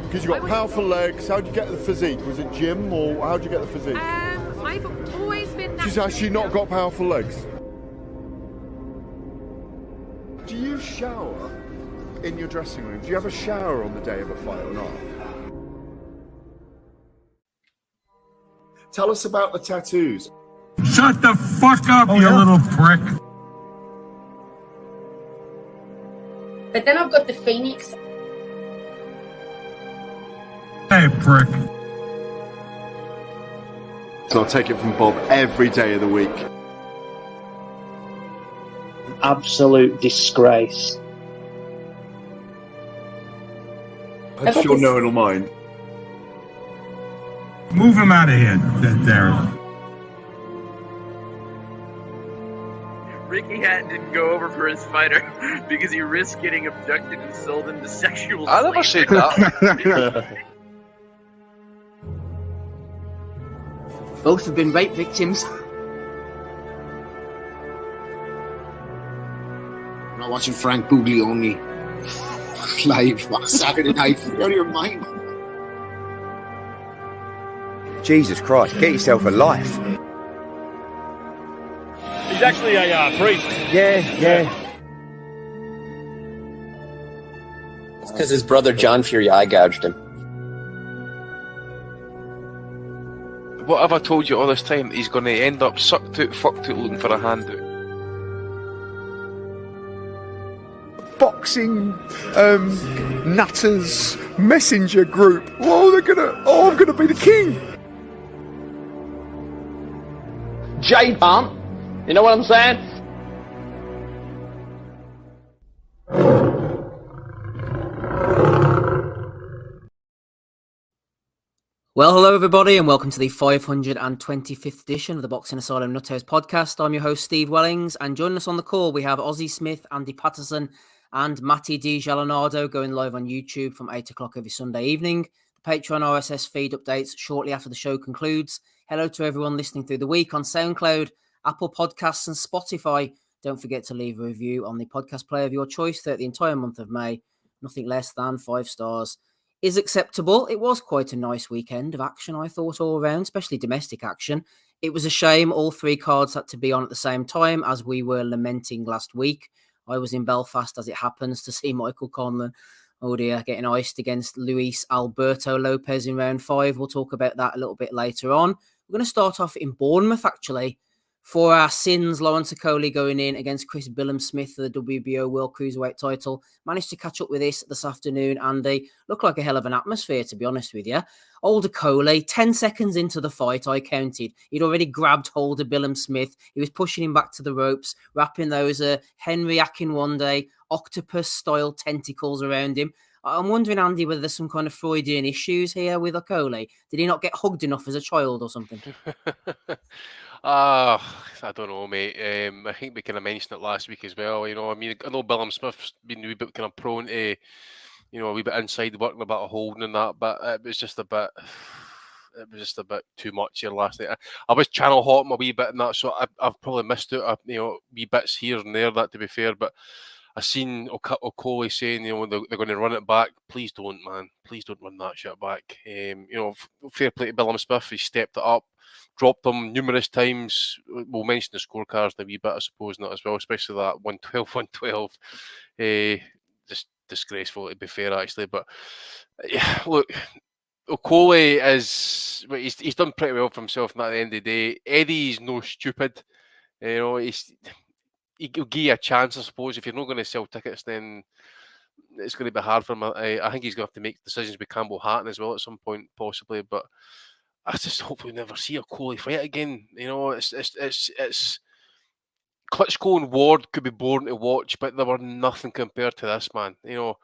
Because you've got powerful legs. How did you get the physique? Was it gym or how did you get the physique? I've always been... She's actually not got powerful legs. Do you shower in your dressing room? Do you have a shower on the day of a fight or not? Tell us about the tattoos. Shut the fuck up, you little prick. But then I've got the Phoenix. Hey, prick. So I'll take it from Bob every day of the week. Absolute disgrace. I'm sure no one will mind. Move him out of here, Darren. Ricky Hatton didn't go over for his fighter because he risked getting abducted and sold into sexual I never said that. Both have been rape victims. I'm not watching Frank Buglioni live on Saturday night. You're out of your mind. Jesus Christ, get yourself a life. He's actually a priest. Yeah. It's because his brother John Fury eye gouged him. What have I told you all this time? He's going to end up sucked out, fucked out, looking for a handout. Boxing nutters messenger group. I'm gonna be the king. J-Pump, you know what I'm saying? Well, hello everybody and welcome to the 525th edition of the Boxing Asylum NUTHOUSE podcast. I'm your host Steve Wellings, and joining us on the call we have Ozzy Smith, Andy Patterson and Matty Di Gialinardo going live on YouTube from 8 o'clock every Sunday evening. The Patreon RSS feed updates shortly after the show concludes. Hello to everyone listening through the week on SoundCloud, Apple Podcasts and Spotify. Don't forget to leave a review on the podcast player of your choice throughout the entire month of May. Nothing less than 5 stars is acceptable. It was quite a nice weekend of action, I thought, all around, especially domestic action. It was a shame all 3 cards had to be on at the same time, as we were lamenting last week. I was in Belfast, as it happens, to see Michael Conlan, oh dear, getting iced against Luis Alberto Lopez in round 5. We'll talk about that a little bit later on. We're going to start off in Bournemouth, actually. For our sins, Lawrence Okoli going in against Chris Billam-Smith for the WBO World Cruiserweight title. Managed to catch up with this afternoon, Andy. Looked like a hell of an atmosphere, to be honest with you. Old Okoli, 10 seconds into the fight, I counted. He'd already grabbed hold of Billam-Smith. He was pushing him back to the ropes, wrapping those Henry Akinwande octopus-style tentacles around him. I'm wondering, Andy, whether there's some kind of Freudian issues here with Okoli. Did he not get hugged enough as a child or something? I don't know, mate. I think we kind of mentioned it last week as well. You know, I mean, I know Billam-Smith's been a wee bit kind of prone to, you know, a wee bit inside work and a bit of holding and that, but it was just a bit too much here last night. I was channel hopping a wee bit and that, so I've probably missed out, you know, wee bits here and there, that to be fair, but I seen Okoli saying, you know, they're going to run it back. Please don't, man. Please don't run that shit back. You know, fair play to Billam-Smith. He stepped it up, dropped them numerous times. We'll mention the scorecards in a wee bit, I suppose, not as well, especially that 112. Just disgraceful, to be fair, actually. But yeah, look, Okoli he's done pretty well for himself. And at the end of the day, Eddie's no stupid. You know, he'll give you a chance, I suppose. If you're not going to sell tickets, then it's going to be hard for him. I think he's going to have to make decisions with Campbell Hatton as well at some point, possibly. But I just hope we never see a Okoli fight again. You know, it's Klitschko and Ward could be boring to watch, but they were nothing compared to this, man. You know,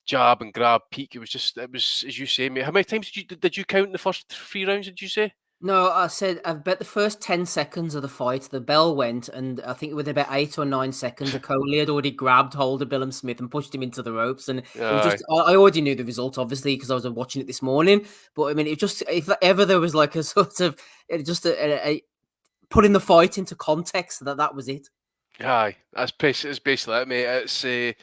jab and grab, peak. It was as you say, mate. How many times did you count in the first 3 rounds? Did you say? No, I said I bet the first 10 seconds of the fight, the bell went, and I think with about 8 or 9 seconds, Okoli had already grabbed hold of Billam-Smith and pushed him into the ropes. And it was just, I already knew the result, obviously, because I was watching it this morning. But I mean, it just, if ever there was like a sort of, putting the fight into context, that was it. Aye, it's basically it, mate.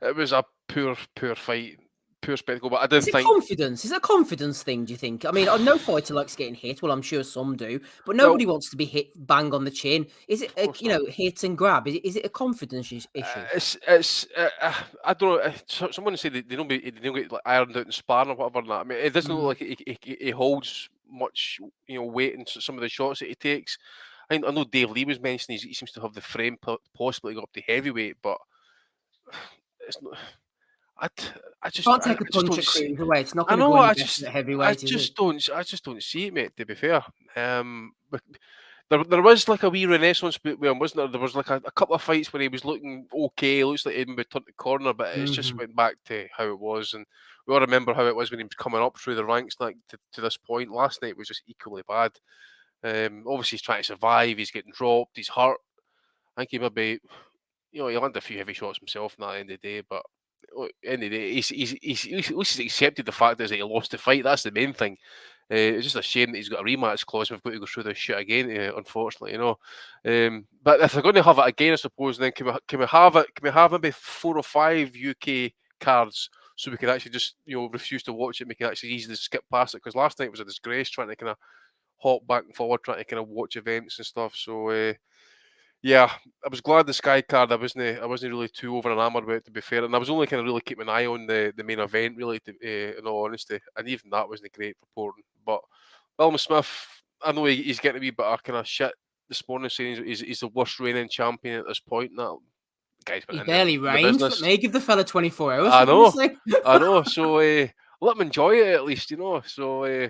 It was a poor fight. poor spectacle. But I didn't think confidence. Is it a confidence thing? Do you think? I mean, no fighter likes getting hit. Well, I'm sure some do, but nobody wants to be hit bang on the chin. Is it hit and grab? Is it a confidence issue? It's I don't know. Someone said they don't get like ironed out in sparring or whatever. And that. I mean, it doesn't look like he holds much weight in some of the shots that he takes. I know Dave Lee was mentioning he seems to have the frame possibly go up to heavyweight, but it's not. I just can't take a punch at cruiserweight. It's not going to go any better at heavyweight. I just don't see it, mate. To be fair, but there was like a wee renaissance with him, wasn't there? There was like a couple of fights where he was looking okay. Looks like he maybe turned the corner, but it's just went back to how it was. And we all remember how it was when he was coming up through the ranks, like to this point. Last night was just equally bad. Obviously, he's trying to survive. He's getting dropped. He's hurt. I think he maybe, he landed a few heavy shots himself at the end of the day, but. At the end of the day, he's accepted the fact that he lost the fight. That's the main thing. It's just a shame that he's got a rematch clause. We've got to go through this shit again, unfortunately, But if they're going to have it again, I suppose, then can we have it? Can we have maybe 4 or 5 UK cards so we can actually just refuse to watch it? We can actually easily skip past it because last night was a disgrace trying to kind of hop back and forward, trying to kind of watch events and stuff. So. Yeah, I was glad the Sky card. I wasn't really too over enamoured with it, to be fair, and I was only kind of really keeping an eye on the main event, really, in all honesty, and even that wasn't great reporting. But Billam-Smith, I know he's getting a wee bit of kind of shit this morning, saying he's the worst reigning champion at this point. That guy's been he barely reigns. May give the fella 24 hours. I know. So let him enjoy it at least, So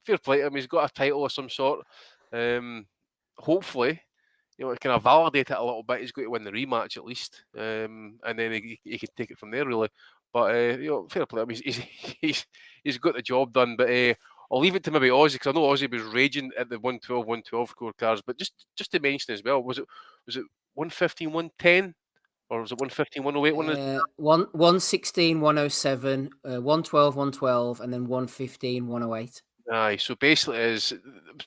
fair play to him. He's got a title of some sort. Hopefully. Kind of validate it a little bit. He's going to win the rematch at least, and then he can take it from there, really. But fair play. I mean, he's got the job done. But I'll leave it to maybe Aussie because I know Aussie was raging at the 112 scorecards. But just to mention as well, was it 115, 110, or was it 115, 108? 116, 107, 112, 112, and then 115, 108. Aye, so basically, it's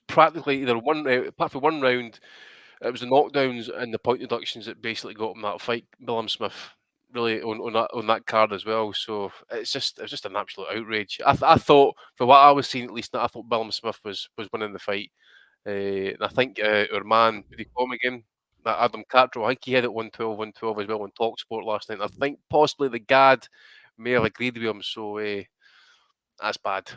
practically either apart from one round. It was the knockdowns and the point deductions that basically got him that fight. Billam-Smith really on that card as well. So it was just an absolute outrage. I thought, for what I was seeing at least, I thought Billam-Smith was winning the fight. And I think our man, did he call him again? That Adam Catterall, I think he had it 112 as well on TalkSport last night. And I think possibly the GAD may have agreed with him. So that's bad.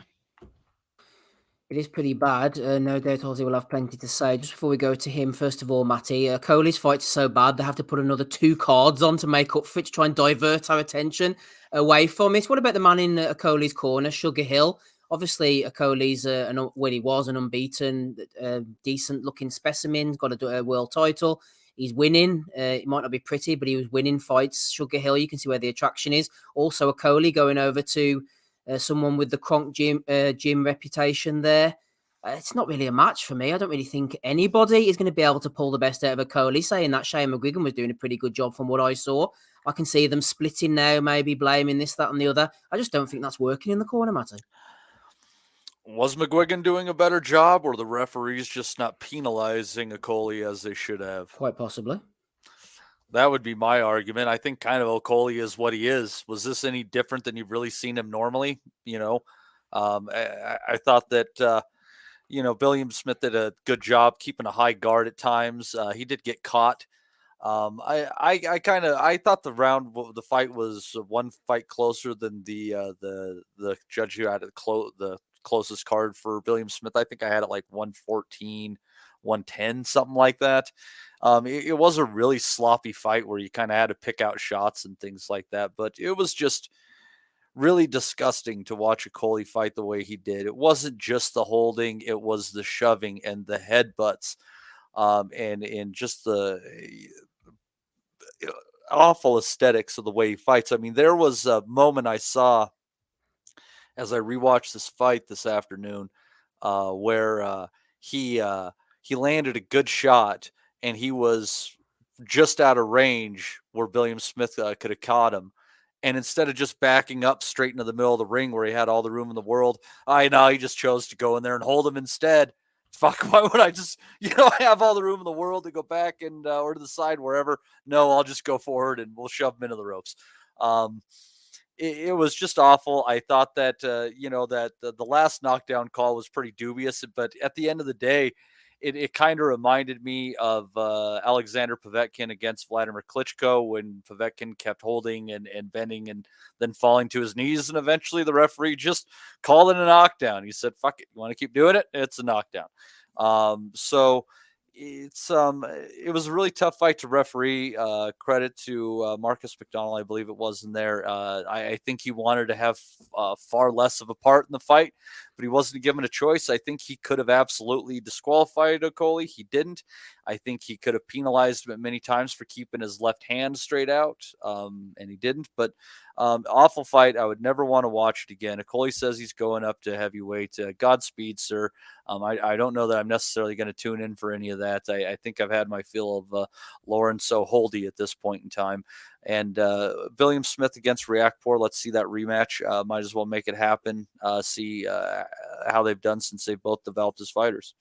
It is pretty bad. No doubt Ozzy will have plenty to say. Just before we go to him, first of all, Matty, Okolie's fights are so bad, they have to put another 2 cards on to make up for it, to try and divert our attention away from it. What about the man in Okolie's corner, Sugar Hill? Obviously, Okolie's, he was an unbeaten, decent-looking specimen, got a world title. He's winning. It might not be pretty, but he was winning fights. Sugar Hill, you can see where the attraction is. Also, Okolie going over to... someone with the Kronk gym reputation there. It's not really a match for me. I don't really think anybody is going to be able to pull the best out of Okoli. Saying that Shane McGuigan was doing a pretty good job from what I saw. I can see them splitting now, maybe blaming this, that, and the other. I just don't think that's working in the corner, Matty. Was McGuigan doing a better job, or the referees just not penalizing Okoli as they should have? Quite possibly. That would be my argument. I think kind of Okoli is what he is. Was this any different than you've really seen him normally? I thought that, Billam-Smith did a good job keeping a high guard at times. He did get caught. I thought the fight was one fight closer than the judge who had the closest card for Billam-Smith. I think I had it like 114, 110, something like that. It was a really sloppy fight where you kind of had to pick out shots and things like that, but it was just really disgusting to watch Okoli fight the way he did. It wasn't just the holding, it was the shoving and the headbutts, and just the awful aesthetics of the way he fights. I mean, there was a moment I saw as I rewatched this fight this afternoon, where he landed a good shot and he was just out of range where Billam-Smith could have caught him. And instead of just backing up straight into the middle of the ring where he had all the room in the world, he just chose to go in there and hold him instead. Fuck, why would I just, have all the room in the world to go back and or to the side, wherever? No, I'll just go forward and we'll shove him into the ropes. it was just awful. I thought that that the last knockdown call was pretty dubious, but at the end of the day, it kind of reminded me of Alexander Povetkin against Vladimir Klitschko, when Povetkin kept holding and bending and then falling to his knees, and eventually the referee just called it a knockdown. He said, "Fuck it, you want to keep doing it? It's a knockdown." So it was a really tough fight to referee. Credit to Marcus McDonald, I believe it was in there. I think he wanted to have far less of a part in the fight, but he wasn't given a choice. I think he could have absolutely disqualified Okoli. He didn't. I think he could have penalized him many times for keeping his left hand straight out, and he didn't. But awful fight. I would never want to watch it again. Okoli says he's going up to heavyweight. Godspeed, sir. I don't know that I'm necessarily going to tune in for any of that. I think I've had my fill of Lawrence O'Holdy at this point in time. And Billam-Smith against Reactpour. Let's see that rematch. Might as well make it happen. See how they've done since they've both developed as fighters.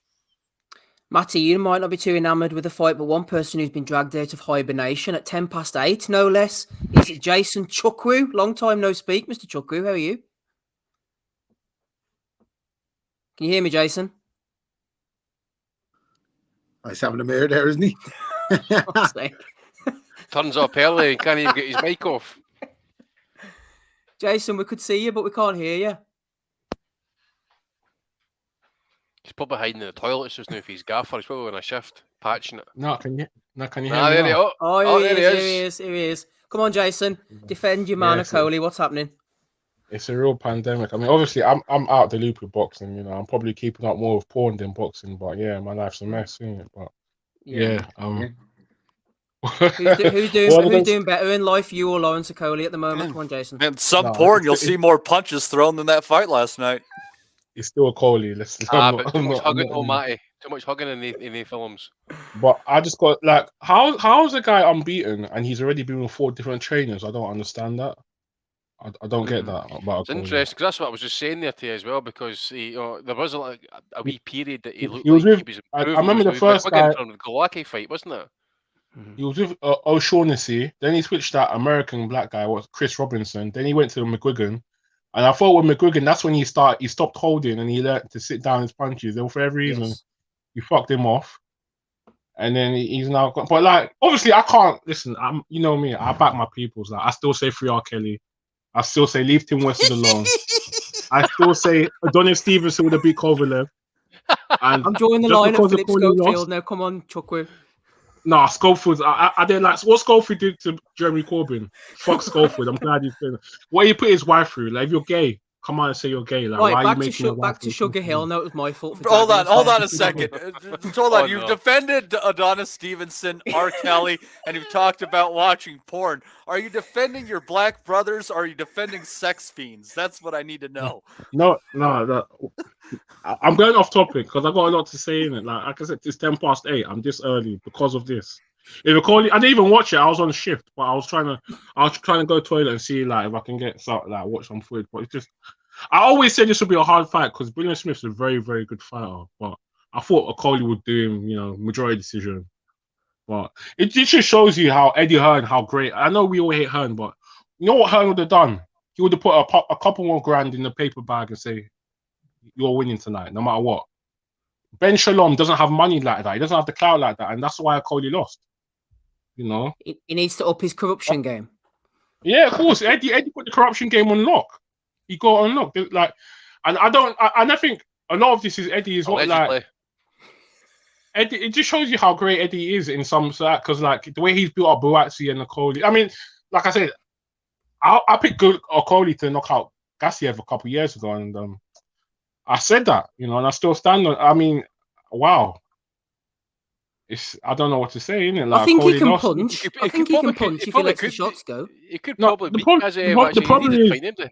Matty, you might not be too enamoured with the fight, but one person who's been dragged out of hibernation at 8:10, no less, is Jason Chukwu. Long time no speak, Mr. Chukwu. How are you? Can you hear me, Jason? He's having a mirror there, isn't he? Turns up early and can't even get his mic off. Jason, we could see you, but we can't hear you. He's probably hiding in the toilets just now for his gaffer. He's probably on a shift, patching it. Can you hear me? There he, Here he is. Come on, Jason. Defend your man, Okoli. What's happening? It's a real pandemic. I mean, obviously, I'm out the loop with boxing. You know, I'm probably keeping up more with porn than boxing. But yeah, my life's a mess, isn't it? But yeah. Who's doing better in life, you or Lawrence Okoli at the moment? Come on, Jason. And porn, you'll see more punches thrown than that fight last night. It's still Okoli. Too much hugging in the films. But I just got like, how's a guy unbeaten and he's already been with 4 different trainers? I don't understand that. I don't get that about It's interesting because that's what I was just saying there to you as well, because there was a wee period that he looked he was like with, he was I improving. remember the first guy from the Galaki fight, wasn't it? He was with O'Shaughnessy, then he switched that American black guy, Chris Robinson, then he went to McGuigan. And I thought with McGuigan, that's when he stopped holding and he learned to sit down his punches. And for every reason, you fucked him off. And then he's now got, but like, obviously I can't, listen, you know me, I back my peoples. Like, I still say free R. Kelly. I still say leave Tim West alone. I still say Adonis Stevenson would have beat Kovalev. And I'm joining the line of Philip Schofield now. Come on, Chukwu. Nah, Schofield. I didn't like what Schofield did to Jeremy Corbyn. Fuck Schofield. I'm glad he's doing it. What he put his wife through. Like, if you're gay, come on and say you're gay. Like, right, why are you making back to Sugar Hill. No, it was my fault. Hold on a second. Hold on. You've defended Adonis Stevenson, R. Kelly, and you've talked about watching porn. Are you defending your black brothers, or are you defending sex fiends? That's what I need to know. No. I'm going off topic because I got a lot to say in it. Like I said, it's 8:10. I'm this early because of this. If Okoli, I didn't even watch it. I was on shift, but I was trying to go to the toilet and see like if I can get watch some footage. But it's just, I always said this would be a hard fight because Billam-Smith's a very, very good fighter. But I thought Okoli would do him, majority decision. But it just shows you how Eddie Hearn, how great. I know we all hate Hearn, but you know what Hearn would have done? He would have put a couple more grand in the paper bag and say, "You're winning tonight, no matter what." Ben Shalom doesn't have money like that. He doesn't have the clout like that, and that's why Okoli lost. He needs to up his corruption game. Yeah, of course. Eddie put the corruption game on lock. He got on lock. Like, and I think a lot of this is Eddie is what like. Eddie, it just shows you how great Eddie is in some sort, because like the way he's built up Buatsi and Okoli. I mean, like I said, I picked Okoli to knock out Gassiev a couple of years ago, and I said that, and I still stand on. I mean, wow. I don't know what to say, innit? Like, I think he can punch. I think he can punch if he lets the shots go. He could probably beat Gassiev. The problem is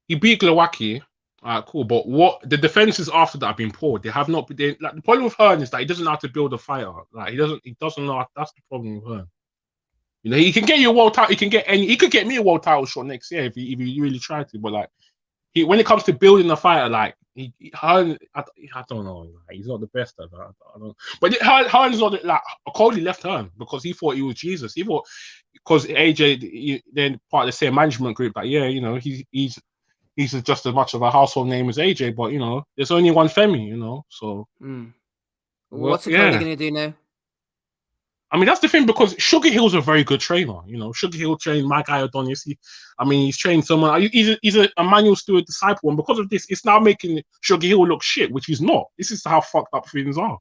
he beat Glowacki. Alright, cool. But what the defenses after that have been poor. They have not been. Like, the problem with Hearn is that he doesn't know how to build a fighter. Like, he doesn't know. That's the problem with Hearn. He can get you a world title. He could get me a world title shot next year if he really tried to. But like, when it comes to building a fighter, like I don't know. Like, he's not the best at that. I don't. But Hearn's not like Okoli left Hearn because he thought he was Jesus. He thought because AJ then part of the same management group. Like, yeah, you know, he's just as much of a household name as AJ. But you know, there's only one Femi. You know, so what's Okoli going to do now? I mean, that's the thing because Sugar Hill's a very good trainer. You know, Sugar Hill trained my guy Adonis. He's trained someone. He's a Manuel Stewart disciple, and because of this, it's now making Sugar Hill look shit, which he's not. This is how fucked up things are.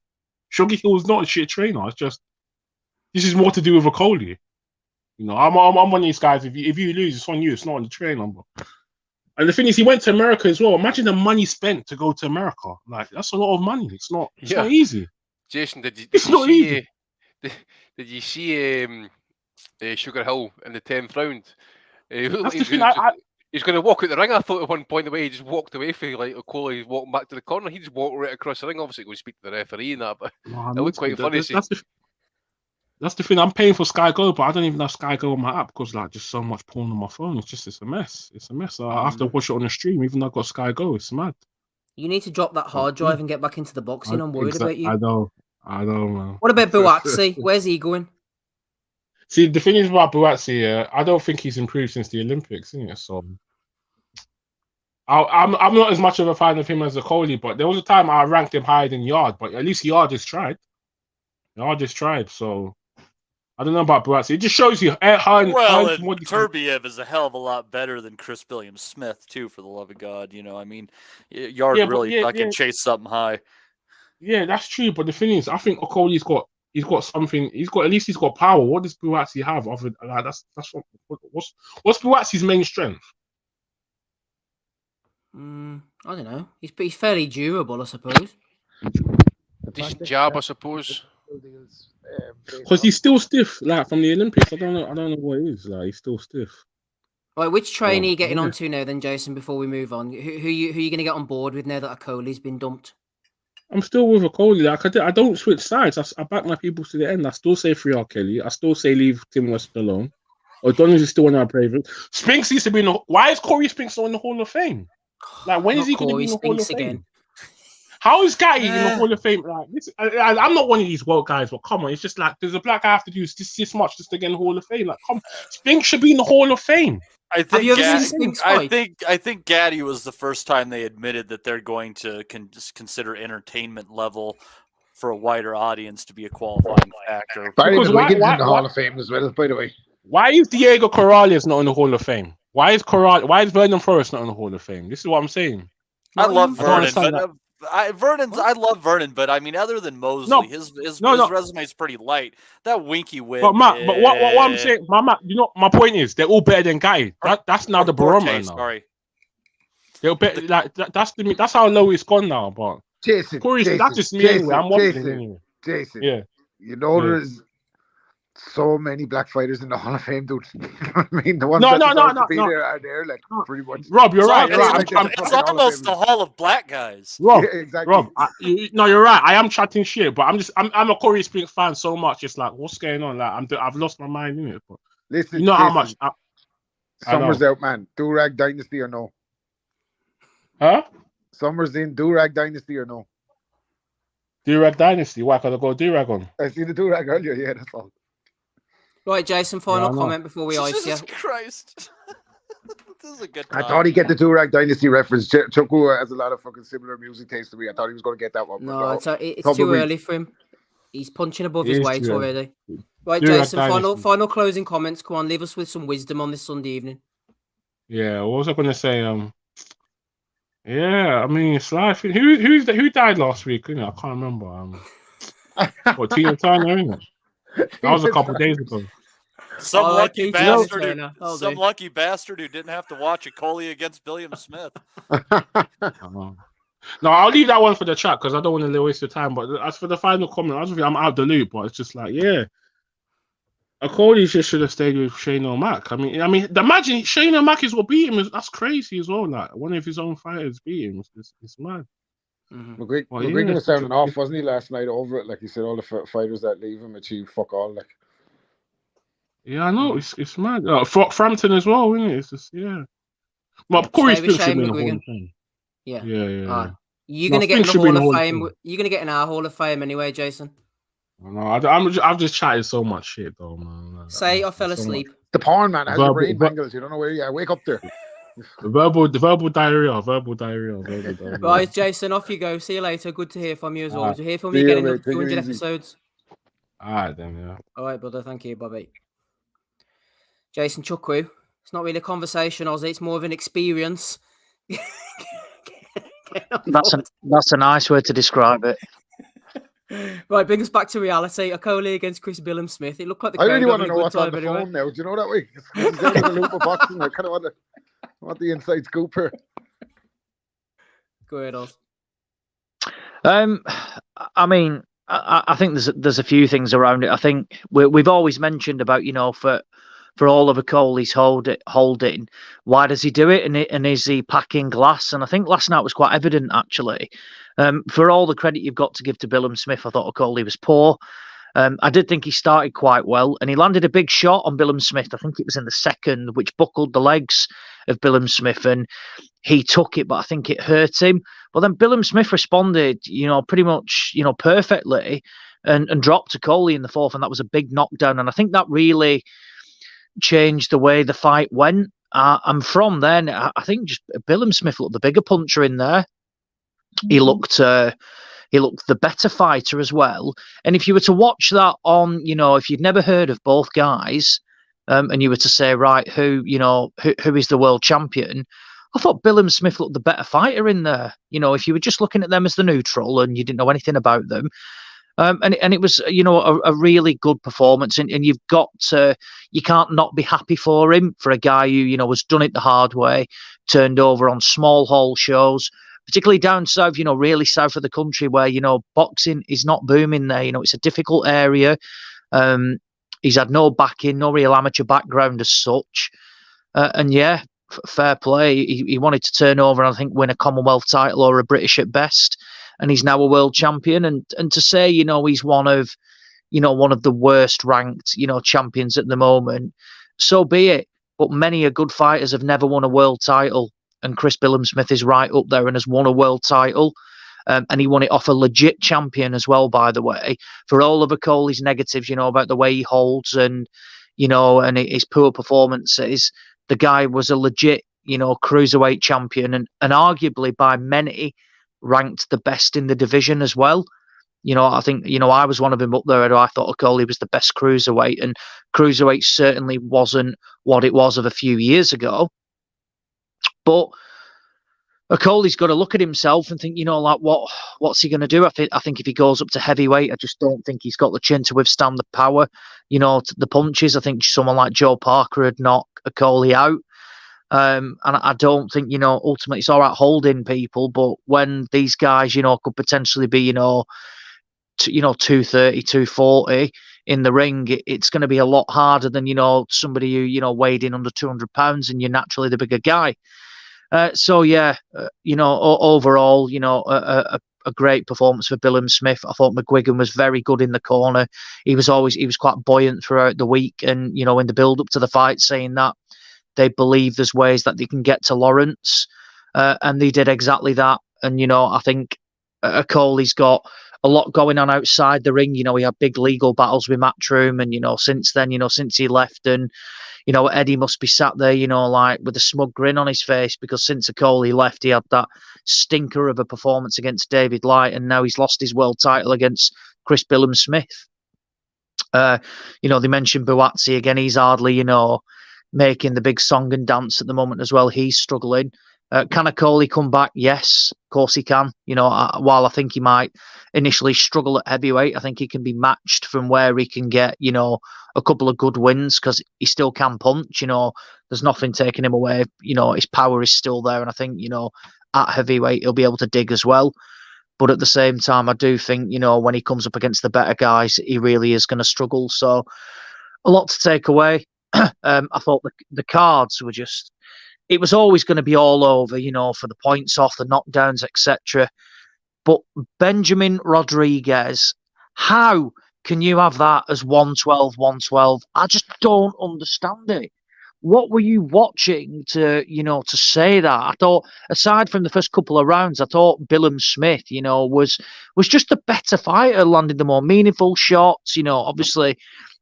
Sugar Hill is not a shit trainer. It's just this is more to do with Okoli. You know, I'm one of these guys. If you lose, it's on you. It's not on the trainer. And the thing is, he went to America as well. Imagine the money spent to go to America. Like that's a lot of money. It's not easy. Jason, did you easy. Did you see Sugar Hill in the 10th round? He's going to walk out the ring. I thought at one point the way he just walked away from like Okoli, walking back to the corner. He just walked right across the ring. Obviously, going to speak to the referee and that, but it looked quite funny. That's the thing. I'm paying for Sky Go, but I don't even have Sky Go on my app because like just so much porn on my phone. It's a mess. It's a mess. I have to watch it on the stream, even though I've got Sky Go. It's mad. You need to drop that hard drive and get back into the boxing. I'm worried about you. I know, man. What about Buatsi? Where's he going? See, the thing is about Buatsi, I don't think he's improved since the Olympics, isn't it? So I'm not as much of a fan of him as Okoli, but there was a time I ranked him higher than Yard, but at least Yard has tried. So I don't know about Buatsi. It just shows you. Turbiev is a hell of a lot better than Chris Billam-Smith too. For the love of God, you know, I mean, Yard can chase something high. Yeah, that's true. But the thing is, I think Okoli's got something. He's got power. What does Buatsi have? Other like what's Buatsi's main strength? I don't know. He's fairly durable, I suppose. Decent jab, I suppose. Because he's still stiff, like from the Olympics. I don't know what it is. Like he's still stiff. Right, which train are you getting onto now, then, Jason? Before we move on, who you going to get on board with now that Okoli's been dumped? I'm still with Okoli. Like I don't switch sides. I back my people to the end. I still say free R. Kelly. I still say leave Tim West alone. O'Donnell is still one of our favorites. Spinks used to be in the. Why is Corey Spinks not in the Hall of Fame? Like when is he going to be in the Hall of Fame? Again. How is Guy in the Hall of Fame? Like this, I'm not one of these world guys, but come on, it's just like there's a black guy have to do this much just to get in the Hall of Fame. Like, come, Spinks should be in the Hall of Fame. I think Gaddy was the first time they admitted that they're going to consider entertainment level for a wider audience to be a qualifying factor. Barry Wiggins in the Hall of Fame as well, by the way. Why is Diego Corrales not in the Hall of Fame? Why is Vernon Forrest not in the Hall of Fame? This is what I'm saying. I love Vernon, but I love Vernon, but I mean, other than Mosley, his resume is pretty light. That winky win. But Matt, what I'm saying, Matt, you know, my point is they're all better than Guy. That's now the barometer. Sorry, they're better. Like that's how low it's gone now. But Jason, that's just me anyway. I'm watching anyway. Jason, yeah, you know there's so many black fighters in the Hall of Fame, dude. You know what I mean? The ones that deserve to be there are there, like pretty much. Rob, you're right. It's almost the Hall of Black guys. Rob, yeah, exactly. Rob, you're right. I am chatting shit, but I'm a Corey Spinks fan so much. It's like, what's going on? Like, I've lost my mind in it. But listen, you know how much. Summer's out, man. Durag Dynasty or no? Huh? Summer's in Durag Dynasty or no? Durag Dynasty. Why could I go Durag on? I see the Durag earlier. Yeah, that's all. Right, Jason, final comment before we ice you. Jesus Christ. This is a good I thought he'd get the Durag Dynasty reference. Chukwu has a lot of fucking similar music taste to me. I thought he was going to get that one. No, it's too early for him. He's punching above his weight already. Right, Jason, final closing comments. Come on, leave us with some wisdom on this Sunday evening. Yeah, what was I going to say? Yeah, I mean, it's life. Who died last week? You know, I can't remember. Tina Turner, isn't it? That was a couple of days ago. Some lucky bastard who didn't have to watch Okoli against Billam-Smith. No, I'll leave that one for the chat because I don't want to waste your time. But as for the final comment, I'm out the loop. But it's just like, yeah, Okoli just should have stayed with Shane O'Mac. I mean, imagine Shane O'Mac is what beat him. That's crazy as well. Like one of his own fighters beat him. It's mad. McGregor was sounding off, wasn't he, last night over it? Like he said, all the fighters that leave him achieve fuck all. Like, yeah, I know it's mad. Frampton as well, isn't it? It's just Well, Corey Spinks should be in the Hall of Fame. Yeah. You're going to get in the Hall of Fame. You're going to get in our Hall of Fame anyway, Jason. No, I've just chatted so much shit, though, man. Say I fell asleep. The porn, man, has your brain mangles. You don't know where you are. Wake up there. The verbal diarrhea. Right, Jason, off you go. See you later. Good to hear from you as always. We'll hear from you again in another 200 episodes. All right, then, yeah. All right, brother. Thank you. Bye-bye. Jason Chukwu. It's not really a conversation, Ozzy. It's more of an experience. That's a nice way to describe it. Right, bring us back to reality. Okoli against Chris Billam-Smith. It looked like the I really want to a know what's on the phone now. Do you know that way? He's down in the loop of boxing. I kind of want the inside scoop here. Go ahead, Oz. I mean, I think there's a few things around it. I think we've always mentioned about, you know, for all of Okolie's holding, why does he do it? And is he packing glass? And I think last night was quite evident, actually. For all the credit you've got to give to Billam-Smith, I thought Okoli was poor. I did think he started quite well, and he landed a big shot on Billam-Smith. I think it was in the second, which buckled the legs of Billam-Smith, and he took it, but I think it hurt him. But then Billam-Smith responded, you know, pretty much, you know, perfectly, and dropped Okoli in the fourth, and that was a big knockdown. And I think that really changed the way the fight went. And from then, I think just Billam-Smith looked the bigger puncher in there. He looked the better fighter as well. And if you were to watch that on, you know, if you'd never heard of both guys, and you were to say, right, who is the world champion, I thought Billam-Smith looked the better fighter in there. You know, if you were just looking at them as the neutral and you didn't know anything about them. And it was, you know, a really good performance, and you can't not be happy for him, for a guy who, you know, has done it the hard way, turned over on small hall shows, particularly down south, you know, really south of the country where, you know, boxing is not booming there. You know, it's a difficult area. He's had no backing, no real amateur background as such. And yeah, fair play. He wanted to turn over and I think win a Commonwealth title or a British at best. And he's now a world champion. And to say, you know, he's one of the worst ranked, you know, champions at the moment, so be it. But many a good fighters have never won a world title. And Chris Billam-Smith is right up there and has won a world title. And he won it off a legit champion as well, by the way. For all of Okolie's negatives, you know, about the way he holds and, you know, and his poor performances, the guy was a legit, you know, cruiserweight champion and arguably by many ranked the best in the division as well. You know, I think, you know, I was one of them up there. I thought Okoli was the best cruiserweight, and cruiserweight certainly wasn't what it was of a few years ago. But Okolie's got to look at himself and think, you know, like what's he going to do? I think if he goes up to heavyweight, I just don't think he's got the chin to withstand the power, you know, the punches. I think someone like Joe Parker would knock Okoli out. And I don't think, you know, ultimately it's all right holding people, but when these guys, you know, could potentially be, 230, 240 in the ring, it's going to be a lot harder than, you know, somebody who, you know, weighed in under 200 pounds and you're naturally the bigger guy. Overall, you know, a great performance for Billam-Smith. I thought McGuigan was very good in the corner. He was quite buoyant throughout the week, and, you know, in the build up to the fight, saying that they believe there's ways that they can get to Lawrence, and they did exactly that. And, you know, I think Okolie's got a lot going on outside the ring. You know, he had big legal battles with Matchroom, and, you know, since then, you know, since he left, and, you know, Eddie must be sat there, you know, like with a smug grin on his face, because since Okoli left, he had that stinker of a performance against David Light, and now he's lost his world title against Chris Billam-Smith. You know, they mentioned Buatsi again. He's hardly, you know, making the big song and dance at the moment as well. He's struggling. Can Okoli come back? Yes, of course he can. You know, while I think he might initially struggle at heavyweight, I think he can be matched from where he can get, you know, a couple of good wins, because he still can punch. You know, there's nothing taking him away. You know, his power is still there, and I think, you know, at heavyweight he'll be able to dig as well. But at the same time, I do think, you know, when he comes up against the better guys, he really is going to struggle. So a lot to take away. I thought the cards were just, it was always going to be all over, you know, for the points off, the knockdowns, etc. But Benjamin Rodriguez, how can you have that as 112, 112? I just don't understand it. what were you watching to, to say that? I thought, aside from the first couple of rounds, I thought Billam-Smith, was just a better fighter, landing the more meaningful shots. Obviously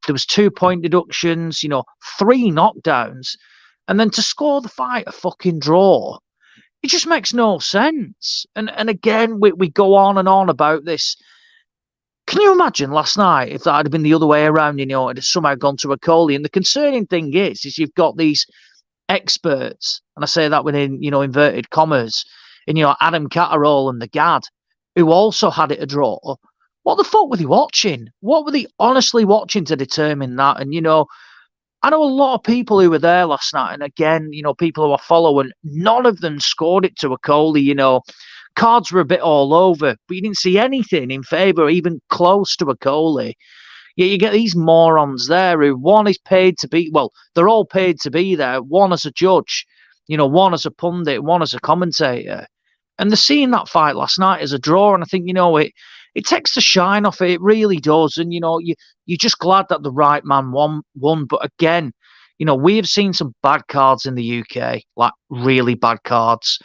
there was 2-point deductions, 3 knockdowns, and then to score the fight a fucking draw. It just makes no sense. And again, we go on and on about this. Can you imagine last night if that had been the other way around, it had somehow gone to Okoli? And the concerning thing is you've got these experts, and I say that within, inverted commas, and, Adam Catterall and the Gad, who also had it a draw. What the fuck were they watching? What were they honestly watching to determine that? And, I know a lot of people who were there last night, and again, people who I follow, and none of them scored it to Okoli. Cards were a bit all over, but you didn't see anything in favour, even close to Okoli. Yet you get these morons there who, one is paid to be, well, they're all paid to be there, one as a judge, one as a pundit, one as a commentator. And they're seeing that fight last night as a draw, and I think, it takes the shine off it. It really does. And, you're just glad that the right man won. But again, we have seen some bad cards in the UK, like really bad cards.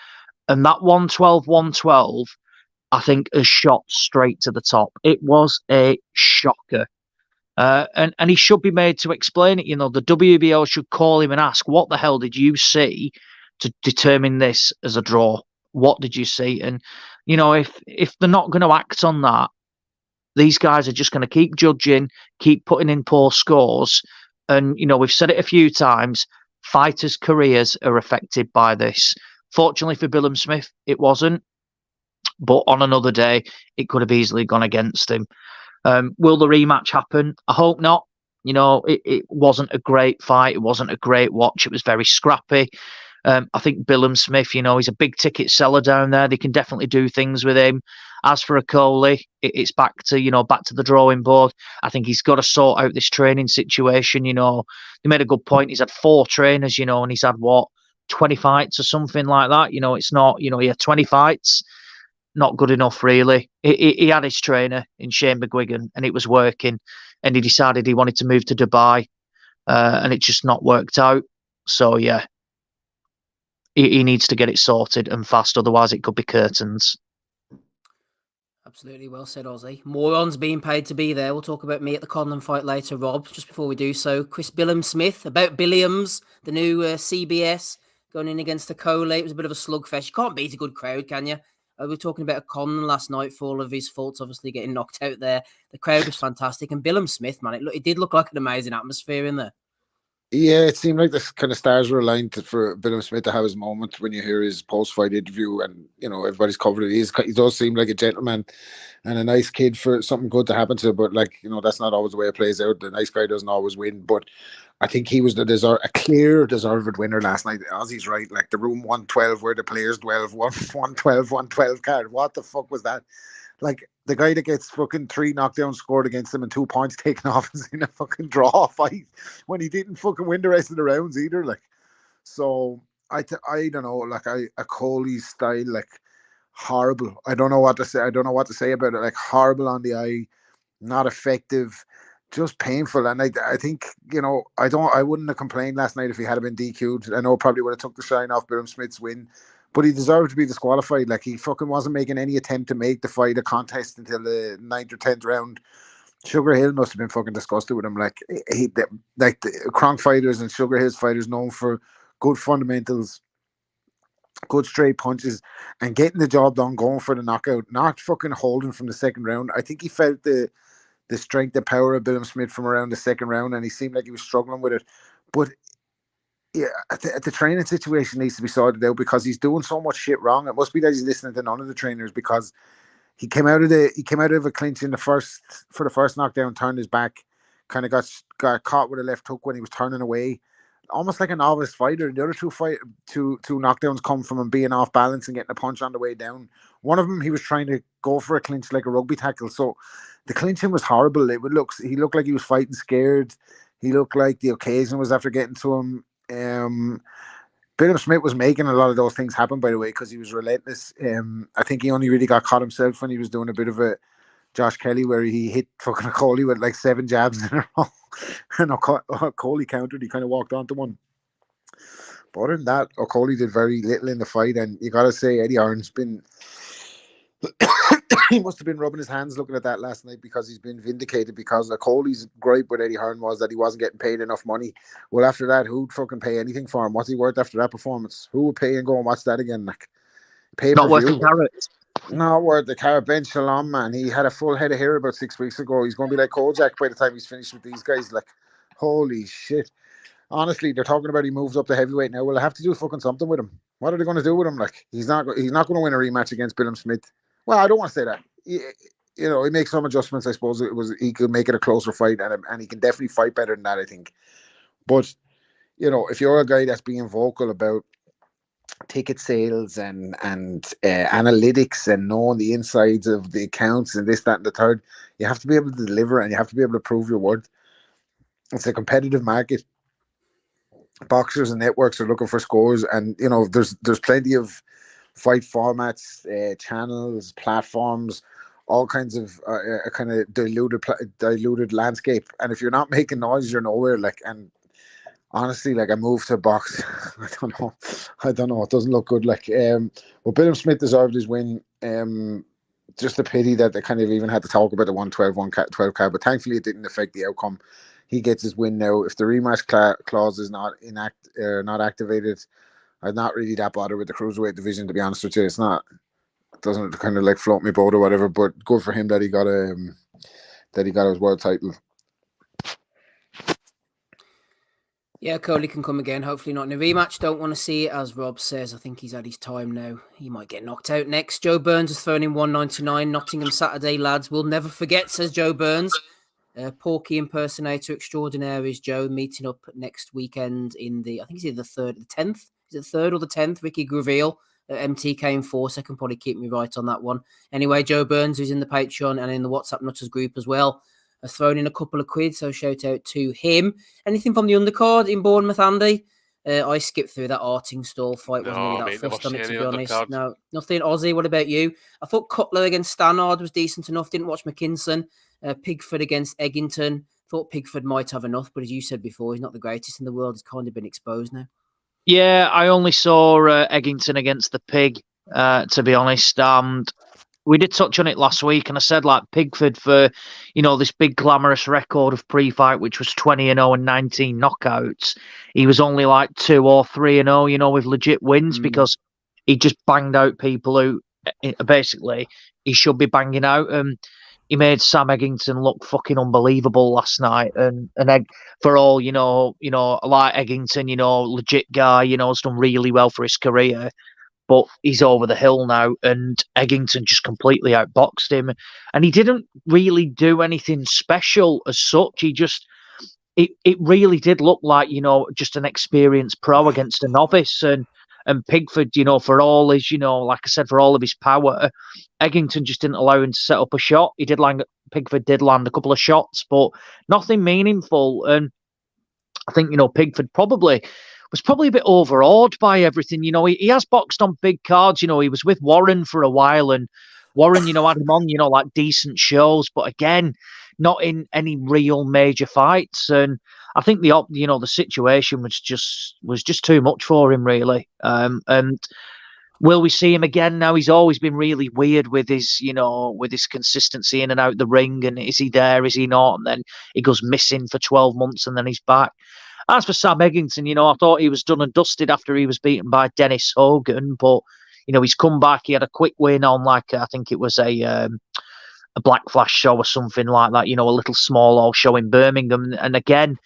And that 112, I think, has shot straight to the top. It was a shocker. And he should be made to explain it. The WBO should call him and ask, what the hell did you see to determine this as a draw? What did you see? And, if they're not going to act on that, these guys are just going to keep judging, keep putting in poor scores. And, we've said it a few times, fighters' careers are affected by this. Fortunately for Billam-Smith, it wasn't. But on another day, it could have easily gone against him. Will the rematch happen? I hope not. It wasn't a great fight. It wasn't a great watch. It was very scrappy. I think Billam-Smith, he's a big ticket seller down there. They can definitely do things with him. As for Okoli, it's back to the drawing board. I think he's got to sort out this training situation. They made a good point. He's had 4 trainers, and he's had 20 fights or something like that. It's not, he had 20 fights. Not good enough, really. He had his trainer in Shane McGuigan, and it was working. And he decided he wanted to move to Dubai, and it just not worked out. So, yeah. He needs to get it sorted and fast, otherwise it could be curtains. Absolutely well said, Ozzy. Morons being paid to be there. We'll talk about me at the Conlan fight later, Rob. Just before we do so, Chris Billam-Smith, about Billiams, the new CBS, going in against Okoli. It was a bit of a slugfest. You can't beat a good crowd, can you? We were talking about Conlan last night for all of his faults, obviously getting knocked out there. The crowd was it And Billam-Smith, man, it did look like an amazing atmosphere in there. Yeah, it seemed like the kind of stars were aligned for Billam-Smith to have his moment when you hear his post-fight interview, and everybody's covered it. He does seem like a gentleman and a nice kid for something good to happen to, but that's not always the way it plays out. The nice guy doesn't always win, but I think he was a clear deserved winner last night. Ozzy's right, like the room 112 where the players 112 card. What the fuck was that? Like, the guy that gets fucking 3 knockdowns scored against him and 2 points taken off is in a fucking draw fight when he didn't fucking win the rest of the rounds either. Like, so I don't know, like Okoli's style, like horrible. I don't know what to say. I don't know what to say about it. Like, horrible on the eye, not effective, just painful. And I think, I wouldn't have complained last night if he had been DQ'd. I know it probably would have took the shine off Billam-Smith's win. But he deserved to be disqualified. Like, he fucking wasn't making any attempt to make the fight a contest until the 9th or 10th round. Sugar Hill must have been fucking disgusted with him. Like the Kronk fighters and Sugar Hill's fighters known for good fundamentals, good straight punches, and getting the job done, going for the knockout, not fucking holding from the second round. I think he felt the strength and power of Billam-Smith from around the second round, and he seemed like he was struggling with it. But yeah, the training situation needs to be sorted out because he's doing so much shit wrong. It must be that he's listening to none of the trainers, because he came out of a clinch in the first knockdown, turned his back, kind of got caught with a left hook when he was turning away, almost like a novice fighter. The other two knockdowns come from him being off balance and getting a punch on the way down. One of them, he was trying to go for a clinch like a rugby tackle. So the clinching was horrible. He looked like he was fighting scared. He looked like the occasion was after getting to him. Billam-Smith was making a lot of those things happen, by the way, because he was relentless. I think he only really got caught himself when he was doing a bit of a Josh Kelly where he hit fucking Okoli with like 7 jabs in a row. And Okoli countered. He kind of walked onto one. But other than that, Okoli did very little in the fight, and you got to say Eddie Hearn's been. He must have been rubbing his hands looking at that last night because he's been vindicated. Because Okoli's gripe with Eddie Hearn was that he wasn't getting paid enough money. Well, after that, who'd fucking pay anything for him? What's he worth after that performance? Who would pay and go and watch that again? Like, pay per Not worth view. the carrot. Not worth the carrot. Ben Shalom, man, he had a full head of hair about 6 weeks ago. He's going to be like Kojak by the time he's finished with these guys. Like, holy shit. Honestly, they're talking about he moves up to heavyweight now. Well, they have to do fucking something with him. What are they going to do with him? Like, he's not going to win a rematch against Billam-Smith. Well, I don't want to say that. You know, he makes some adjustments. I suppose he could make it a closer fight, and he can definitely fight better than that, I think. But you know, if you're a guy that's being vocal about ticket sales and analytics and knowing the insides of the accounts and this, that, and the third, you have to be able to deliver, and you have to be able to prove your worth. It's a competitive market. Boxers and networks are looking for scores, and you know, there's plenty of fight formats, channels, platforms, all kinds of kind of diluted landscape. And if you're not making noise, you're nowhere. Like, and honestly, like, I moved to box. I don't know. It doesn't look good. Like, well, Billam-Smith deserved his win. Just a pity that they kind of even had to talk about the 112 card, but thankfully it didn't affect the outcome. He gets his win now. If the rematch clause is not activated, I'm not really that bothered with the cruiserweight division, to be honest with you. It doesn't kind of like float me boat or whatever. But good for him that he got his world title. Yeah, Okoli can come again. Hopefully not in a rematch. Don't want to see it, as Rob says. I think he's had his time now. He might get knocked out next. Joe Burns has thrown in 199. Nottingham Saturday, lads. We'll never forget, says Joe Burns. Porky impersonator extraordinaire is Joe, meeting up next weekend in I think it's either the 10th. Is it the 3rd or the 10th? Ricky Graville at MTK in Force. I can probably keep me right on that one. Anyway, Joe Burns, who's in the Patreon and in the WhatsApp Nutters group as well, has thrown in a couple of quid, so shout out to him. Anything from the undercard in Bournemouth, Andy? I skipped through that Arting stall fight. Wasn't really that fussed on it, to be honest. Undercard. No, nothing. Ozzy, what about you? I thought Cutler against Stannard was decent enough. Didn't watch McKinson. Pigford against Eggington. Thought Pigford might have enough, but as you said before, he's not the greatest in the world. He's kind of been exposed now. Yeah, I only saw Eggington against the Pig, to be honest. We did touch on it last week, and I said, like, Pigford for, you know, this big glamorous record of pre-fight, which was 20-0 and 19 knockouts. He was only like 2 or 3-0, you know, with legit wins because he just banged out people who basically he should be banging out. He made Sam Eggington look fucking unbelievable last night, and for all you know, like Eggington, you know, legit guy, you know, has done really well for his career. But he's over the hill now, and Eggington just completely outboxed him. And he didn't really do anything special as such. He just, it really did look like, you know, just an experienced pro against a novice. And Pigford, you know, for all his, you know, like I said, for all of his power, Eggington just didn't allow him to set up a shot. Pigford did land a couple of shots, but nothing meaningful. And I think, you know, Pigford was probably a bit overawed by everything. You know, he has boxed on big cards. You know, he was with Warren for a while, and Warren, you know, had him on, you know, like decent shows, but again, not in any real major fights. And I think the situation was just too much for him, really. And will we see him again now? He's always been really weird with his consistency in and out the ring. And is he there? Is he not? And then he goes missing for 12 months and then he's back. As for Sam Eggington, you know, I thought he was done and dusted after he was beaten by Dennis Hogan, but you know, he's come back. He had a quick win on I think it was a Black Flash show or something like that. You know, a little small old show in Birmingham, and again,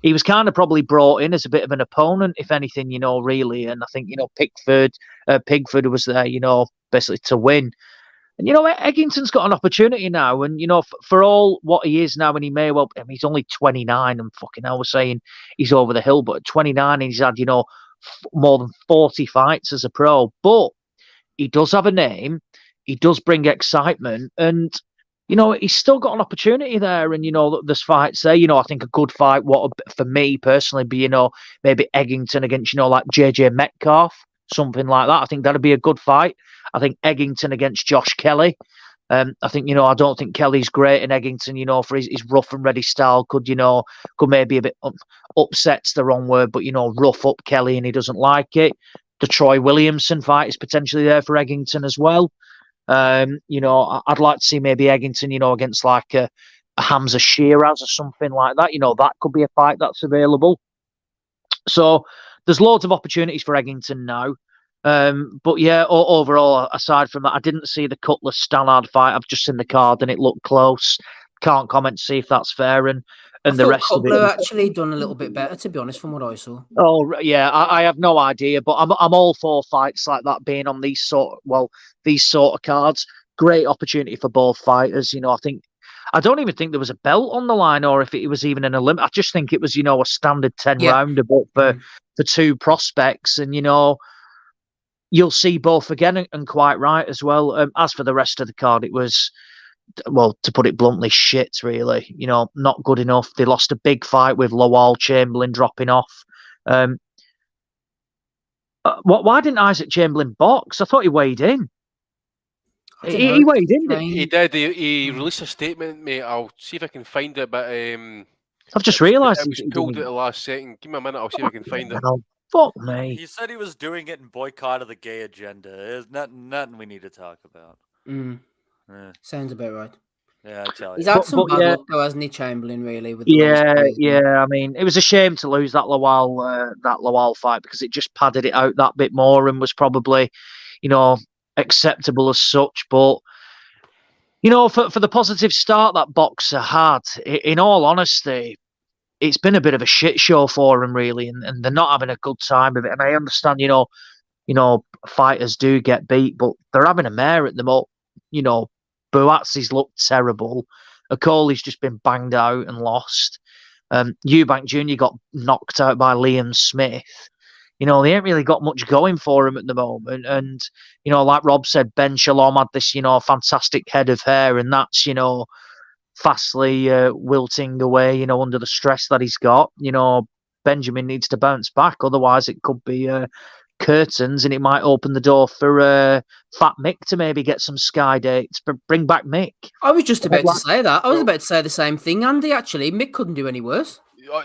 he was kind of probably brought in as a bit of an opponent, if anything, you know, really. And I think, you know, Pigford was there, you know, basically to win. And, you know, Eggington's got an opportunity now. And, you know, for all what he is now, and he may well, I mean, he's only 29 and fucking hell, we're saying he's over the hill. But at 29, he's had, you know, more than 40 fights as a pro. But he does have a name. He does bring excitement. And, you know, he's still got an opportunity there. And, you know, there's fights there. You know, I think a good fight, for me personally, be, you know, maybe Eggington against, you know, like JJ Metcalf, something like that. I think that'd be a good fight. I think Eggington against Josh Kelly. I think, I don't think Kelly's great, and Eggington, for his rough and ready style could maybe a bit upset's the wrong word, but, rough up Kelly and he doesn't like it. The Troy Williamson fight is potentially there for Eggington as well. I'd like to see maybe Eggington, against like a Hamza Shiraz or something like that. That could be a fight that's available. So there's loads of opportunities for Eggington now. But yeah, overall, aside from that, I didn't see the Cutlass Stannard fight. I've just seen the card and it looked close. Can't comment to see if that's fair. And the rest of it actually done a little bit better, to be honest, from what I saw. Oh yeah, I have no idea, but I'm all for fights like that being on these sort of cards. Great opportunity for both fighters. I don't even think there was a belt on the line, or if it was even an Olympic. I just think it was a standard 10 rounder, but for two prospects, and you'll see both again, and quite right as well. As for the rest of the card, it was, well, to put it bluntly, shit, really. Not good enough. They lost a big fight with Lowell, Chamberlain dropping off. Why didn't Isaac Chamberlain box? I thought he weighed in. He weighed in, didn't he? He did. He released a statement, mate. I'll see if I can find it, but I've just realised it was pulled at the last second. Give me a minute. I'll see if I can find it. Fuck me. He said he was doing it in boycott of the gay agenda. There's nothing we need to talk about. Sounds about right. Yeah, I tell you. He's had some bad luck, though, hasn't he, Chamberlain? Really, with the I mean, it was a shame to lose that Lowell fight, because it just padded it out that bit more and was probably, acceptable as such. But for the positive start that boxer had, in all honesty, it's been a bit of a shit show for him, really, and they're not having a good time with it. And I understand, fighters do get beat, but they're having a mare at the moment. Buatsi's looked terrible. Okolie's just been banged out and lost. Eubank Jr. got knocked out by Liam Smith. They ain't really got much going for him at the moment. And, like Rob said, Ben Shalom had this, fantastic head of hair, and that's, fastly wilting away, under the stress that he's got. Benjamin needs to bounce back. Otherwise, it could be curtains, and it might open the door for Fat Mick to maybe get some Sky dates. But bring back Mick. I was just about to say that. I was about to say the same thing, Andy, actually. Mick couldn't do any worse.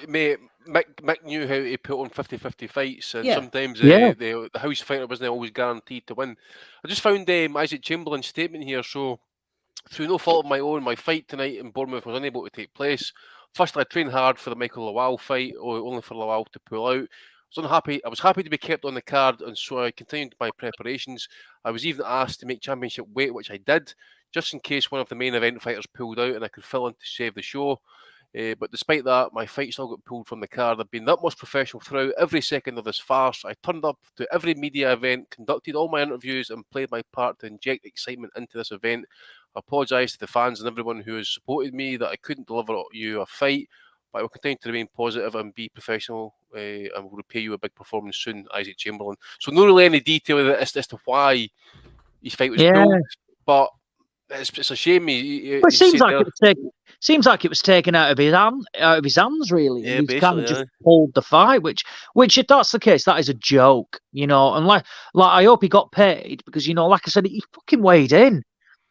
Mate, Mick knew how to put on 50-50 fights, and sometimes the house fighter wasn't always guaranteed to win. I just found Isaac Chamberlain's statement here. So, through no fault of my own, my fight tonight in Bournemouth was unable to take place. Firstly, I trained hard for the Michael Lowell fight, only for Lowell to pull out. I was happy to be kept on the card, and so I continued my preparations. I was even asked to make championship weight, which I did, just in case one of the main event fighters pulled out and I could fill in to save the show. But despite that, my fight still got pulled from the card. I've been the utmost professional throughout every second of this farce. I turned up to every media event, conducted all my interviews, and played my part to inject excitement into this event. I apologise to the fans and everyone who has supported me that I couldn't deliver you a fight, but I will continue to remain positive and be professional, and will repay you a big performance soon, Isaac Chamberlain. So not really any detail as to why his fight was pulled, but it's a shame. It seems like it was taken out of his hands, really. Yeah, he's kind of just pulled the fight, which if that's the case, that is a joke, And like I hope he got paid, because like I said, he fucking weighed in.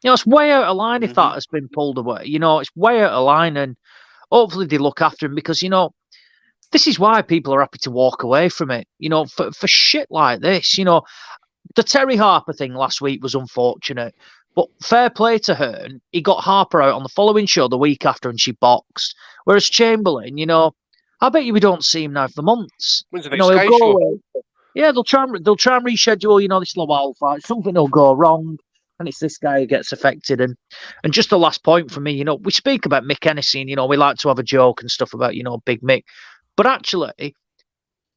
It's way out of line if that has been pulled away. It's way out of line, and hopefully they look after him, because this is why people are happy to walk away from it. For shit like this. The Terry Harper thing last week was unfortunate, but fair play to her. He got Harper out on the following show the week after, and she boxed. Whereas Chamberlain, I bet you we don't see him now for months. When's the next Sky show? Yeah, they'll try and reschedule. This Lowell fight. Something will go wrong. And it's this guy who gets affected. And just the last point for me, we speak about Mick Hennessy, and, we like to have a joke and stuff about, Big Mick. But actually,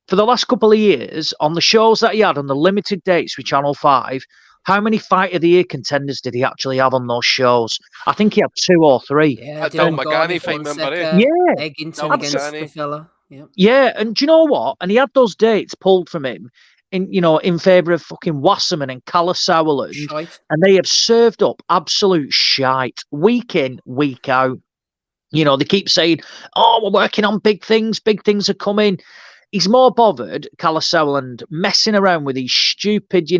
for the last couple of years, on the shows that he had on the limited dates with Channel 5, how many Fight of the Year contenders did he actually have on those shows? I think he had 2 or 3. Yeah, Del Magani fight, remember it? Yeah. Eggington against the fella. Yeah, and do you know what? And he had those dates pulled from him in favour of fucking Wasserman and Callum, and they have served up absolute shite week in, week out. They keep saying, "Oh, we're working on big things are coming." He's more bothered, Callum, messing around with these stupid,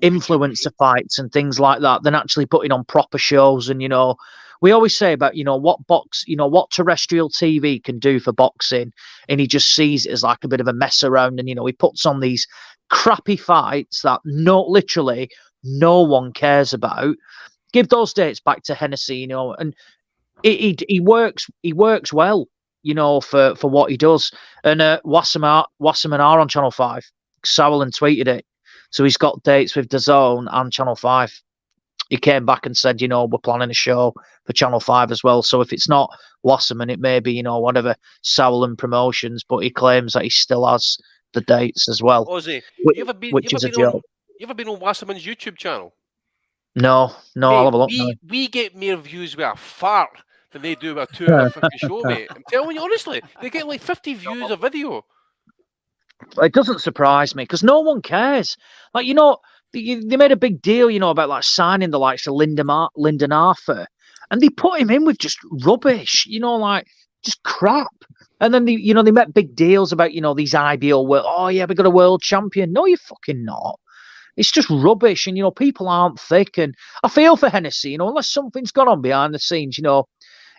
influencer fights and things like that than actually putting on proper shows. And we always say about what terrestrial TV can do for boxing, and he just sees it as like a bit of a mess around. And he puts on these crappy fights that literally no one cares about. Give those dates back to Hennessy, and he works well, for what he does. And Wasserman on Channel 5. Sauerland tweeted it. So he's got dates with DAZN and Channel 5. He came back and said, we're planning a show for Channel 5 as well. So if it's not Wasserman, it may be, whatever Sauerland Promotions, but he claims that he still has the dates as well. Ozzy, which is a joke. You ever been on Wasserman's YouTube channel? No, I'll have a look. We get more views with a fart than they do with a 2-hour fucking show, mate. I'm telling you, honestly, they get like 50 views a video. It doesn't surprise me because no one cares. Like, they made a big deal, about like signing the likes of Lyndon Arthur, and they put him in with just rubbish, like just crap. And then they make big deals about, these IBO world. Oh yeah, we got a world champion. No, you're fucking not. It's just rubbish, and people aren't thick. And I feel for Hennessy, unless something's gone on behind the scenes.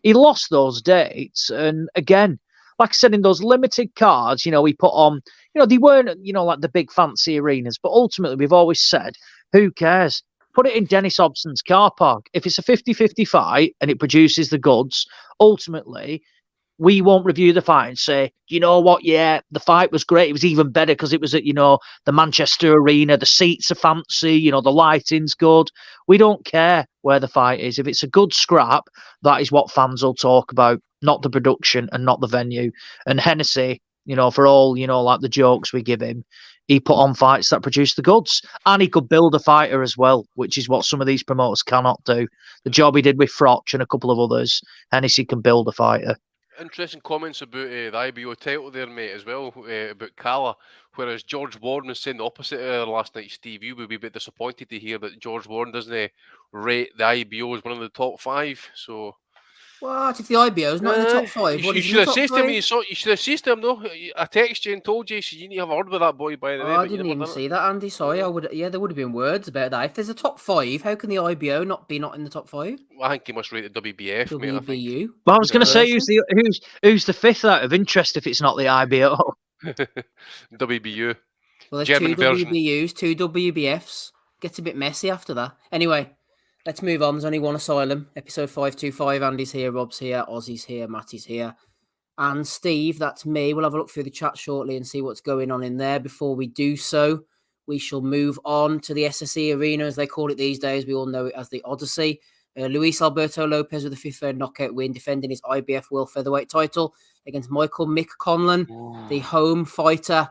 He lost those dates, and again, like I said, in those limited cards, he put on, they weren't, like the big fancy arenas, but ultimately we've always said, who cares? Put it in Dennis Hobson's car park. If it's a 50-50 fight and it produces the goods, ultimately, we won't review the fight and say, you know what, yeah, the fight was great. It was even better because it was at, the Manchester Arena, the seats are fancy, the lighting's good. We don't care where the fight is. If it's a good scrap, that is what fans will talk about, not the production and not the venue. And Hennessy, for all, like the jokes we give him, he put on fights that produce the goods. And he could build a fighter as well, which is what some of these promoters cannot do. The job he did with Frotch and a couple of others, Hennessy can build a fighter. Interesting comments about the IBO title there, mate, as well, about Cala. Whereas George Warren was saying the opposite last night. Steve, you would be a bit disappointed to hear that George Warren doesn't rate the IBO as one of the top 5. So, what if the IBO is not in the top 5? You should have said to him. You should have said to him, though. I texted you and told you, so you need to have a word with that boy. By the way, I didn't even see that, Andy. Sorry, I would. Yeah, there would have been words about that. If there's a top 5, how can the IBO not be in the top 5? Well, I think he must rate the WBF. WBU. Well, I was going to say who's the 5th out of interest if it's not the IBO. WBU. Well, there's German 2 WBUs, 2 WBFs. Gets a bit messy after that. Anyway, let's move on. There's only one Asylum. Episode 525. Andy's here, Rob's here, Ozzy's here, Matty's here. And Steve, that's me. We'll have a look through the chat shortly and see what's going on in there. Before we do so, we shall move on to the SSE Arena, as they call it these days. We all know it as the Odyssey. Luis Alberto Lopez with a 5th round knockout win, defending his IBF World Featherweight title against Michael Mick Conlan, the home fighter.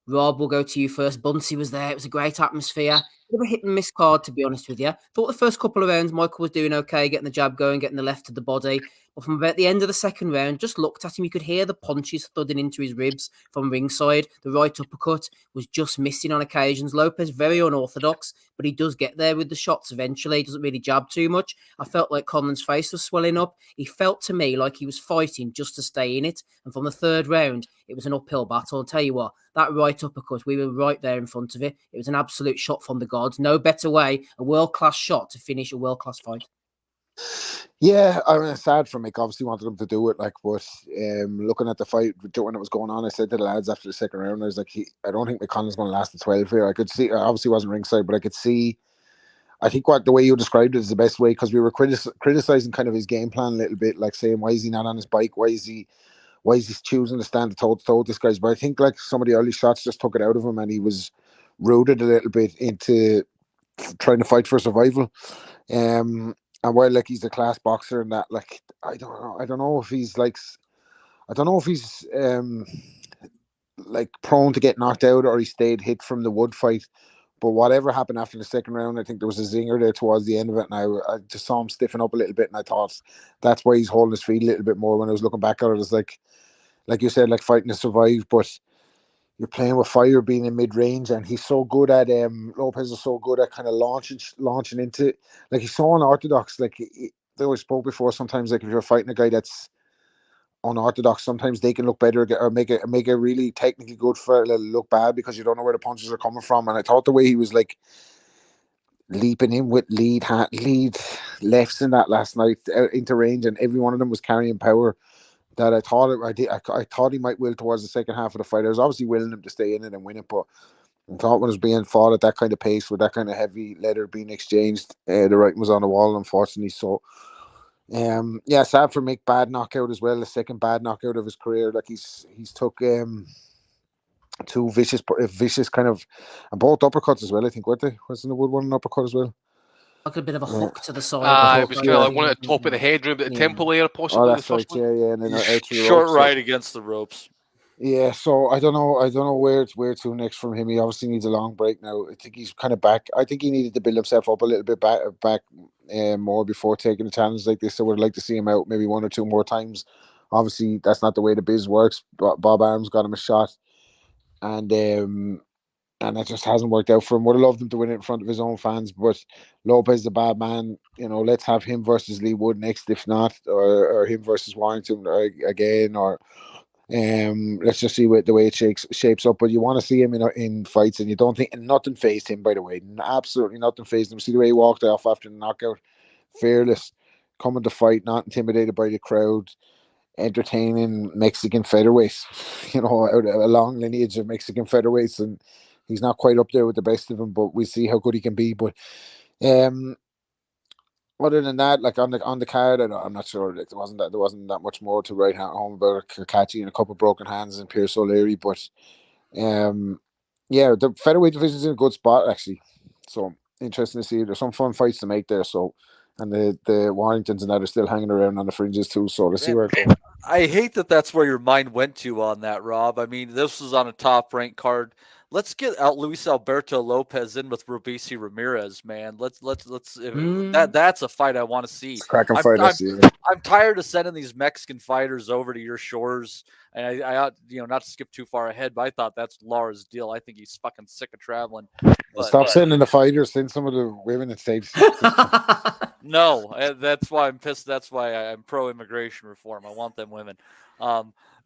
Rob, we'll go to you first. Bunsey was there. It was a great atmosphere. Bit of a hit and miss card, to be honest with you. Thought the first couple of rounds, Michael was doing okay, getting the jab going, getting the left to the body. But from about the end of the second round, just looked at him. You could hear the punches thudding into his ribs from ringside. The right uppercut was just missing on occasions. Lopez, very unorthodox, but he does get there with the shots eventually. He doesn't really jab too much. I felt like Conlan's face was swelling up. He felt to me like he was fighting just to stay in it. And from the third round, it was an uphill battle. I'll tell you what, that right uppercut, we were right there in front of it. It was an absolute shot from the gods. No better way, a world-class shot to finish a world-class fight. Yeah, I mean, it's sad for Mick. Obviously wanted him to do it, but looking at the fight when it was going on, I said to the lads after the second round, I was like, I don't think McConnell's going to last the 12 here. I could see, I obviously wasn't ringside, but I could see, I think the way you described it is the best way, because we were criticizing kind of his game plan a little bit, like saying, why is he not on his bike? Why is he choosing to stand toe to toe with this guys? But I think like some of the early shots just took it out of him, and he was rooted a little bit into trying to fight for survival. And while like he's a class boxer and that, like I don't know if he's like prone to get knocked out, or he stayed hit from the Wood fight. But whatever happened after the second round, I think there was a zinger there towards the end of it, and I just saw him stiffen up a little bit, and I thought that's why he's holding his feet a little bit more. When I was looking back at it, it's like you said, like fighting to survive, but you're playing with fire, being in mid-range, and he's so good at Lopez is so good at kind of launching into it. Like he's so unorthodox. Like they always spoke before, sometimes like if you're fighting a guy that's unorthodox, sometimes they can look better or make a really technically good fight look bad because you don't know where the punches are coming from. And I thought the way he was like leaping in with lead lefts in that last night out into range, and every one of them was carrying power that I thought he might will towards the second half of the fight. I was obviously willing him to stay in it and win it, but I thought when it was being fought at that kind of pace with that kind of heavy leather being exchanged, the writing was on the wall, unfortunately. So sad for Mick, bad knockout as well, the second bad knockout of his career. Like he's took two vicious kind of, and both uppercuts as well, I think, weren't they? Wasn't the Wood one an uppercut as well? Like a bit of a hook to the side. It was kind of like one at the top of the head, at the temple area, possibly. Oh, that's right, yeah, and then out to the Short ropes, right against the ropes. Yeah, so I don't know where to next from him. He obviously needs a long break now. I think he's kind of back. I think he needed to build himself up a little bit back more before taking a challenge like this. I would like to see him out maybe one or two more times. Obviously, that's not the way the biz works. Bob Arms got him a shot, and that just hasn't worked out for him. Would have loved him to win it in front of his own fans, but Lopez is a bad man. Let's have him versus Lee Wood next, if not, or him versus Warrington again, or let's just see the way it shapes up. But you want to see him in fights, and you don't think, and nothing fazed him, by the way. Absolutely nothing fazed him. See the way he walked off after the knockout, fearless, coming to fight, not intimidated by the crowd. Entertaining Mexican featherweights, out a long lineage of Mexican featherweights, and he's not quite up there with the best of them, but we see how good he can be. But other than that, like on the card, I'm not sure. Like there wasn't that much more to write home about Kakachi and a couple of broken hands and Pierce O'Leary. But the featherweight division is in a good spot actually. So interesting to see. There's some fun fights to make there. So. And the Warringtons and that are still hanging around on the fringes too. So let's see where it goes. I hate that's where your mind went to on that, Rob. I mean, this was on a top ranked card. Let's get out Luis Alberto Lopez in with Robeisy Ramirez, man. Let's that's a fight I want to see. Cracking fight. I'm tired of sending these Mexican fighters over to your shores. And I not to skip too far ahead, but I thought that's Lara's deal. I think he's fucking sick of traveling. Stop sending the fighters, send some of the women in states. No, that's why I'm pissed. That's why I'm pro immigration reform. I want them women.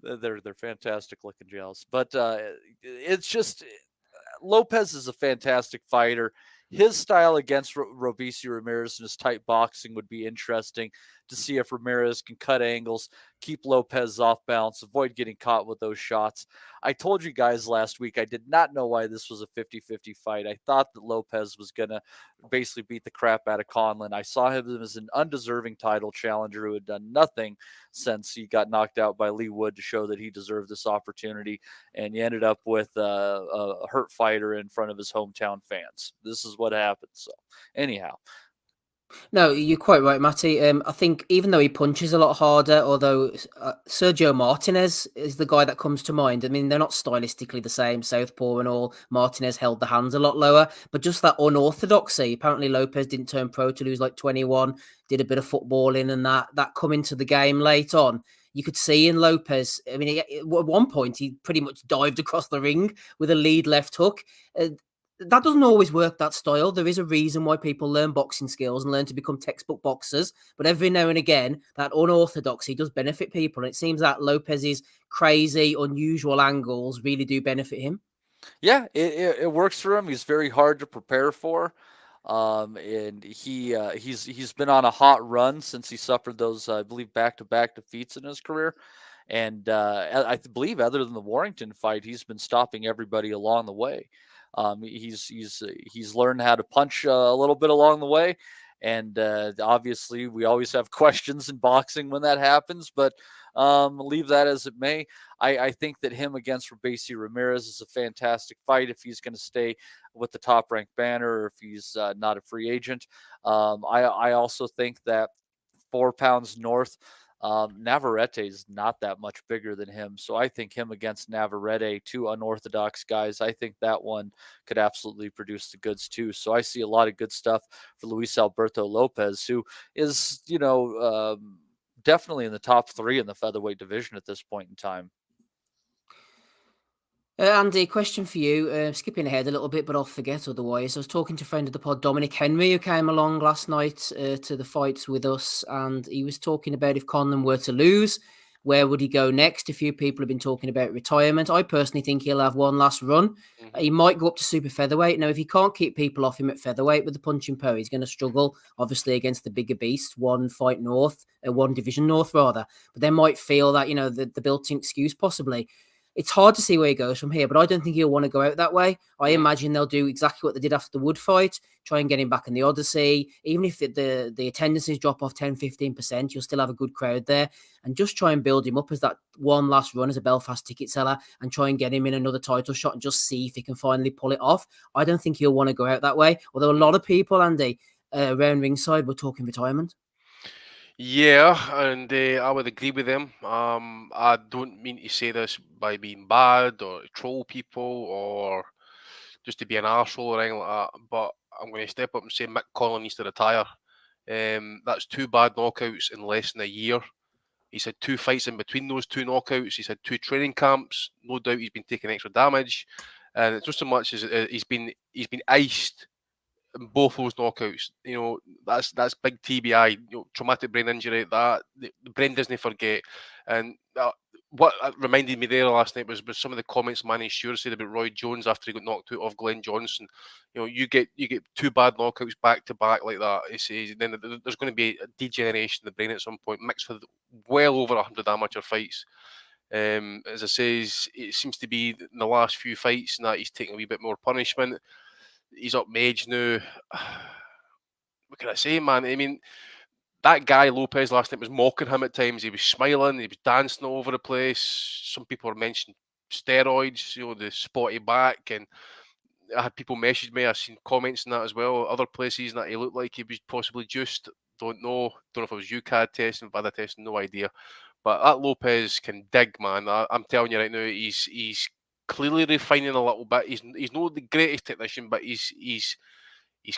They're fantastic looking gels, but it's just Lopez is a fantastic fighter. His style against Robeisy Ramirez and his tight boxing would be interesting to see if Ramirez can cut angles, keep Lopez off balance, avoid getting caught with those shots. I told you guys last week I did not know why this was a 50-50 fight. I thought that Lopez was going to basically beat the crap out of Conlan. I saw him as an undeserving title challenger who had done nothing since he got knocked out by Lee Wood to show that he deserved this opportunity, and he ended up with a hurt fighter in front of his hometown fans. This is what happened. So anyhow. No, you're quite right, Matty. I think even though he punches a lot harder, although Sergio Martinez is the guy that comes to mind. I mean, they're not stylistically the same, southpaw and all. Martinez held the hands a lot lower, but just that unorthodoxy. Apparently, Lopez didn't turn pro till he was like 21, did a bit of footballing, and that come into the game late on. You could see in Lopez, I mean, at one point, he pretty much dived across the ring with a lead left hook. That doesn't always work, that style. There is a reason why people learn boxing skills and learn to become textbook boxers. But every now and again, that unorthodoxy does benefit people. And it seems that Lopez's crazy, unusual angles really do benefit him. Yeah, it works for him. He's very hard to prepare for. And he's been on a hot run since he suffered those, I believe, back-to-back defeats in his career. And I believe other than the Warrington fight, he's been stopping everybody along the way. He's learned how to punch a little bit along the way, and obviously we always have questions in boxing when that happens. But leave that as it may. I think that him against Robeisy Ramirez is a fantastic fight if he's going to stay with the top-ranked banner or if he's not a free agent. I also think that 4 pounds north. Navarrete is not that much bigger than him. So I think him against Navarrete, two unorthodox guys, I think that one could absolutely produce the goods too. So I see a lot of good stuff for Luis Alberto Lopez, who is, definitely in the top 3 in the featherweight division at this point in time. Andy, question for you. Skipping ahead a little bit, but I'll forget otherwise. I was talking to a friend of the pod, Dominic Henry, who came along last night to the fights with us, and he was talking about if Conlan were to lose, Where would he go next? A few people have been talking about retirement. I personally think he'll have one last run. He might go up to super featherweight. Now, if he can't keep people off him at featherweight with the punching power, he's going to struggle, obviously, against the bigger beast, one division north, rather. But they might feel that, the built-in excuse possibly. It's hard to see where he goes from here, but I don't think he'll want to go out that way. I imagine they'll do exactly what they did after the Wood fight, try and get him back in the Odyssey. Even if the attendances drop off 10-15%, you'll still have a good crowd there, and just try and build him up as that one last run as a Belfast ticket seller and try and get him in another title shot and just see if he can finally pull it off. I don't think he'll want to go out that way, although a lot of people, Andy, around ringside were talking retirement. Yeah, and I would agree with them. I don't mean to say this by being bad or to troll people or just to be an arsehole or anything like that, but I'm going to step up and say Mick Conlan needs to retire. That's 2 bad knockouts in less than a year. He's had 2 fights in between those 2 knockouts. He's had 2 training camps. No doubt he's been taking extra damage, and it's not so much as he's been iced in both those knockouts. That's big TBI, traumatic brain injury. That the brain doesn't forget. And what reminded me there last night was some of the comments Manny Stewart said about Roy Jones after he got knocked out of Glenn Johnson. You get 2 bad knockouts back to back like that. He says then there's going to be a degeneration in the brain at some point, mixed with well over 100 amateur fights. As I says, it seems to be in the last few fights that he's taking a wee bit more punishment. He's up my age now. What can I say, man? I mean, that guy Lopez last night was mocking him at times. He was smiling, he was dancing all over the place. Some people were mentioning steroids, the spotty back, and I had people message me. I've seen comments on that as well. Other places that he looked like he was possibly juiced. Don't know if it was UCAD testing, VADA testing, no idea. But that Lopez can dig, man. I'm telling you right now, he's clearly refining a little bit. He's not the greatest technician, but he's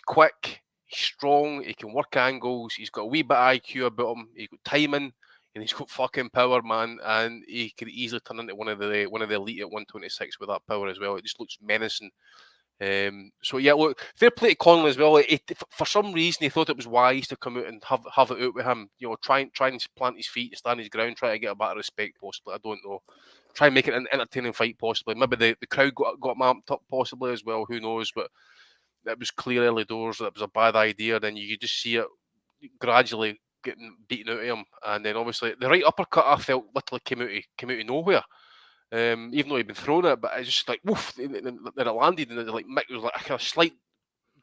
quick, he's strong, he can work angles, he's got a wee bit of IQ about him, he's got timing, and he's got fucking power, man. And he could easily turn into one of the elite at 126 with that power as well. It just looks menacing. So yeah, look, fair play to Conlan as well. For some reason, he thought it was wise to come out and have it out with him. Try and plant his feet and stand his ground, try to get a bit of respect, possibly. I don't know. Try and make it an entertaining fight, possibly. Maybe the crowd got amped up, possibly as well. Who knows? But it was clear early doors that it was a bad idea. Then you could just see it gradually getting beaten out of him, and then obviously the right uppercut I felt literally came out of nowhere. Even though he'd been thrown it, but it's just like woof, and it landed, and like Mick was like a slight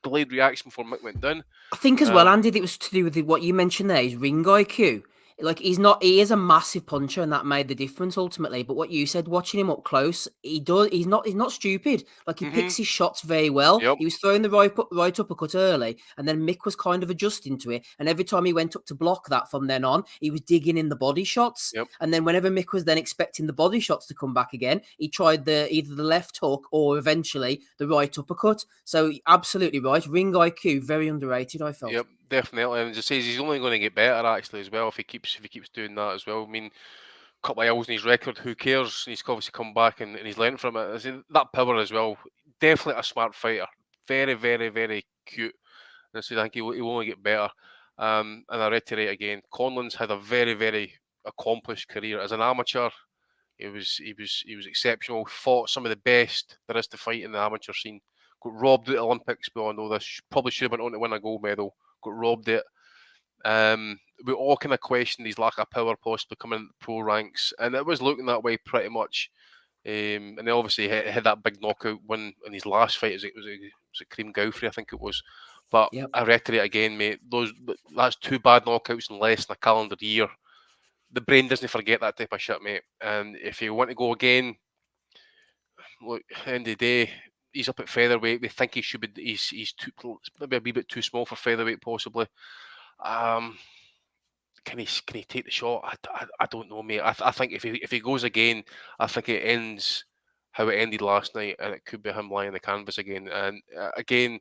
delayed reaction before Mick went down. I think as well, Andy, it was to do with what you mentioned there, his ring IQ. Like he is a massive puncher, and that made the difference ultimately. But what you said, watching him up close, he's not stupid. Like he picks his shots very well. Yep. He was throwing the right uppercut early, and then Mick was kind of adjusting to it. And every time he went up to block that from then on, he was digging in the body shots. Yep. And then whenever Mick was then expecting the body shots to come back again, he tried either the left hook or eventually the right uppercut. So absolutely right. Ring IQ, very underrated, I felt. Yep, definitely. And as I says, he's only going to get better actually as well if he keeps doing that as well. I mean, a couple of L's in his record, who cares? He's obviously come back and he's learned from it. I say, that power as well. Definitely a smart fighter. Very, very, very cute. And so I think he'll only get better. And I reiterate again, Conlan's had a very, very accomplished career as an amateur. He was exceptional. Fought some of the best there is to fight in the amateur scene. Got robbed at the Olympics. We all know this. Probably should have went on to win a gold medal. Got robbed it. We all kind of questioned his lack of power possibly coming in the pro ranks, and it was looking that way pretty much. And he obviously had that big knockout win in his last fight. Was it Kareem Gouffry, I think it was. But yep. I reiterate again, mate, that's 2 bad knockouts in less than a calendar year. The brain doesn't forget that type of shit, mate. And if you want to go again, look, at the end of the day, he's up at featherweight. We think he should be. He's maybe a wee bit too small for featherweight, possibly. Can he take the shot? I don't know, mate. I think if he goes again, I think it ends how it ended last night, and it could be him lying on the canvas again. And again,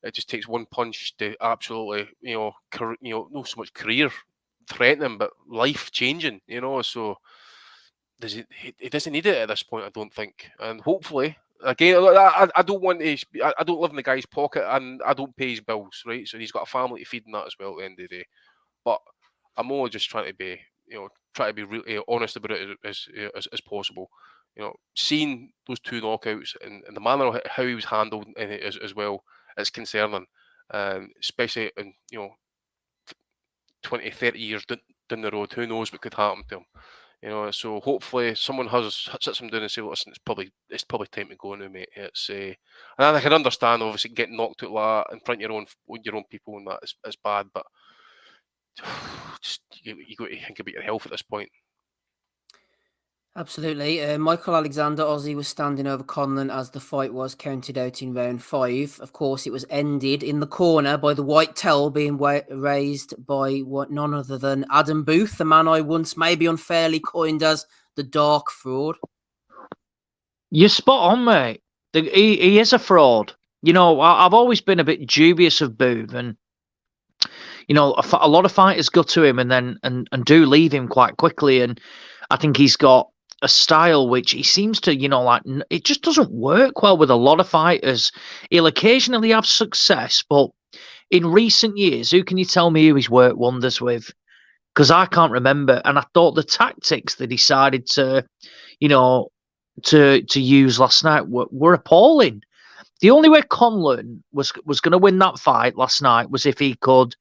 it just takes one punch to absolutely, not so much career threatening, but life changing. So he doesn't need it at this point, I don't think. And hopefully, again, I don't want to. I don't live in the guy's pocket, and I don't pay his bills, right? So he's got a family to feed and that as well at the end of the day. But I'm only just trying to be, try to be really honest about it as possible. You know, seeing those 2 knockouts and the manner of how he was handled in it as well, it's concerning. Especially in 20, 30 years down the road, who knows what could happen to him? You know, so hopefully someone sits him down and say, "Listen, it's probably time to go now, mate." It's and I can understand obviously getting knocked out like that in front of your own people and that is bad, but just you got to think about your health at this point. Absolutely. Michael Alexander, Aussie, was standing over Conlan as the fight was counted out in round 5. Of course, it was ended in the corner by the white towel being raised by none other than Adam Booth, the man I once maybe unfairly coined as the Dark Fraud. You're spot on, mate. He is a fraud. You know, I've always been a bit dubious of Booth, and you know, a lot of fighters go to him and then and do leave him quite quickly, and I think he's got a style which he seems to, you know, like it just doesn't work well with a lot of fighters. He'll occasionally have success, but in recent years, who can you tell me who he's worked wonders with? Because I can't remember. And I thought the tactics they decided to, you know, to use last night were appalling. The only way Conlan was going to win that fight last night was if he could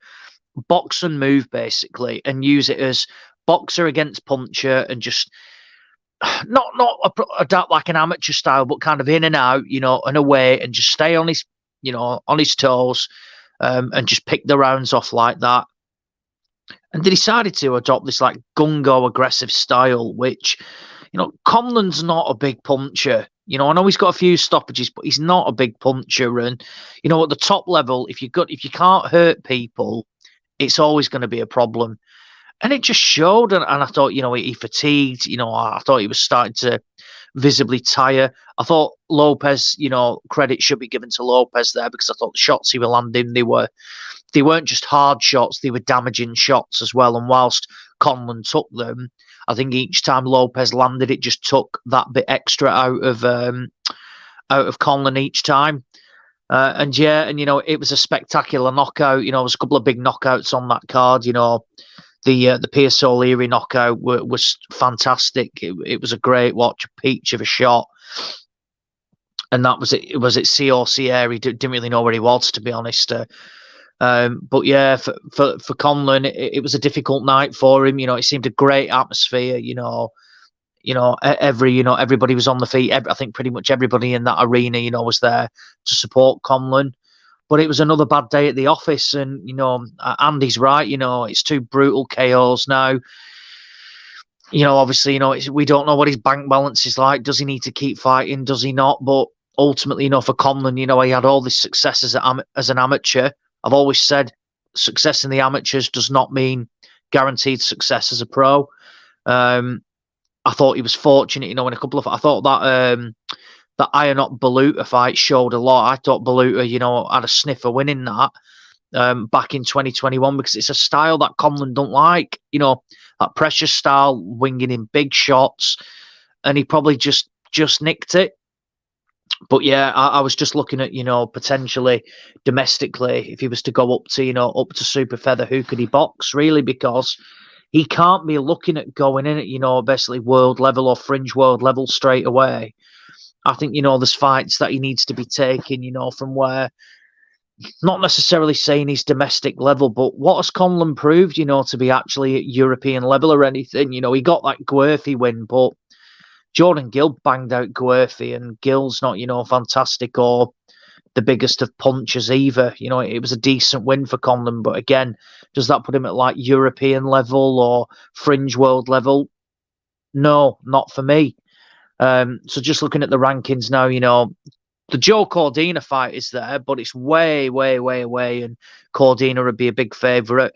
box and move, basically, and use it as boxer against puncher and just not adapt like an amateur style, but kind of in and out, you know, and away, and just stay on his, you know, on his toes, and just pick the rounds off like that. And they decided to adopt this like gung-ho aggressive style, which, you know, Conlan's not a big puncher. You know, I know he's got a few stoppages, but he's not a big puncher. And, you know, at the top level, if you can't hurt people, it's always going to be a problem. And it just showed, and I thought, you know, he fatigued. You know, I thought he was starting to visibly tire. I thought Lopez, you know, credit should be given to Lopez there, because I thought the shots he was landing, they weren't just hard shots, they were damaging shots as well. And whilst Conlan took them, I think each time Lopez landed, it just took that bit extra out of Conlan each time. And you know, it was a spectacular knockout. You know, there was a couple of big knockouts on that card. You know, the Pierce O'Leary knockout was fantastic. It was a great watch, a peach of a shot. And that was it. Was it COCR? He didn't really know where he was, to be honest. But yeah, for Conlan, it was a difficult night for him. You know, it seemed a great atmosphere. You know, everybody was on the feet. I think pretty much everybody in that arena, you know, was there to support Conlan. But it was another bad day at the office, and you know, Andy's right. You know, it's 2 brutal KOs now. You know, obviously, you know, we don't know what his bank balance is like. Does he need to keep fighting? Does he not? But ultimately, you know, for Conlan, you know, he had all this success as an amateur. I've always said success in the amateurs does not mean guaranteed success as a pro. I thought he was fortunate, you know, in a couple of. I thought that Ironot Baluta fight showed a lot. I thought Baluta, you know, had a sniff of winning that back in 2021, because it's a style that Conlan don't like. You know, that pressure style, winging in big shots, and he probably just nicked it. But yeah, I was just looking at, you know, potentially domestically, if he was to go up to super feather, who could he box, really? Because he can't be looking at going in at, you know, basically world level or fringe world level straight away. I think, you know, there's fights that he needs to be taking, you know, from where, not necessarily saying he's domestic level, but what has Conlan proved, you know, to be actually at European level or anything? You know, he got that Guerfi win, but Jordan Gill banged out Guerfi, and Gill's not, you know, fantastic or the biggest of punchers either. You know, it was a decent win for Conlan, but again, does that put him at like European level or fringe world level? No, not for me. So just looking at the rankings now, you know, the Joe Cordina fight is there, but it's way, way, way away, and Cordina would be a big favourite.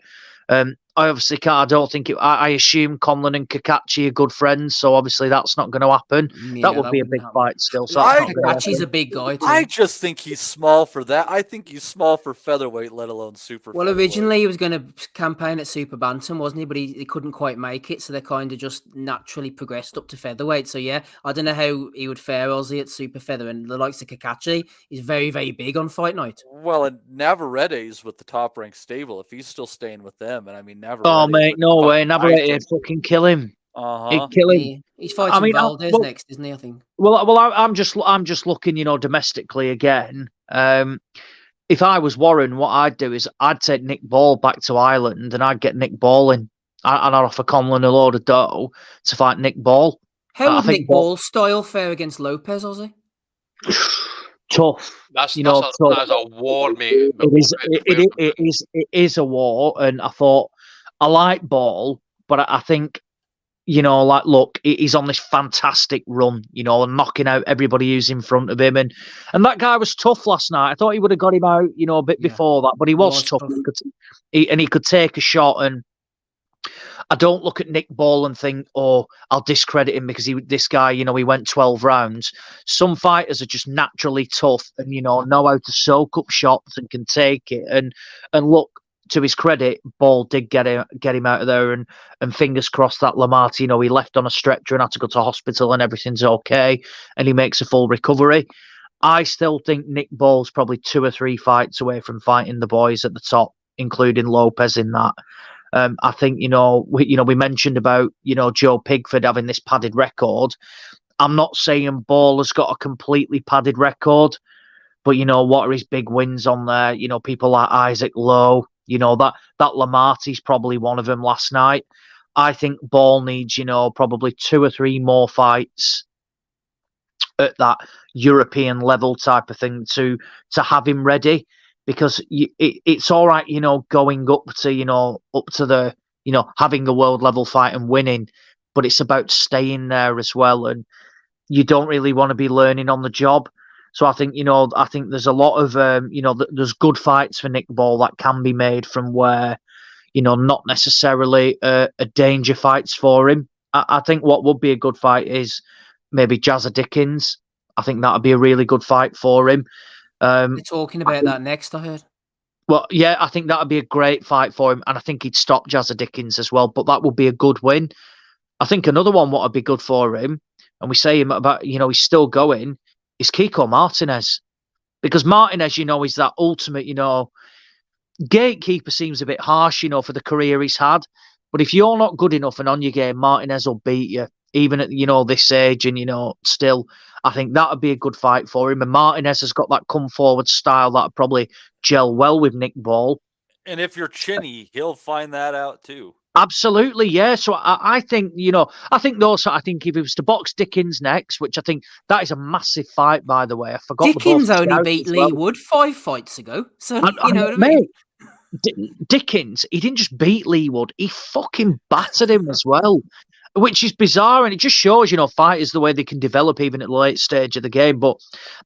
I obviously can't. I don't think it. I assume Conlan and Kakachi are good friends, so obviously that's not going to happen. Yeah, that would be a big fight still. So Kakachi's a big guy too. I just think he's small for that. I think he's small for featherweight, let alone super. Well, originally he was going to campaign at super bantam, wasn't he? But he couldn't quite make it, so they kind of just naturally progressed up to featherweight. So yeah, I don't know how he would fare Aussie at super feather, and the likes of Kakachi is very, very big on fight night. Well, and Navarrete's with the top ranked stable. If he's still staying with them, and I mean Oh, Navarrete. mate, no way. Navarrete Tyson. would fucking kill him. Uh-huh. He'd kill him. He's fighting Valdez well, next, isn't he? I think. I'm just looking, domestically again. If I was Warren, what I'd do is I'd take Nick Ball back to Ireland and I'd get Nick Ball in. And I'd offer Conlan a load of dough to fight Nick Ball. How would Nick Ball's style fare against Lopez, Ozzy? Tough. That's tough. That's a war, mate. It is a war, and I thought I like Ball, but I think look, he's on this fantastic run, and knocking out everybody who's in front of him, and that guy was tough last night. I thought he would have got him out, a bit before that, but he was tough. He could take a shot, and I don't look at Nick Ball and think, oh, I'll discredit him because this guy, he went 12 rounds. Some fighters are just naturally tough and, know how to soak up shots and can take it. And look, to his credit, Ball did get him out of there, and fingers crossed that Lamar, he left on a stretcher and had to go to hospital and everything's okay, and he makes a full recovery. I still think Nick Ball's probably 2 or 3 fights away from fighting the boys at the top, including Lopez in that. I think we mentioned about Joe Pigford having this padded record. I'm not saying Ball has got a completely padded record, but what are his big wins on there? People like Isaac Lowe. That Lamarty's probably one of them last night. I think Ball needs probably 2 or 3 more fights at that European level type of thing to have him ready. Because it's all right, going up to the, having a world level fight and winning, but it's about staying there as well. And you don't really want to be learning on the job. So I think, there's a lot of, there's good fights for Nick Ball that can be made from where, not necessarily a danger fights for him. I think what would be a good fight is maybe Jazza Dickens. I think that would be a really good fight for him. They're talking about that next, I heard. Well, yeah, I think that would be a great fight for him, and I think he'd stop Jazza Dickens as well, but that would be a good win. I think another one what would be good for him, and we say him about, he's still going, is Kiko Martinez. Because Martinez, is that ultimate, gatekeeper seems a bit harsh, for the career he's had. But if you're not good enough and on your game, Martinez will beat you, even at, this age, and, still. I think that would be a good fight for him. And Martinez has got that come forward style that would probably gel well with Nick Ball. And if you're chinny, he'll find that out too. Absolutely, yeah. So I think, I think if he was to box Dickens next, which I think that is a massive fight, by the way. I forgot. Dickens only beat Lee Wood 5 fights ago. So, what I mean? Dickens, he didn't just beat Lee Wood, he fucking battered him as well. Which is bizarre, and it just shows, fighters the way they can develop even at the late stage of the game. But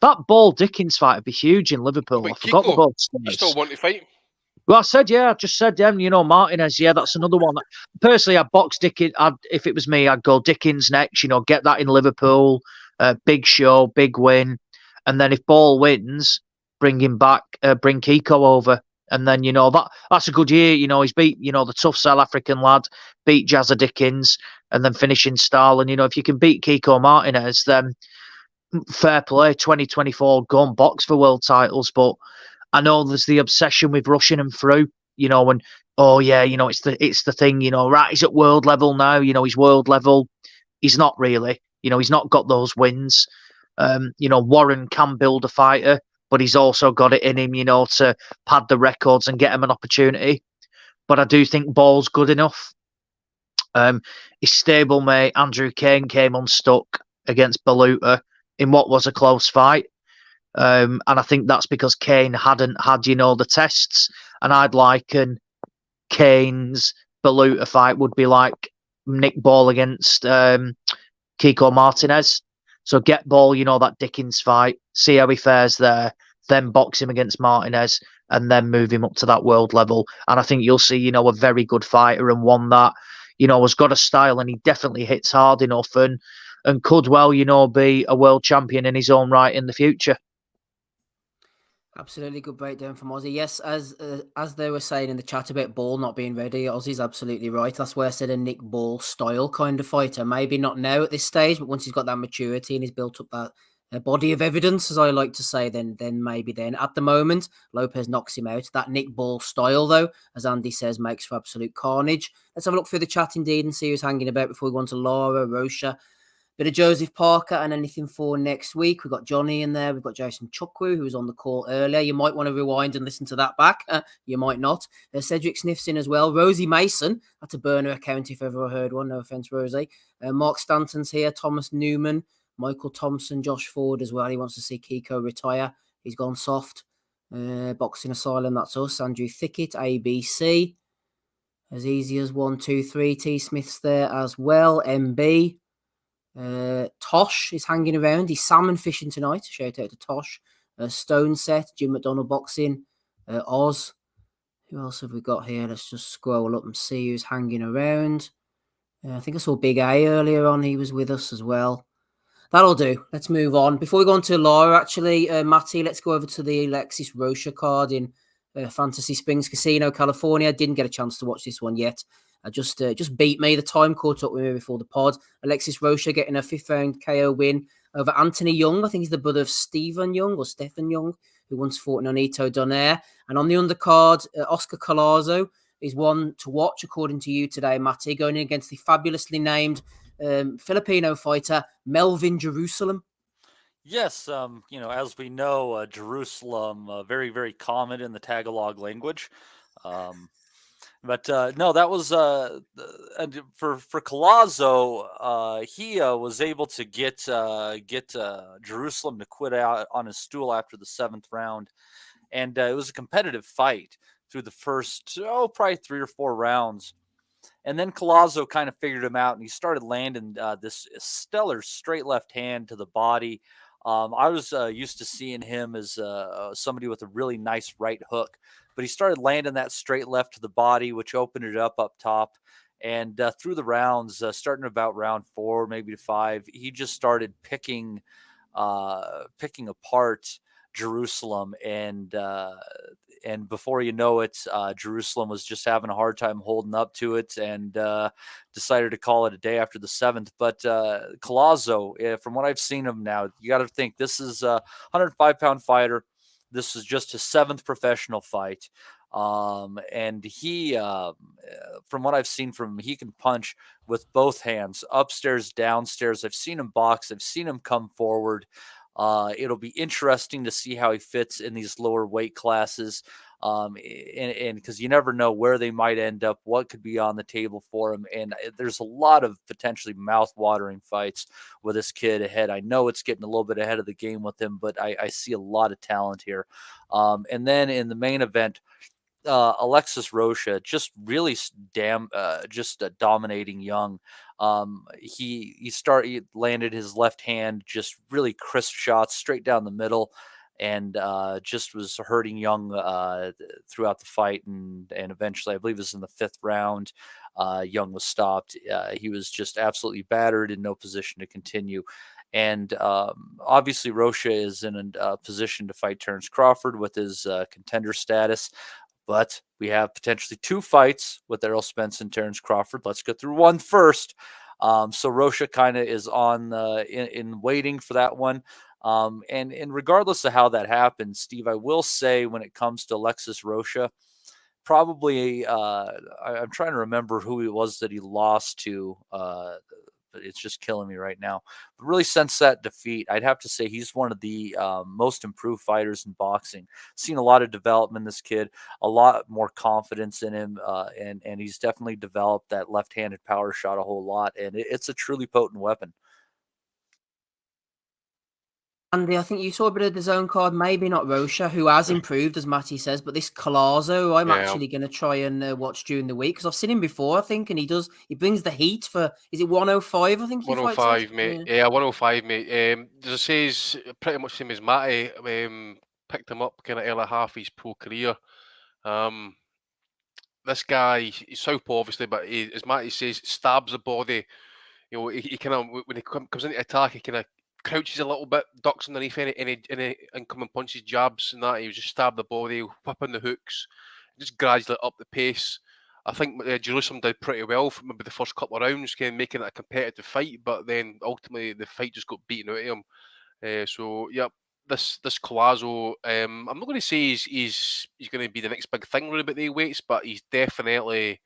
that Ball Dickens fight would be huge in Liverpool. Wait, I forgot Kiko, about you still want to fight? Well, I just said them. Martinez. Yeah, that's another one. Personally, I'd box Dickens. If it was me, I'd go Dickens next. Get that in Liverpool. Big show, big win, and then if Ball wins, bring him back. Bring Kiko over. And then, that's a good year. He's beat, the tough South African lad, beat Jazza Dickens, and then finish in style. And, if you can beat Kiko Martinez, then fair play, 2024, go and box for world titles. But I know there's the obsession with rushing him through, and, oh, yeah, it's the thing, right, he's at world level now, he's world level. He's not really, he's not got those wins. Warren can build a fighter, but he's also got it in him, to pad the records and get him an opportunity. But I do think Ball's good enough. His stablemate, Andrew Kane, came unstuck against Baluta in what was a close fight. And I think that's because Kane hadn't had, the tests. And I'd liken Kane's Baluta fight would be like Nick Ball against Kiko Martinez. So get Ball, that Dickens fight, see how he fares there, then box him against Martinez, and then move him up to that world level. And I think you'll see, a very good fighter and one that, has got a style, and he definitely hits hard enough and could well, be a world champion in his own right in the future. Absolutely good breakdown from Ozzy. Yes, as they were saying in the chat about Ball not being ready, Ozzy's absolutely right. That's where I said a Nick Ball style kind of fighter. Maybe not now at this stage, but once he's got that maturity and he's built up that a body of evidence, as I like to say, then maybe then. At the moment, Lopez knocks him out. That Nick Ball style, though, as Andy says, makes for absolute carnage. Let's have a look through the chat indeed and see who's hanging about before we go on to Lara, Rocha, bit of Joseph Parker, and anything for next week. We've got Johnny in there. We've got Jason Chukwu, who was on the call earlier. You might want to rewind and listen to that back. You might not. Cedric Sniff's in as well. Rosie Mason. That's a burner account if ever I heard one. No offense, Rosie. Mark Stanton's here. Thomas Newman. Michael Thompson, Josh Ford as well. He wants to see Kiko retire. He's gone soft. Boxing Asylum, that's us. Andrew Thickett, ABC. As easy as 1, 2, 3. T. Smith's there as well. MB. Tosh is hanging around. He's salmon fishing tonight. Shout out to Tosh. Stone Set, Jim McDonald Boxing. Oz. Who else have we got here? Let's just scroll up and see who's hanging around. I think I saw Big A earlier on. He was with us as well. That'll do. Let's move on. Before we go on to Lara, actually, Matty, let's go over to the Alexis Rocha card in Fantasy Springs Casino, California. Didn't get a chance to watch this one yet. Just beat me. The time caught up with me before the pod. Alexis Rocha getting a 5th round KO win over Anthony Young. I think he's the brother of Stephen Young or Stephen Young, who once fought Nonito Donaire. And on the undercard, Oscar Collazo is one to watch, according to you today, Matty, going in against the fabulously named Filipino fighter Melvin Jerusalem. Yes, as we know, Jerusalem, very, very common in the Tagalog language. But no, that was for Collazo. He was able to get Jerusalem to quit out on his stool after the 7th round, and it was a competitive fight through the first probably 3 or 4 rounds. And then Collazo kind of figured him out, and he started landing this stellar straight left hand to the body. I was used to seeing him as somebody with a really nice right hook, but he started landing that straight left to the body, which opened it up top. And through the rounds, starting about round 4, maybe to 5, he just started picking apart Jerusalem, and before you know it, Jerusalem was just having a hard time holding up to it, and decided to call it a day after the 7th. But Collazo, from what I've seen of him now, you got to think this is a 105-pound fighter. This is just his 7th professional fight. And he, from what I've seen from him, he can punch with both hands, upstairs, downstairs. I've seen him box. I've seen him come forward. It'll be interesting to see how he fits in these lower weight classes. And because you never know where they might end up, what could be on the table for him. And there's a lot of potentially mouth-watering fights with this kid ahead. I know it's getting a little bit ahead of the game with him, but I see a lot of talent here. And then in the main event, Alexis Rocha, just really dominating Young. He landed his left hand, just really crisp shots straight down the middle, and just was hurting Young throughout the fight. And eventually, I believe it was in the 5th round, Young was stopped. He was just absolutely battered, in no position to continue. And obviously, Rocha is in a position to fight Terence Crawford with his contender status. But we have potentially 2 fights with Errol Spence and Terence Crawford. Let's go through one first. So Rocha kind of is on in waiting for that one. And regardless of how that happens, Steve, I will say when it comes to Alexis Rocha, probably I'm trying to remember who it was that he lost to. But it's just killing me right now. But really, since that defeat, I'd have to say he's one of the most improved fighters in boxing. Seen a lot of development in this kid, a lot more confidence in him, and he's definitely developed that left-handed power shot a whole lot, and it's a truly potent weapon. Andy, I think you saw a bit of the zone card, maybe not Rocha, who has improved, as Matty says, but this Collazo, I'm actually going to try and watch during the week, because I've seen him before, I think, and he brings the heat for, is it 105, I think? 105, mate. Yeah, 105, mate. As I say, he's pretty much the same as Matty. Picked him up kind of early half of his pro career. This guy, he's southpaw, obviously, but he, as Matty says, stabs the body. You know, he kind of, when he comes into attack, he kind of crouches a little bit, ducks underneath any incoming punches, jabs, and that. He was just stab the body, whipping the hooks, just gradually up the pace. I think Jerusalem did pretty well for maybe the first couple of rounds, kind of making it a competitive fight, but then ultimately the fight just got beaten out of him. So yep, this Collazo, I'm not going to say he's going to be the next big thing really about the weights, but he's definitely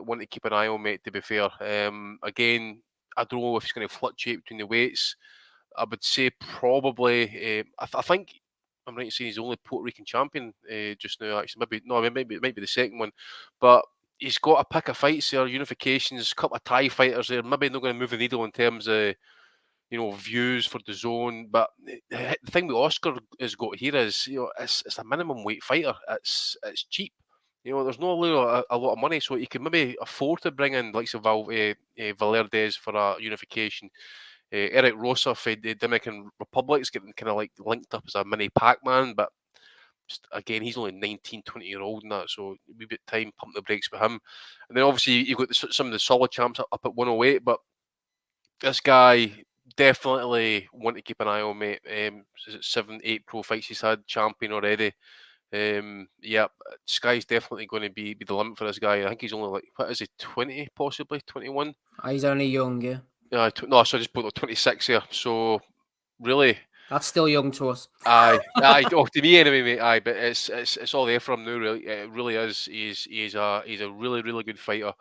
one to keep an eye on, mate. To be fair, again, I don't know if he's going to fluctuate between the weights. I would say probably. I think I'm right in saying he's the only Puerto Rican champion just now. Actually, maybe it might be the second one, but he's got a pick of fights there, unifications, a couple of Thai fighters there. Maybe not going to move the needle in terms of views for the zone. But the thing with Oscar has got here is it's a minimum weight fighter. It's cheap. There's not a lot of money, so you can maybe afford to bring in like Valerdes for a unification. Eric Rosa for the Dominican Republic's getting kind of like linked up as a mini Pac-Man, but again, he's only 19, 20-year-old and that, so a wee bit time, pump the brakes with him. And then obviously you've got some of the solid champs up at 108, but this guy definitely want to keep an eye on, mate. Is it 7, 8 pro fights he's had, champion already. Yeah, sky's definitely going to be the limit for this guy. I think he's only like, what is he, 20 possibly, 21? He's only young, yeah. No, so I just put like 26 here. So really, that's still young to us. Aye, to me anyway, mate. Aye, but it's all there for him now. Really, it really is. He's a really good fighter.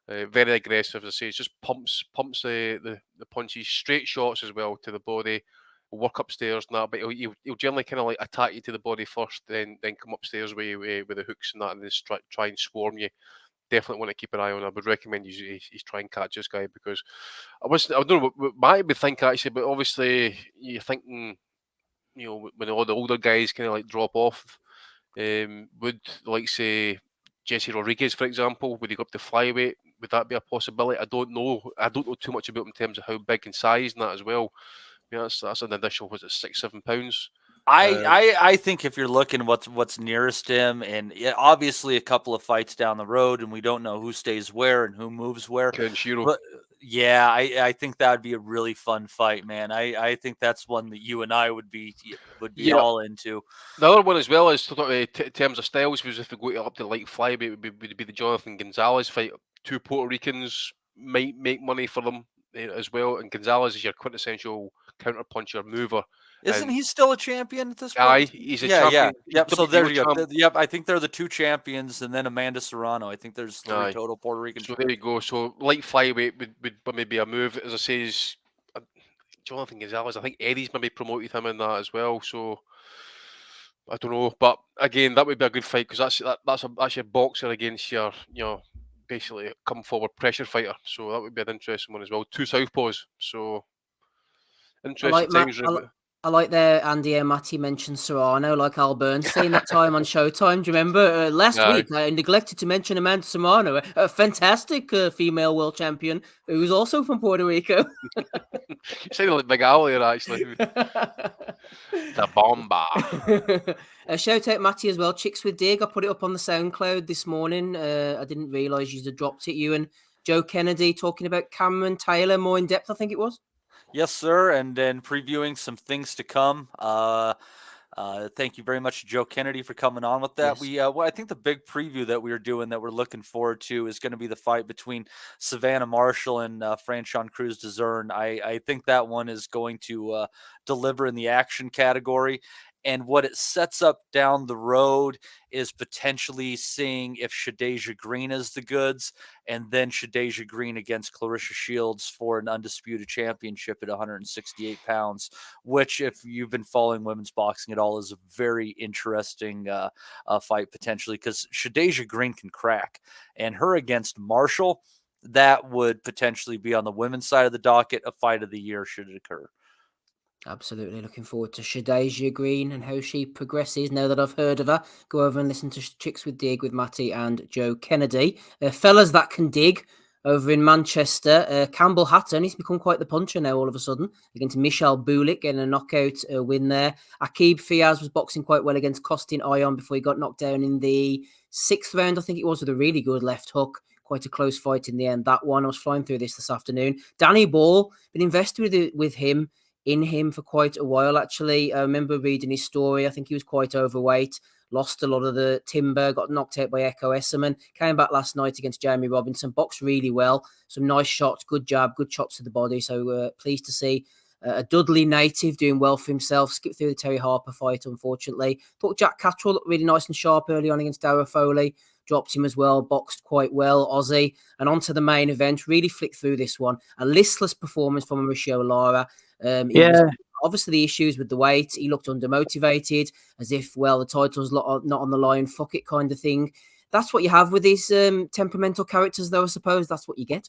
Very aggressive, as I say. He just pumps the punches, straight shots as well to the body. Work upstairs and that, but he'll generally kind of like attack you to the body first, then come upstairs with the hooks and that, and then try and swarm you. Definitely want to keep an eye on. I would recommend you try and catch this guy, because I don't know what Matty would think actually, but obviously you're thinking, when all the older guys kind of like drop off, would like say Jesse Rodriguez, for example, would he go up to flyweight? Would that be a possibility? I don't know too much about him in terms of how big in size and that as well. Yeah, that's an additional, was it 6-7 pounds? I think if you're looking what's nearest him, and obviously a couple of fights down the road, and we don't know who stays where and who moves where. But yeah, I think that would be a really fun fight, man. I think that's one that you and I would be all into. The other one as well is in terms of styles, was if we go up to light flyweight, would be the Jonathan Gonzalez fight. 2 Puerto Ricans might make money for them as well, and Gonzalez is your quintessential counter puncher mover. Isn't he still a champion at this point? Aye, he's a champion. Yeah. Yep. So there you go. Yep. I think they're the 2 champions, and then Amanda Serrano. I think there's 3 total Puerto Rican. So there you go. So light flyweight would maybe a move. As I say, is Jonathan Gonzalez. I think Eddie's maybe promoted him in that as well. So I don't know, but again, that would be a good fight, because that's your boxer against your basically come forward pressure fighter. So that would be an interesting one as well. 2 southpaws. So interesting times. I like there, Andy and Matty mentioned Serrano, like Al Bernstein that time on Showtime. Do you remember? Last week, I neglected to mention Amanda Serrano, a fantastic female world champion who was also from Puerto Rico. You sounded like Big Al here, actually. The bomba. Shout out Matty as well. Chicks with Dig. I put it up on the SoundCloud this morning. I didn't realise you'd have dropped it. You and Joe Kennedy talking about Cameron Taylor more in depth, I think it was. Yes, sir. And then previewing some things to come. Thank you very much, Joe Kennedy, for coming on with that. Yes. I think the big preview that we are doing that we're looking forward to is going to be the fight between Savannah Marshall and Franchon Cruz de Zern. I think that one is going to deliver in the action category. And what it sets up down the road is potentially seeing if Shadeja Green is the goods, and then Shadeja Green against Clarissa Shields for an undisputed championship at 168 pounds, which, if you've been following women's boxing at all, is a very interesting fight potentially, because Shadeja Green can crack. And her against Marshall, that would potentially be on the women's side of the docket, a fight of the year should it occur. Absolutely looking forward to Shadeja Green and how she progresses. Now that I've heard of her, go over and listen to Chicks with Dig with Matty and Joe Kennedy. Fellas that can dig over in Manchester. Campbell Hatton, he's become quite the puncher now all of a sudden. Against Michal Bulik, getting a knockout win there. Aqib Fiaz was boxing quite well against Costin Ion before he got knocked down in the 6th round, I think it was, with a really good left hook. Quite a close fight in the end, that one. I was flying through this afternoon. Danny Ball, been invested with him. In him for quite a while, actually. I remember reading his story. I think he was quite overweight, lost a lot of the timber, got knocked out by Echo Esserman, came back last night against Jamie Robinson, boxed really well, some nice shots, good jab, good shots to the body. So pleased to see A Dudley native doing well for himself. Skipped through the Terry Harper fight, unfortunately. Thought Jack Catterall looked really nice and sharp early on against Dara Foley. Dropped him as well, boxed quite well, Aussie. And on to the main event, really flicked through this one. A listless performance from Mauricio Lara. Obviously, the issues with the weight. He looked undermotivated, as if, well, the title's not on the line, fuck it kind of thing. That's what you have with these temperamental characters, though, I suppose. That's what you get.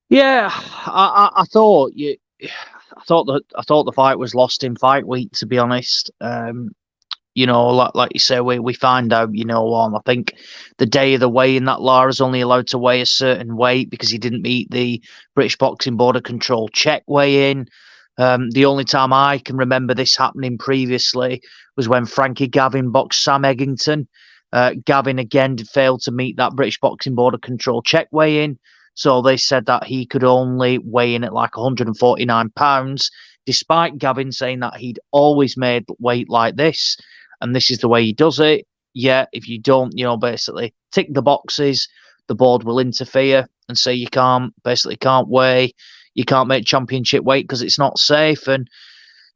Yeah, I thought the fight was lost in fight week, to be honest. You know, like you say, we find out, you know, I think the day of the weigh-in that Lara's only allowed to weigh a certain weight because he didn't meet the British Boxing Board of Control check weigh-in. The only time I can remember this happening previously was when Frankie Gavin boxed Sam Eggington. Gavin again failed to meet that British Boxing Board of Control check weigh-in. So they said that he could only weigh in at like 149 pounds, despite Gavin saying that he'd always made weight like this. And this is the way he does it. Yeah, if you don't, you know, basically tick the boxes, the board will interfere and say you can't weigh, you can't make championship weight because it's not safe. And,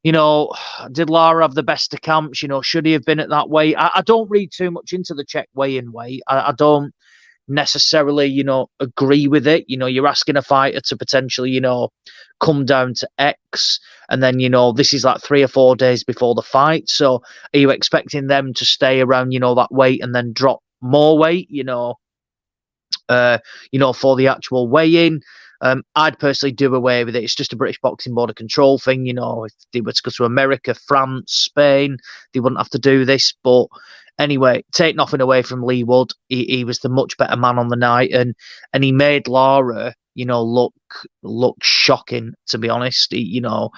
you know, did Lara have the best of camps? You know, should he have been at that weight? I don't read too much into the check weigh-in weight. I don't necessarily, you know, agree with it. You know, you're asking a fighter to potentially, you know, come down to X, and then, you know, this is like 3 or 4 days before the fight. So are you expecting them to stay around, you know, that weight and then drop more weight, you know, for the actual weigh-in? I'd personally do away with it. It's just a British Boxing Board of Control thing, you know. If they were to go to America, France, Spain, they wouldn't have to do this. But anyway, take nothing away from Lee Wood. He was the much better man on the night, and he made Lara, you know, look shocking, to be honest. You know,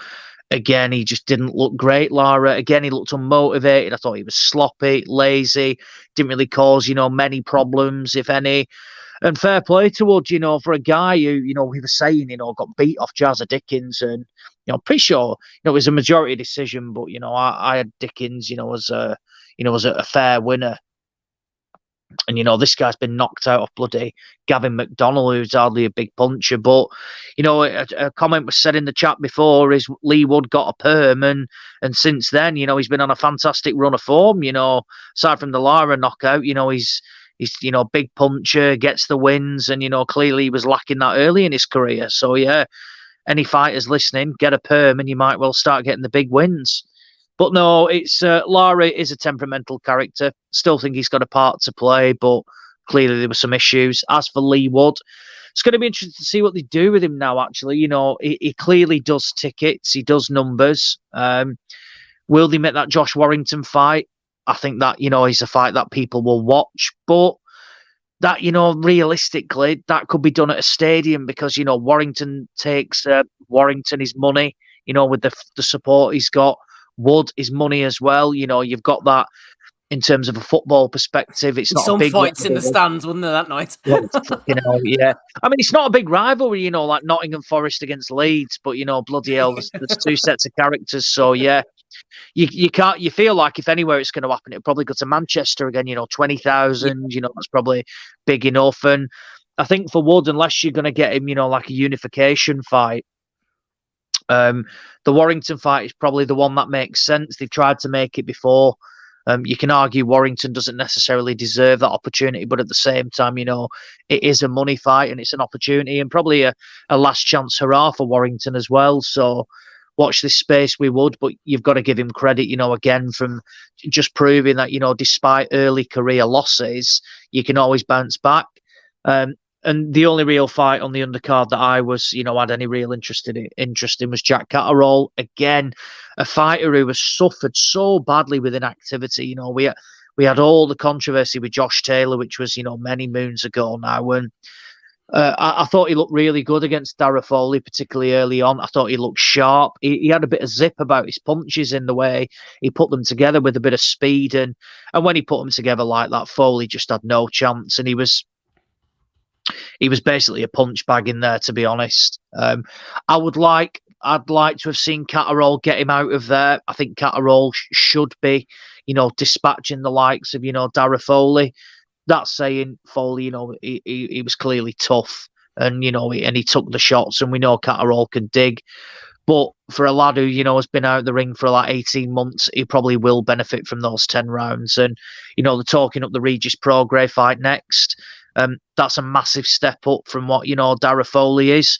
again, he just didn't look great, Lara. Again, he looked unmotivated. I thought he was sloppy, lazy, didn't really cause, you know, many problems, if any. And fair play to Wood, you know, for a guy who, you know, we were saying, you know, got beat off Jazza Dickens, and, you know, pretty sure, you know, it was a majority decision, but, you know, I had Dickens, you know, as a fair winner. And, you know, this guy's been knocked out of bloody Gavin McDonnell, who's hardly a big puncher. But, you know, a comment was said in the chat before is Lee Wood got a perm, and since then, you know, he's been on a fantastic run of form. You know, aside from the Lara knockout, you know, he's you know, big puncher, gets the wins, and, you know, clearly he was lacking that early in his career. So yeah, any fighters listening, get a perm and you might well start getting the big wins. But no, it's Lara is a temperamental character. Still think he's got a part to play, but clearly there were some issues. As for Lee Wood, it's going to be interesting to see what they do with him now, actually. You know, he clearly does tickets, he does numbers. Will they make that Josh Warrington fight? I think that, you know, is a fight that people will watch, but that, you know, realistically, that could be done at a stadium because, you know, Warrington takes his money, you know, with the support he's got. Wood is money as well. You know, you've got that in terms of a football perspective. It's not some a big fights in the stands, wouldn't there, that night? You know, yeah. I mean, it's not a big rivalry, you know, like Nottingham Forest against Leeds, but, you know, bloody hell, there's two sets of characters. So yeah. You can't. You feel like if anywhere it's going to happen, it'll probably go to Manchester again. You know, 20,000. You know, that's probably big enough. And I think for Wood, unless you're going to get him, you know, like a unification fight, the Warrington fight is probably the one that makes sense. They've tried to make it before. You can argue Warrington doesn't necessarily deserve that opportunity, but at the same time, you know, it is a money fight and it's an opportunity and probably a last chance hurrah for Warrington as well. So watch this space we would, but you've got to give him credit, you know, again, from just proving that, you know, despite early career losses, you can always bounce back. And the only real fight on the undercard that I was, you know, had any real interest in was Jack Catterall. Again, a fighter who has suffered so badly with inactivity. You know, we had all the controversy with Josh Taylor, which was, you know, many moons ago now. And I thought he looked really good against Dara Foley, particularly early on. I thought he looked sharp. He had a bit of zip about his punches in the way he put them together with a bit of speed. And when he put them together like that, Foley just had no chance. And he was basically a punch bag in there, to be honest. I'd like to have seen Catterall get him out of there. I think Catterall should be, you know, dispatching the likes of, you know, Dara Foley. That saying, Foley, you know, he was clearly tough, and you know, and he took the shots, and we know Catterall can dig. But for a lad who, has been out of the ring for like 18 months, he probably will benefit from those 10 rounds. And, they're talking up the Regis Prograis fight next. That's a massive step up from what, Dara Foley is.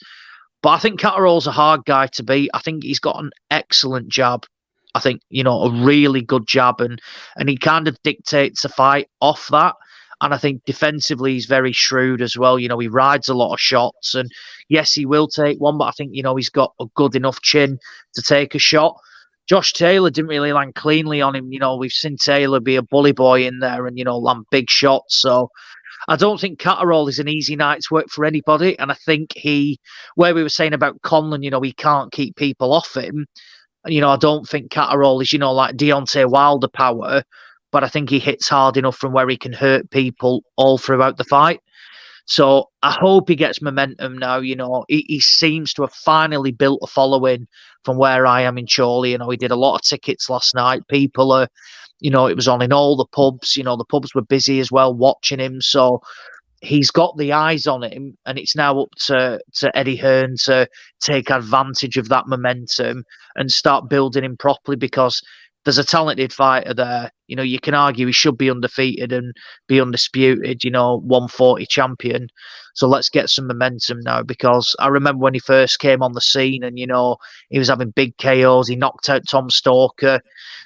But I think Catterall's a hard guy to beat. I think he's got an excellent jab. I think, a really good jab. And he kind of dictates a fight off that. And I think defensively, he's very shrewd as well. He rides a lot of shots. And yes, he will take one, but I think, he's got a good enough chin to take a shot. Josh Taylor didn't really land cleanly on him. We've seen Taylor be a bully boy in there and, land big shots. So I don't think Catterall is an easy night's work for anybody. And I think where we were saying about Conlan, he can't keep people off him. I don't think Catterall is, like Deontay Wilder power. But I think he hits hard enough from where he can hurt people all throughout the fight. So I hope he gets momentum now. He seems to have finally built a following from where I am in Chorley. He did a lot of tickets last night. People are, it was on in all the pubs. The pubs were busy as well watching him. So he's got the eyes on him, and it's now up to Eddie Hearn to take advantage of that momentum and start building him properly, because there's a talented fighter there. You can argue he should be undefeated and be undisputed, 140 champion. So let's get some momentum now, because I remember when he first came on the scene and, he was having big KOs. He knocked out Tom Stalker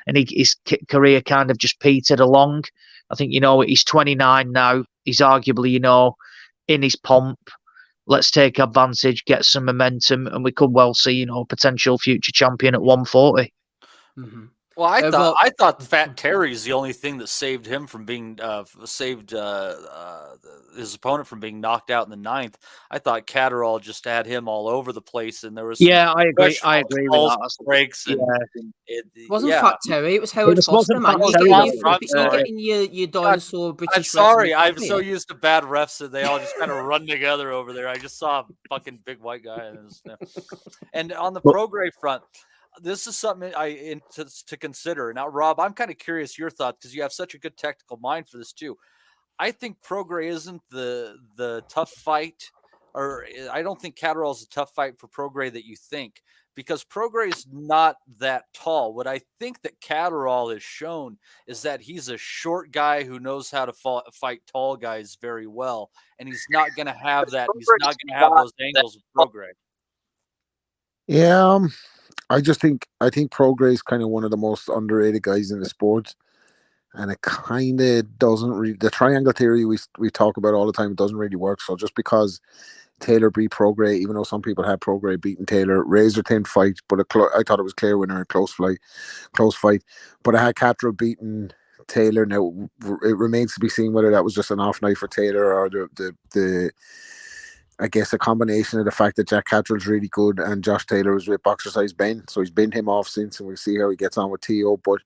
and his career kind of just petered along. I think, he's 29 now. He's arguably, in his pomp. Let's take advantage, get some momentum, and we could well see, potential future champion at 140. Mm-hmm. Well, I thought Fat Terry's the only thing that saved him from being saved his opponent from being knocked out in the 9th. I thought Catterall just had him all over the place, and there was I agree. I agree with that. Breaks and it wasn't Fat Terry. It was Howard Foster, man. You're getting your dinosaur British. I'm sorry. I'm so used to bad refs that they all just kind of run together over there. I just saw a fucking big white guy, and on the Prograis front. This is something to consider. Now, Rob, I'm kind of curious your thoughts, because you have such a good technical mind for this too. I think Prograis isn't the tough fight, or I don't think Catterall is a tough fight for Prograis that you think, because Prograis is not that tall. What I think that Catterall has shown is that he's a short guy who knows how to fight tall guys very well, and he's not going to have that. He's not going to have those angles with Prograis. Yeah. I think Prograis is kind of one of the most underrated guys in the sport, and it kind of doesn't really. The triangle theory we talk about all the time, it doesn't really work. So just because Taylor beat Prograis, even though some people had Prograis beating Taylor, razor thin fight, but I thought it was clear winner and close fight. But I had Catterall beating Taylor. Now it remains to be seen whether that was just an off night for Taylor or the I guess a combination of the fact that Jack Catterall's really good and Josh Taylor was with Boxercise Ben, so he's been him off since, and we'll see how he gets on with T.O. But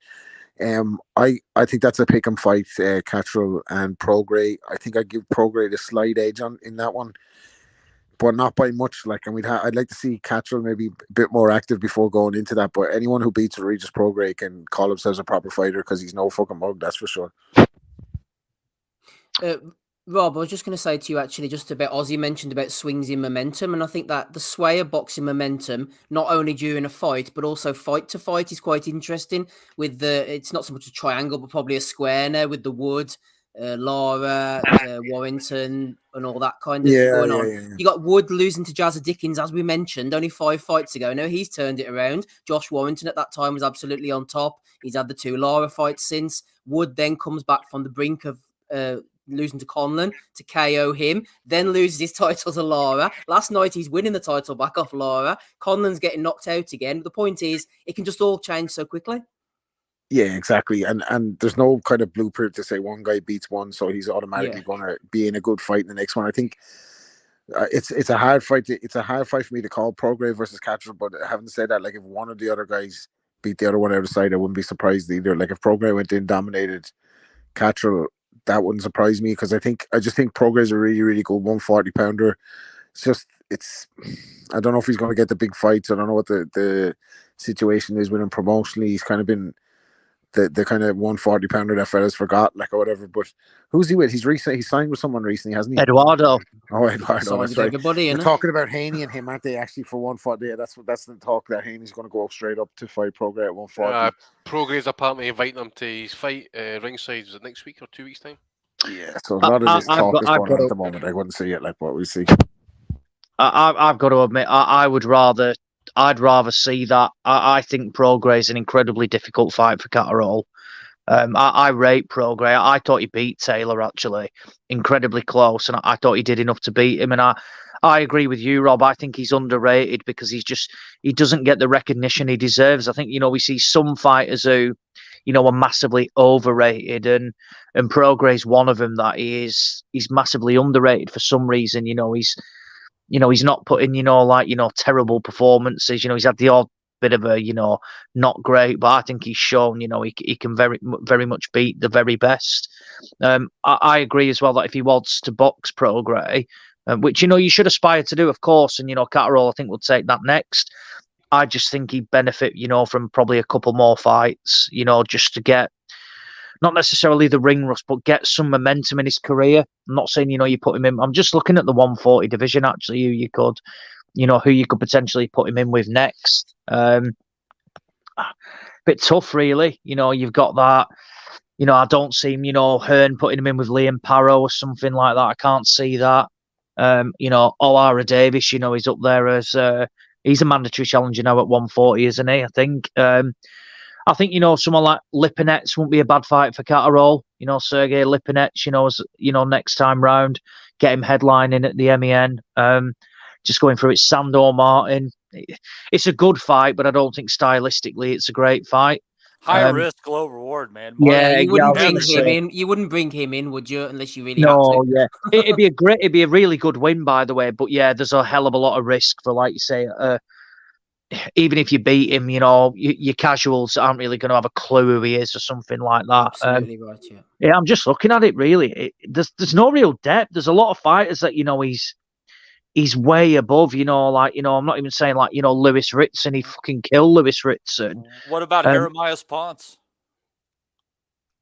I think that's a pick and fight, Catterall and Prograis. I think I'd give Prograis the slight edge in that one, but not by much. I'd like to see Catterall maybe a bit more active before going into that. But anyone who beats Regis Prograis can call themselves a proper fighter, because he's no fucking mug, that's for sure. Rob, I was just going to say to you, actually, just about Ozzy mentioned about swings in momentum, and I think that the sway of boxing momentum, not only during a fight, but also fight to fight, is quite interesting. It's not so much a triangle, but probably a square now with the Wood, Lara, Warrington, and all that kind of going on. Yeah. You got Wood losing to Jazza Dickens, as we mentioned, only 5 fights ago. Now he's turned it around. Josh Warrington at that time was absolutely on top. He's had the 2 Lara fights since. Wood then comes back from the brink of losing to Conlan to KO him, then loses his title to Lara. Last night he's winning the title back off Lara. Conlan's getting knocked out again. But the point is, it can just all change so quickly. Yeah, exactly. And there's no kind of blueprint to say one guy beats one, so he's automatically going to be in a good fight in the next one. I think it's a hard fight. It's a hard fight for me to call Prograis versus Catterall. But having said that, if one of the other guys beat the other one out of sight, I wouldn't be surprised either. If Prograis went in, dominated Catterall, that wouldn't surprise me, because I just think Prograis is a really, really good 140 pounder. I don't know if he's going to get the big fights. I don't know what the situation is with him promotionally. He's kind of been the kind of 140 pounder that fellas forgot, like, or whatever. But who's he with? He signed with someone recently, hasn't he? Eduardo. Oh, Eduardo, that's right. Everybody, They're innit? talking about Haney and him, aren't they? Actually, for 140, yeah, that's the talk that Haney's going to go straight up to fight Prograis at 140. Prograis apparently inviting him to his fight ringside. Was it next week or 2 weeks time? Yeah, so a lot of this talk is going on at the moment. I wouldn't see it like what we see. I've got to admit, I'd rather see that. I think Prograis is an incredibly difficult fight for Catterall. I rate Prograis. I thought he beat Taylor, actually, incredibly close, and I thought he did enough to beat him. And I agree with you, Rob. I think he's underrated because he doesn't get the recognition he deserves. I think, we see some fighters who, are massively overrated, and Prograis is one of them that he's massively underrated for some reason. He's not putting, terrible performances. He's had the odd bit of a, not great, but I think he's shown, he can very, very much beat the very best. I agree as well that if he wants to box Prograis, which, you should aspire to do, of course, and, Catterall, I think, will take that next. I just think he'd benefit, from probably a couple more fights, just to get, not necessarily the ring rust, but get some momentum in his career. I'm not saying, you put him in. I'm just looking at the 140 division, actually, who you could potentially put him in with next. Bit tough, really. You've got that. I don't see him, Hearn putting him in with Liam Parrow or something like that. I can't see that. Olara Davis, he's up there as he's a mandatory challenger now at 140, isn't he? I think. I think, someone like Lipinets won't be a bad fight for Catterall. Sergey Lipinets, next time round, get him headlining at the MEN. Just going through it, Sandor Martin. It's a good fight, but I don't think stylistically it's a great fight. High risk, low reward, man. You wouldn't bring him in. You wouldn't bring him in, would you? Unless you really had to. Yeah. It'd be a really good win, by the way. But yeah, there's a hell of a lot of risk for, like you say, even if you beat him, your casuals aren't really going to have a clue who he is or something like that. Absolutely right, yeah. Yeah, I'm just looking at it, really. There's no real depth. There's a lot of fighters that, he's way above, I'm not even saying like, Lewis Ritson, he fucking killed Lewis Ritson. What about Jeremias Ponce?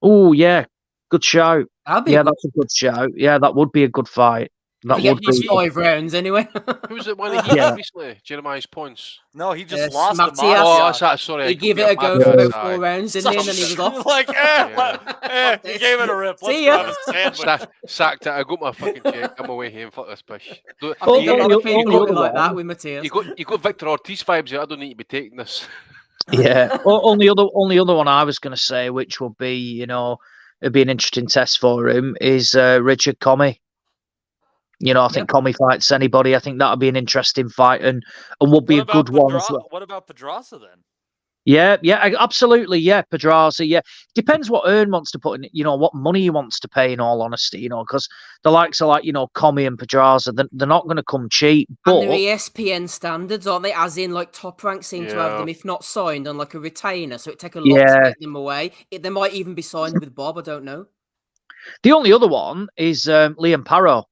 Oh, yeah, good shout. That's a good shout. Yeah, that would be a good fight. That would be 5 rounds anyway. Who's it winning recently? Jeremiah's Ponce. No, he just lost Matias. Oh, sorry. He gave it a go for about 4 rounds, didn't he? And then he was off. He gave it a rip. See ya. Sacked it. I got my fucking check. I'm away here and fuck this bitch. I think a lot of people look like that with Matias. You got Victor Ortiz vibes here. I don't need to be taking this. Yeah. Only other one I was going to say, which would be, it'd be an interesting test for him, is Richard Comey. I think Comey fights anybody. I think that would be an interesting fight and would be a good one as well. What about Pedraza then? Yeah, absolutely. Yeah, Pedraza. Yeah, depends what Earn wants to put in. What money he wants to pay. In all honesty, because the likes of Comey and Pedraza, they're not going to come cheap. But and they're ESPN standards, aren't they? As in, Top Rank seem to have them, if not signed, on a retainer. So it take a lot to get them away. They might even be signed with Bob. I don't know. The only other one is Liam Parrow,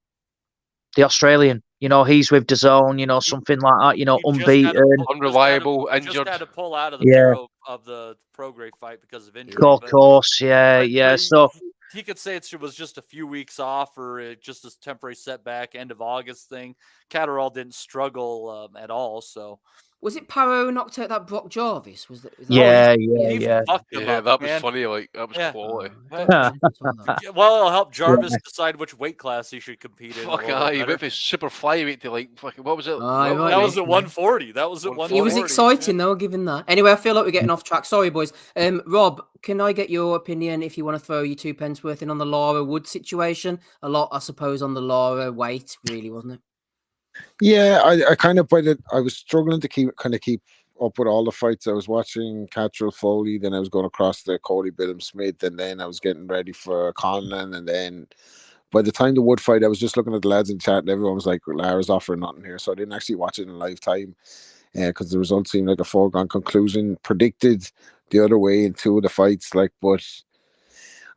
the Australian. He's with DAZN, something like that, unbeaten. Unreliable, injured. Just had to pull out of the Prograis fight because of injury. Of course, yeah. So he could say it was just a few weeks off or just a temporary setback, end of August thing. Catterall didn't struggle at all, so... Was it Parrow knocked out that Brock Jarvis? Was that yeah. That was funny. That was quality. Well, it'll help Jarvis decide which weight class he should compete in. Fuck, he went for super flyweight to fucking. What was it? That was at 140. That was at 140. He was exciting though, given that. Anyway, I feel like we're getting off track. Sorry, boys. Rob, can I get your opinion if you want to throw your 2 pence worth in on the Lara Wood situation? A lot, I suppose, on the Lara weight, really, wasn't it? Yeah, I kind of I was struggling to keep up with all the fights. I was watching Catterall Foley, then I was going across the Okoli Billam-Smith, and then I was getting ready for Conlan, and then by the time the Wood fight, I was just looking at the lads in chat, and everyone was like, "Lara's offering nothing here," so I didn't actually watch it in live time, because the results seemed like a foregone conclusion. Predicted the other way in 2 of the fights, but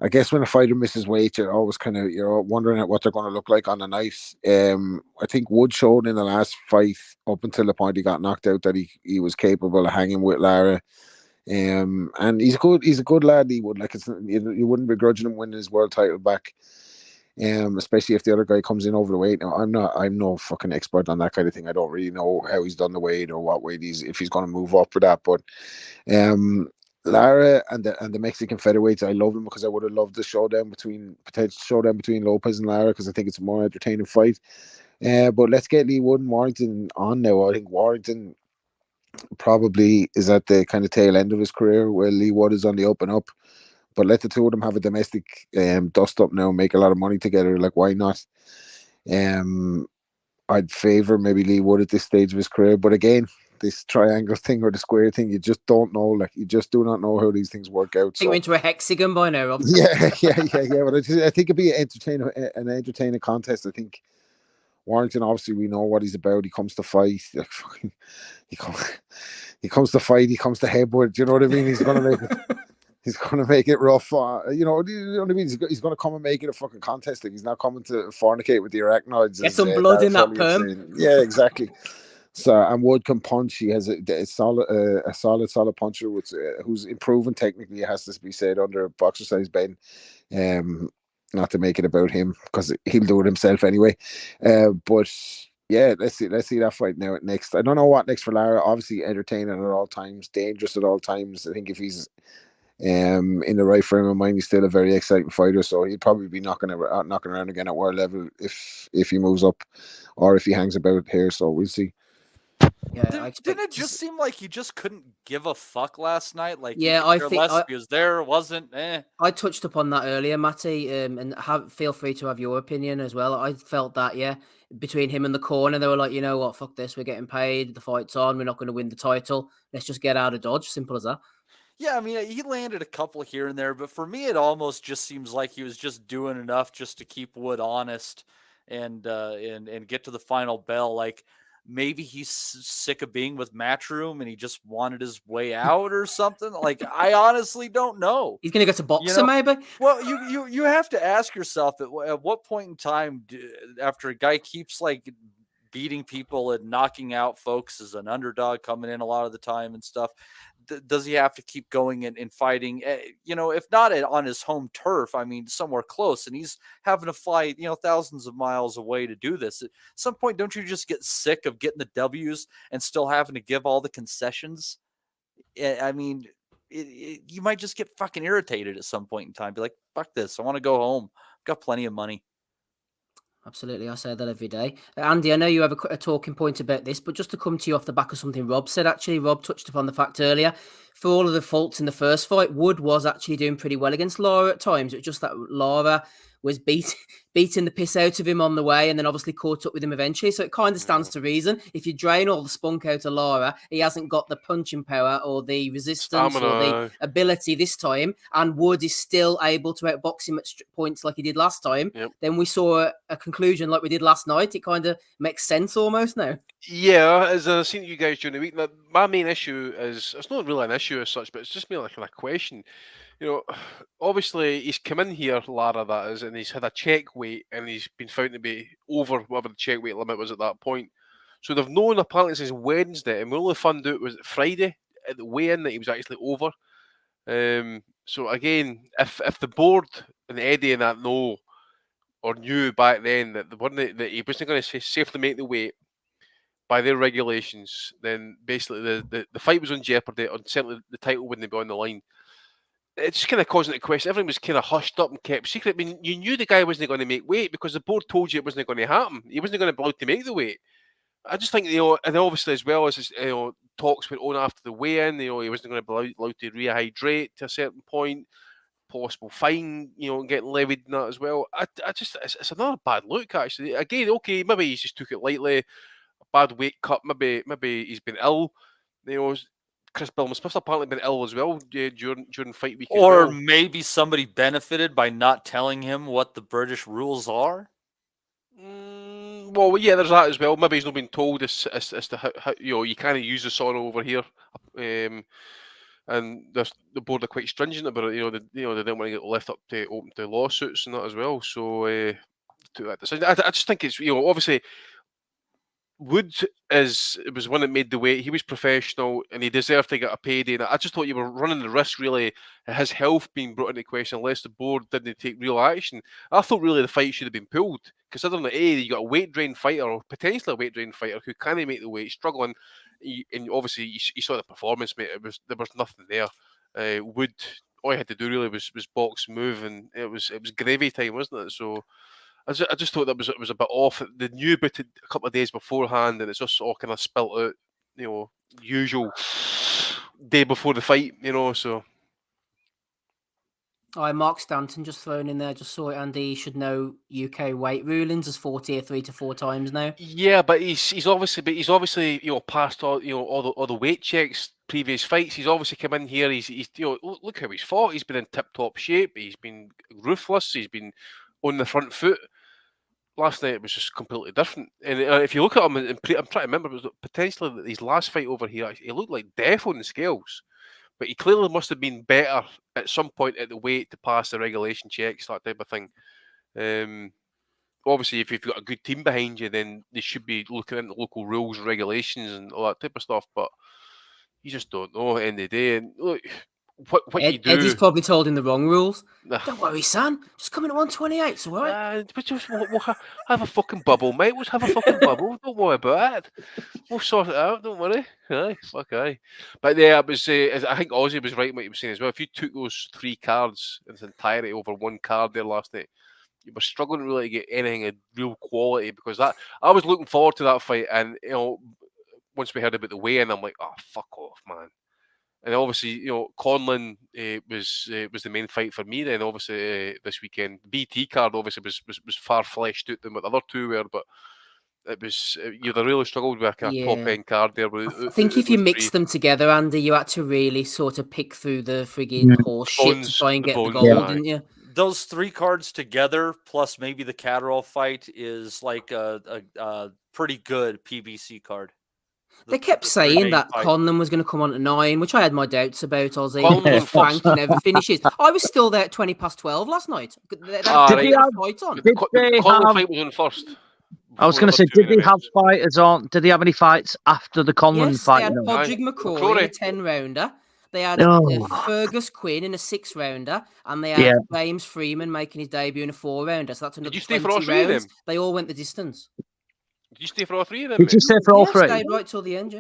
I guess when a fighter misses weight, you're always you're wondering at what they're going to look like on the night. I think Wood showed in the last fight, up until the point he got knocked out, that he was capable of hanging with Lara. And he's a good lad. He would like you wouldn't begrudge him winning his world title back. Especially if the other guy comes in over the weight. Now, I'm no fucking expert on that kind of thing. I don't really know how he's done the weight or what weight if he's going to move up for that. But Lara and the Mexican featherweights, I love them because I would have loved the potential showdown between Lopez and Lara because I think it's a more entertaining fight. But let's get Lee Wood and Warrington on now. I think Warrington probably is at the kind of tail end of his career, where Lee Wood is on the up and up. But let the two of them have a domestic dust up now, make a lot of money together. Like, why not? I'd favour maybe Lee Wood at this stage of his career. But again, this triangle thing or the square thing, you just don't know. Like, you just do not know how these things work out. I think we're into a hexagon by now, Rob. Yeah. But I think it'd be an entertaining contest. I think Warrington, obviously, we know what he's about. He comes to fight. He comes to fight. He comes to headbutt. Do you know what I mean? He's gonna make it. He's going to make it rough. You know what I mean? He's going to come and make it a fucking contest. Like, he's not coming to fornicate with the arachnoids. Get some blood in that perm. Yeah, exactly. So, and Wood can punch. He has a solid puncher, who's improving technically, it has to be said, under boxer size Ben. Not to make it about him because he'll do it himself anyway. But yeah, let's see that fight now at next. I don't know what next for Lara. Obviously, entertaining at all times, dangerous at all times. I think if he's in the right frame of mind, he's still a very exciting fighter, so he'd probably be knocking around again at world level if he moves up or if he hangs about here. So we'll see. Yeah, didn't it just seem like he just couldn't give a fuck last night? Like, yeah, I think he was there, wasn't. I touched upon that earlier, Matty, and feel free to have your opinion as well. I felt that between him and the corner, they were like, you know what, fuck this, we're getting paid, the fight's on, we're not going to win the title, let's just get out of Dodge. Simple as that. Yeah, I mean, he landed a couple here and there, but for me, it almost just seems like he was just doing enough just to keep Wood honest and get to the final bell. Like, maybe he's sick of being with Matchroom and he just wanted his way out or something. Like, I honestly don't know. He's going to go to boxer, maybe? Well, you have to ask yourself at what point in time, after a guy keeps like beating people and knocking out folks as an underdog coming in a lot of the time and stuff, does he have to keep going and fighting, if not on his home turf, I mean, somewhere close, and he's having to fly, thousands of miles away to do this. At some point, don't you just get sick of getting the W's and still having to give all the concessions? I mean, you might just get fucking irritated at some point in time. Be like, fuck this. I want to go home. I've got plenty of money. Absolutely, I say that every day. Andy, I know you have a talking point about this, but just to come to you off the back of something Rob said, actually, Rob touched upon the fact earlier, for all of the faults in the first fight, Wood was actually doing pretty well against Lara at times. It was just that Lara was beating the piss out of him on the way and then obviously caught up with him eventually. So it kind of stands to reason. If you drain all the spunk out of Lara, he hasn't got the punching power or the resistance or the ability this time, and Wood is still able to outbox him at points like he did last time. Yep. Then we saw a conclusion like we did last night. It kind of makes sense almost now. Yeah, as I've seen you guys during the week, my main issue is, it's not really an issue as such, but it's just me like a question. Obviously he's come in here, Lara that is, and he's had a check weight and he's been found to be over whatever the check weight limit was at that point. So they've known apparently since Wednesday, and we only found out was Friday at the weigh-in that he was actually over. So again, if the board and Eddie and that know or knew back then that that he wasn't going to safely make the weight by their regulations, then basically the fight was on jeopardy, and certainly the title wouldn't be on the line. It's just kind of causing a question. Everything was kind of hushed up and kept secret. I mean, you knew the guy wasn't going to make weight because the board told you it wasn't going to happen. He wasn't going to be allowed to make the weight. I just think, and obviously as well as talks went on after the weigh-in, he wasn't going to be allowed to rehydrate to a certain point, possible fine, getting levied and that as well. I just, it's another bad look actually. Again, okay, maybe he just took it lightly, a bad weight cut, maybe he's been ill, Chris Billam-Smith's apparently been ill as well during fight week. Or maybe somebody benefited by not telling him what the British rules are. Well, yeah, there's that as well. Maybe he's not been told as to how you can't use the sauna over here, and the board are quite stringent about it. They don't want to get left up to open to lawsuits and that as well. So I just think it's obviously Wood was one that made the weight. He was professional and he deserved to get a payday. And I just thought you were running the risk, really, of his health being brought into question unless the board didn't take real action. I thought really the fight should have been pulled, considering that you got a weight drain fighter or potentially a weight drain fighter who can't make the weight, struggling. And obviously you saw the performance, mate. There was nothing there. Wood, all he had to do really was box, move, and it was gravy time, wasn't it? So. I just thought it was a bit off. They knew about it a couple of days beforehand, and it's just all kind of spilt out, usual day before the fight, so. Mark Stanton just thrown in there. Just saw it, Andy. He should know UK weight rulings as 3 to 4 times now. Yeah, but he's obviously passed all the weight checks, previous fights. He's obviously come in here. He's look how he's fought. He's been in tip-top shape. He's been ruthless. He's been on the front foot. Last night it was just completely different. And if you look at him, I'm trying to remember, it was potentially his last fight over here. He looked like death on the scales, but he clearly must have been better at some point at the weight to pass the regulation checks, that type of thing. Obviously, if you've got a good team behind you, then they should be looking into local rules and regulations and all that type of stuff. But you just don't know at the end of the day. And look, what you do. Eddie's probably told him the wrong rules. Don't worry, son. Just come in at 128, it's all right. We'll have a fucking bubble, mate. We'll have a fucking bubble. Don't worry about it. We'll sort it out. Don't worry. Aye, fuck aye. But yeah, it was. I think Ozzy was right in what he was saying as well. If you took those 3 cards in its entirety over one card there last night, you were struggling really to get anything of real quality, because I was looking forward to that fight, and once we heard about the weigh-in, I'm like, oh, fuck off, man. And obviously, Conlan was the main fight for me. Then obviously this weekend, BT card obviously was far fleshed out than what the other two were, but it was you'd have really struggled with a kind of top end card there. I think if you mix them together, Andy, you had to really sort of pick through the frigging horse shit to try and get the gold, didn't you? Those 3 cards together, plus maybe the Catterall fight, is like a pretty good PBC card. They kept saying that Conlan was going to come on at 9, which I had my doubts about, Ozzy. Frank never finishes. I was still there at 12 last night. Did they have Conlan fight was on first? I was going to say, did they have fighters on? Did they have any fights after the Conlan fight? They had Podrick McCrory in a 10-rounder. They had Fergus Quinn in a 6-rounder, and they had James Freeman making his debut in a 4-rounder. So that's another 20 rounds. They all went the distance. Did you stay for all 3 of them? Did you stay for all 3? Stayed right till the end,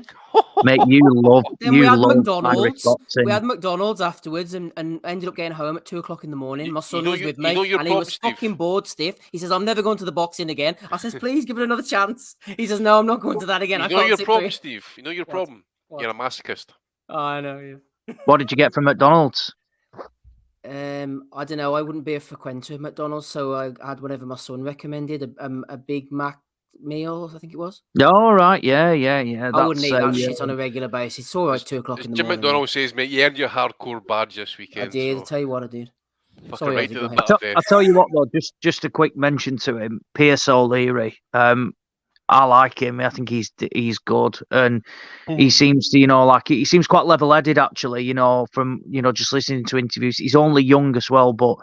Mate, you love. Then we had McDonald's. We had McDonald's afterwards, and ended up getting home at 2:00 in the morning. My son was with me, and he was fucking bored stiff. He says, "I'm never going to the boxing again." I says, "Please give it another chance." He says, "No, I'm not going to that again." You know your problem, Steve. You know your problem. You're a masochist. Oh, I know you. What did you get from McDonald's? I don't know. I wouldn't be a frequenter of McDonald's, so I had whatever my son recommended. A Big Mac meal, I think it was. Oh, right, yeah. I wouldn't eat that shit on a regular basis. It's all right, 2:00 in the morning. Jim McDonald says, mate, you earned your hardcore badge this weekend. I did. So. I tell you what, I did. Sorry, right I'll tell you what, though, just a quick mention to him. Pierce O'Leary. I like him. I think he's good, and he seems to, he seems quite level-headed actually. From just listening to interviews. He's only young as well, but.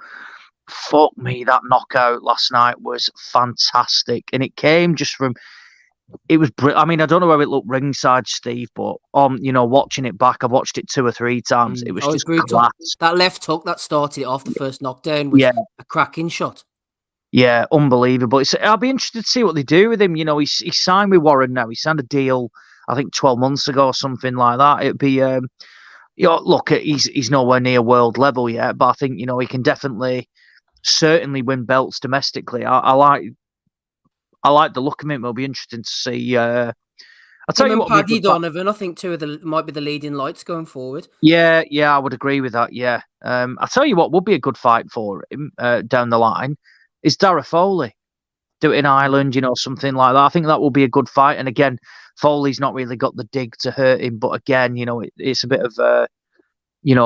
Fuck me, that knockout last night was fantastic, and it came just from. It was. I mean, I don't know how it looked ringside, Steve, but watching it back, I've watched it 2 or 3 times. It was just class. That left hook that started it off, the first knockdown, was a cracking shot. Yeah, unbelievable. I'll be interested to see what they do with him. He's signed with Warren now. He signed a deal, I think, 12 months ago or something like that. It'd be. Look, he's nowhere near world level yet, but I think he can certainly win belts domestically. I like the look of him. It'll be interesting to see. I'll tell you what, Paddy Donovan, I think might be the leading lights going forward. Yeah, I would agree with that. Yeah, I'll tell you what would be a good fight for him down the line is Dara Foley. Do it in Ireland, something like that. I think that will be a good fight. And again, Foley's not really got the dig to hurt him, but again, it's a bit of a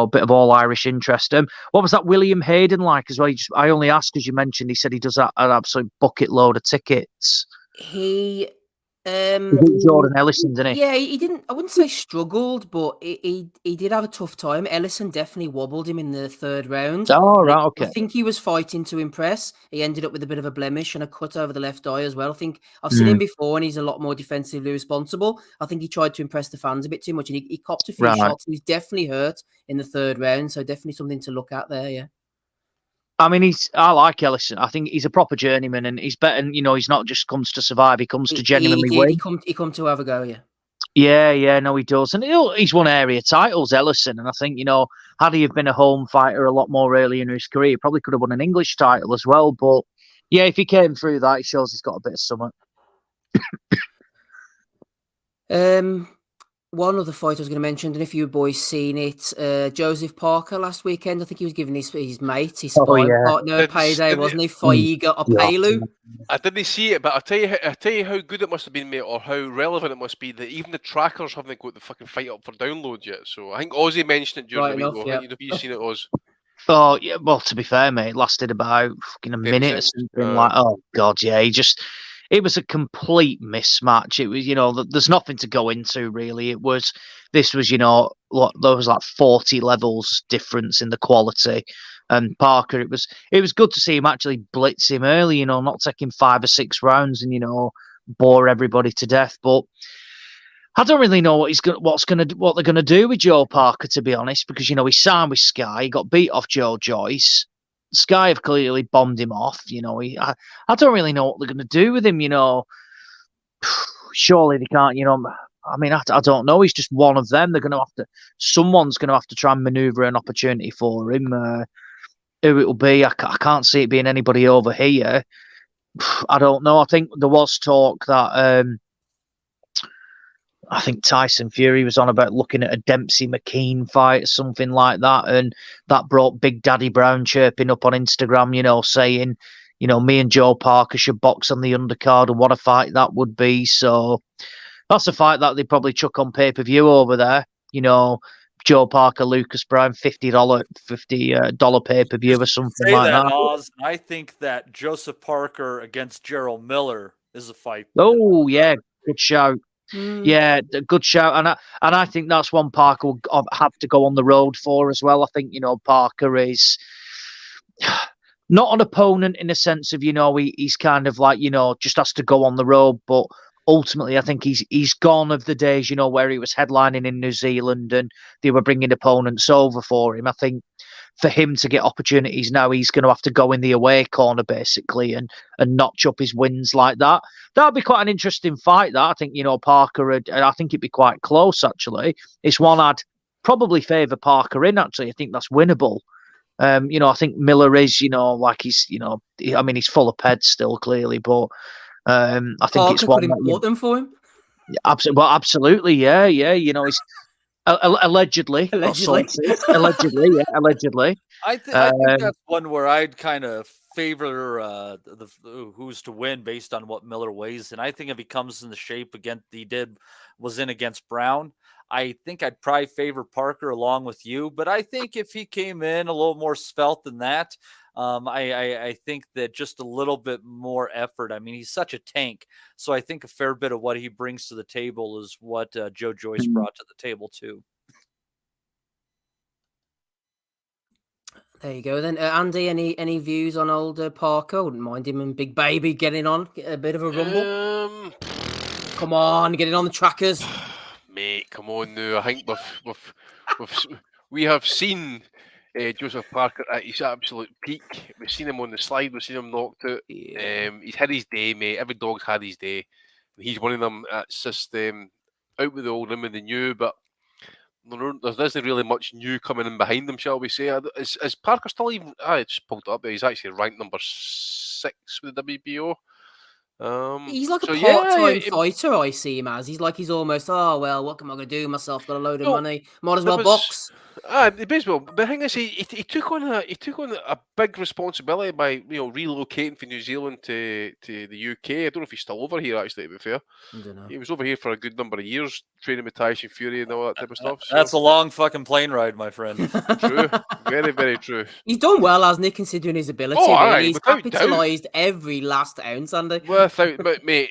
bit of all Irish interest. What was that William Hayden like as well? I only asked because you mentioned he said he does an absolute bucket load of tickets. He Jordan Ellison, didn't he? Yeah, he didn't. I wouldn't say struggled, but he did have a tough time. Ellison definitely wobbled him in the third round. Oh, right, okay. I think he was fighting to impress. He ended up with a bit of a blemish and a cut over the left eye as well. I think I've seen him before, and he's a lot more defensively responsible. I think he tried to impress the fans a bit too much, and he copped a few shots. He was definitely hurt in the third round, so definitely something to look at there. Yeah. I mean, I like Ellison. I think he's a proper journeyman, and he's better. He's not just comes to survive; he comes to genuinely win. He come to have a go, yeah. Yeah, no, he does, and he's won area titles, Ellison. And I think had he have been a home fighter a lot more early in his career, he probably could have won an English title as well. But yeah, if he came through that, it shows he's got a bit of something. One other fight I was going to mention, and if you boys seen it, Joseph Parker last weekend, I think he was giving his mate, his sparring partner, a payday, wasn't he? Faiga or Pelu. I didn't see it, but I'll tell you how good it must have been, mate, or how relevant it must be that even the trackers haven't got the fucking fight up for download yet. So I think Ozzy mentioned it during the week. Have you seen it, Oz? Oh yeah, well, to be fair, mate, it lasted about fucking a minute or something. Oh god, yeah, it was a complete mismatch. It was, there's nothing to go into really. This was, there was like 40 levels difference in the quality. And Parker, it was good to see him actually blitz him early, not taking 5 or 6 rounds and, bore everybody to death. But I don't really know what they're gonna do with Joe Parker, to be honest, because he signed with Sky, he got beat off Joe Joyce. Sky have clearly bombed him off. I don't really know what they're going to do with him. Surely they can't. I mean, I don't know. He's just one of them. Someone's going to have to try and maneuver an opportunity for him. Who it will be, I can't see it being anybody over here. I don't know. I think there was talk that I think Tyson Fury was on about looking at a Dempsey McKean fight or something like that, and that brought Big Daddy Brown chirping up on Instagram, saying, me and Joe Parker should box on the undercard, and what a fight that would be. So that's a fight that they probably chuck on pay-per-view over there. Joe Parker, Lucas Brown, $50 pay-per-view or something like that. Oz, I think that Joseph Parker against Gerald Miller is a fight. Oh yeah, good shout. Yeah, good shout, and I think that's one Parker will have to go on the road for as well. I think Parker is not an opponent in the sense of he's kind of like just has to go on the road, but ultimately I think he's gone of the days where he was headlining in New Zealand and they were bringing opponents over for him. I think for him to get opportunities now, he's going to have to go in the away corner basically and notch up his wins like that. That'd be quite an interesting fight. That I think Parker. I think it'd be quite close actually. It's one I'd probably favour Parker in. Actually, I think that's winnable. I think Miller is like he's he's full of peds still clearly, but I think Parker it's one. Could import them for him. Absolutely, yeah. He's. Allegedly. Allegedly, yeah, allegedly. I think that's one where I'd kind of favor who's to win based on what Miller weighs, and I think if he comes in the shape was in against Brown, I think I'd probably favor Parker along with you. But I think if he came in a little more svelte than that, I think that just a little bit more effort. I mean, he's such a tank. So I think a fair bit of what he brings to the table is what Joe Joyce brought to the table too. There you go then. Andy, any views on old Parker? I wouldn't mind him and Big Baby getting on. Get a bit of a rumble. Come on, get it on the trackers. Mate, come on now. I think we have seen Joseph Parker at his absolute peak. We've seen him on the slide. We've seen him knocked out. Yeah. He's had his day, mate. Every dog's had his day. He's one of them. It's just out with the old, in with the new. But there isn't really much new coming in behind them, shall we say? Is Parker still even? I just pulled it up. He's actually ranked number 6 with the WBO. He's like a part-time fighter. I see him as he's almost. Oh well, what am I going to do myself? Got a load of money. Might as well box. Baseball. But the thing is, he took on a big responsibility by relocating from New Zealand to the UK. I don't know if he's still over here. Actually, to be fair, I don't know. He was over here for a good number of years, training with Tyson Fury and all that type of stuff. So. That's a long fucking plane ride, my friend. True, very very true. He's done well, hasn't he? Considering his ability, he's capitalised every last ounce, Andy. But mate,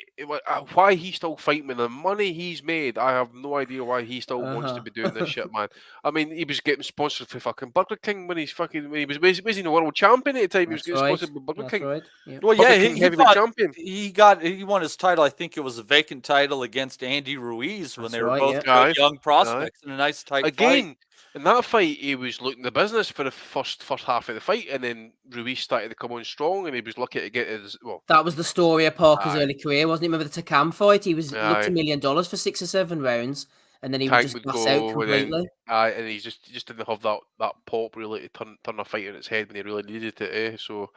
why he's still fighting with the money he's made? I have no idea why he still wants to be doing this shit, man. I mean, he was getting sponsored for fucking Burger King when he was he the world champion at the time. He was getting sponsored by Burger King. Right. Yep. Well, Burger yeah, King heavyweight champion. He won his title. I think it was a vacant title against Andy Ruiz when they were both good young prospects in a nice tight fight. In that fight, he was looking the business for the first half of the fight, and then Ruiz started to come on strong, and he was lucky to get his. Well, that was the story of Parker's early career, wasn't it? Remember the Takam fight? He was looked $1 million for 6 or 7 rounds, and then he would just pass out completely. And he just didn't have that pop really to turn a fight on its head when he really needed it. So.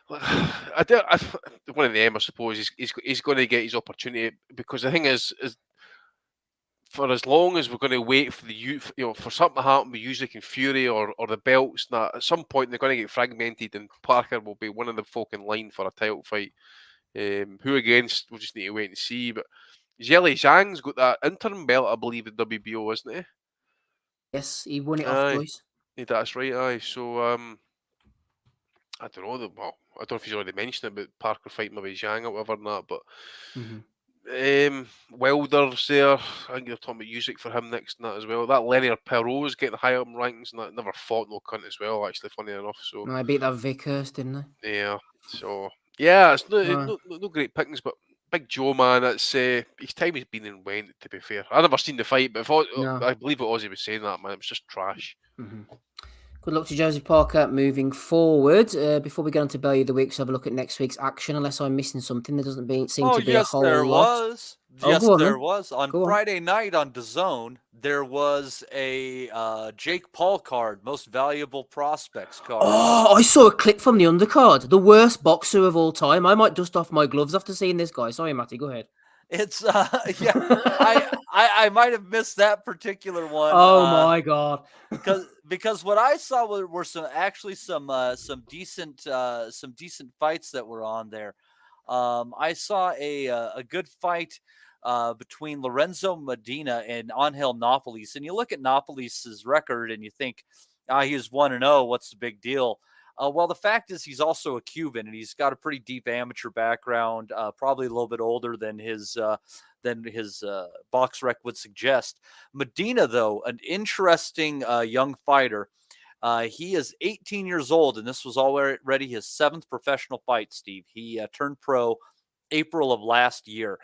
One of them, I suppose, he's going to get his opportunity, because the thing is for as long as we're going to wait for for something to happen with Usyk and Fury or the belts, that at some point they're going to get fragmented, and Parker will be one of the folk in line for a title fight. Who against? We'll just need to wait and see. But Zheli Zhang's got that interim belt, I believe, in WBO, isn't he? Yes, he won it off Joyce. That's right. Aye. So I don't know. Well, I don't know if he's already mentioned it, but Parker fighting maybe Zhang or whatever and that. But Wilder's there. I think you're talking about Usyk for him next and that as well. That Lenny Perot's getting high up in rankings, and that never fought no cunt as well, actually, funny enough. So I beat that Vic Hurst, didn't I? Yeah. So yeah, it's no great pickings, but Big Joe, man, it's his time has been and went, to be fair. I've never seen the fight, but I believe what Ozzy was saying, that, man, it was just trash. Good luck to Joseph Parker moving forward. Before we get on to Bellew of the Week, let's have a look at next week's action, unless I'm missing something. There doesn't seem to be a whole lot. There was. On Friday night on DAZN, there was a Jake Paul card, most valuable prospects card. Oh, I saw a clip from the undercard. The worst boxer of all time. I might dust off my gloves after seeing this guy. Sorry, Matty, go ahead. It's I might have missed that particular one. Oh my god! because what I saw were some decent fights that were on there. I saw a good fight between Lorenzo Medina and Angel Napoles, and you look at Napoles' record and you think, he was 1-0. What's the big deal? Well, the fact is he's also a Cuban, and he's got a pretty deep amateur background, probably a little bit older than his box rec would suggest. Medina, though, an interesting young fighter. He is 18 years old, and this was already his 7th professional fight, Steve. He turned pro April of last year,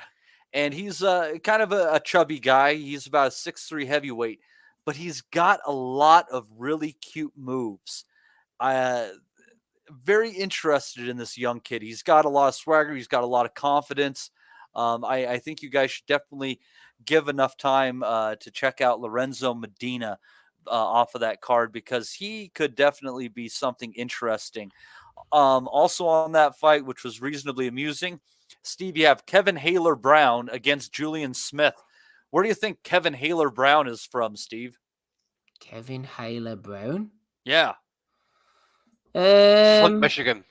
and he's kind of a chubby guy. He's about a 6'3" heavyweight, but he's got a lot of really cute moves. Very interested in this young kid. He's got a lot of swagger. He's got a lot of confidence. I think you guys should definitely give enough time to check out Lorenzo Medina off of that card, because he could definitely be something interesting. Also on that fight, which was reasonably amusing, Steve, you have Kevin Haler-Brown against Julian Smith. Where do you think Kevin Haler-Brown is from, Steve? Kevin Haler-Brown? Yeah. Flint, Michigan.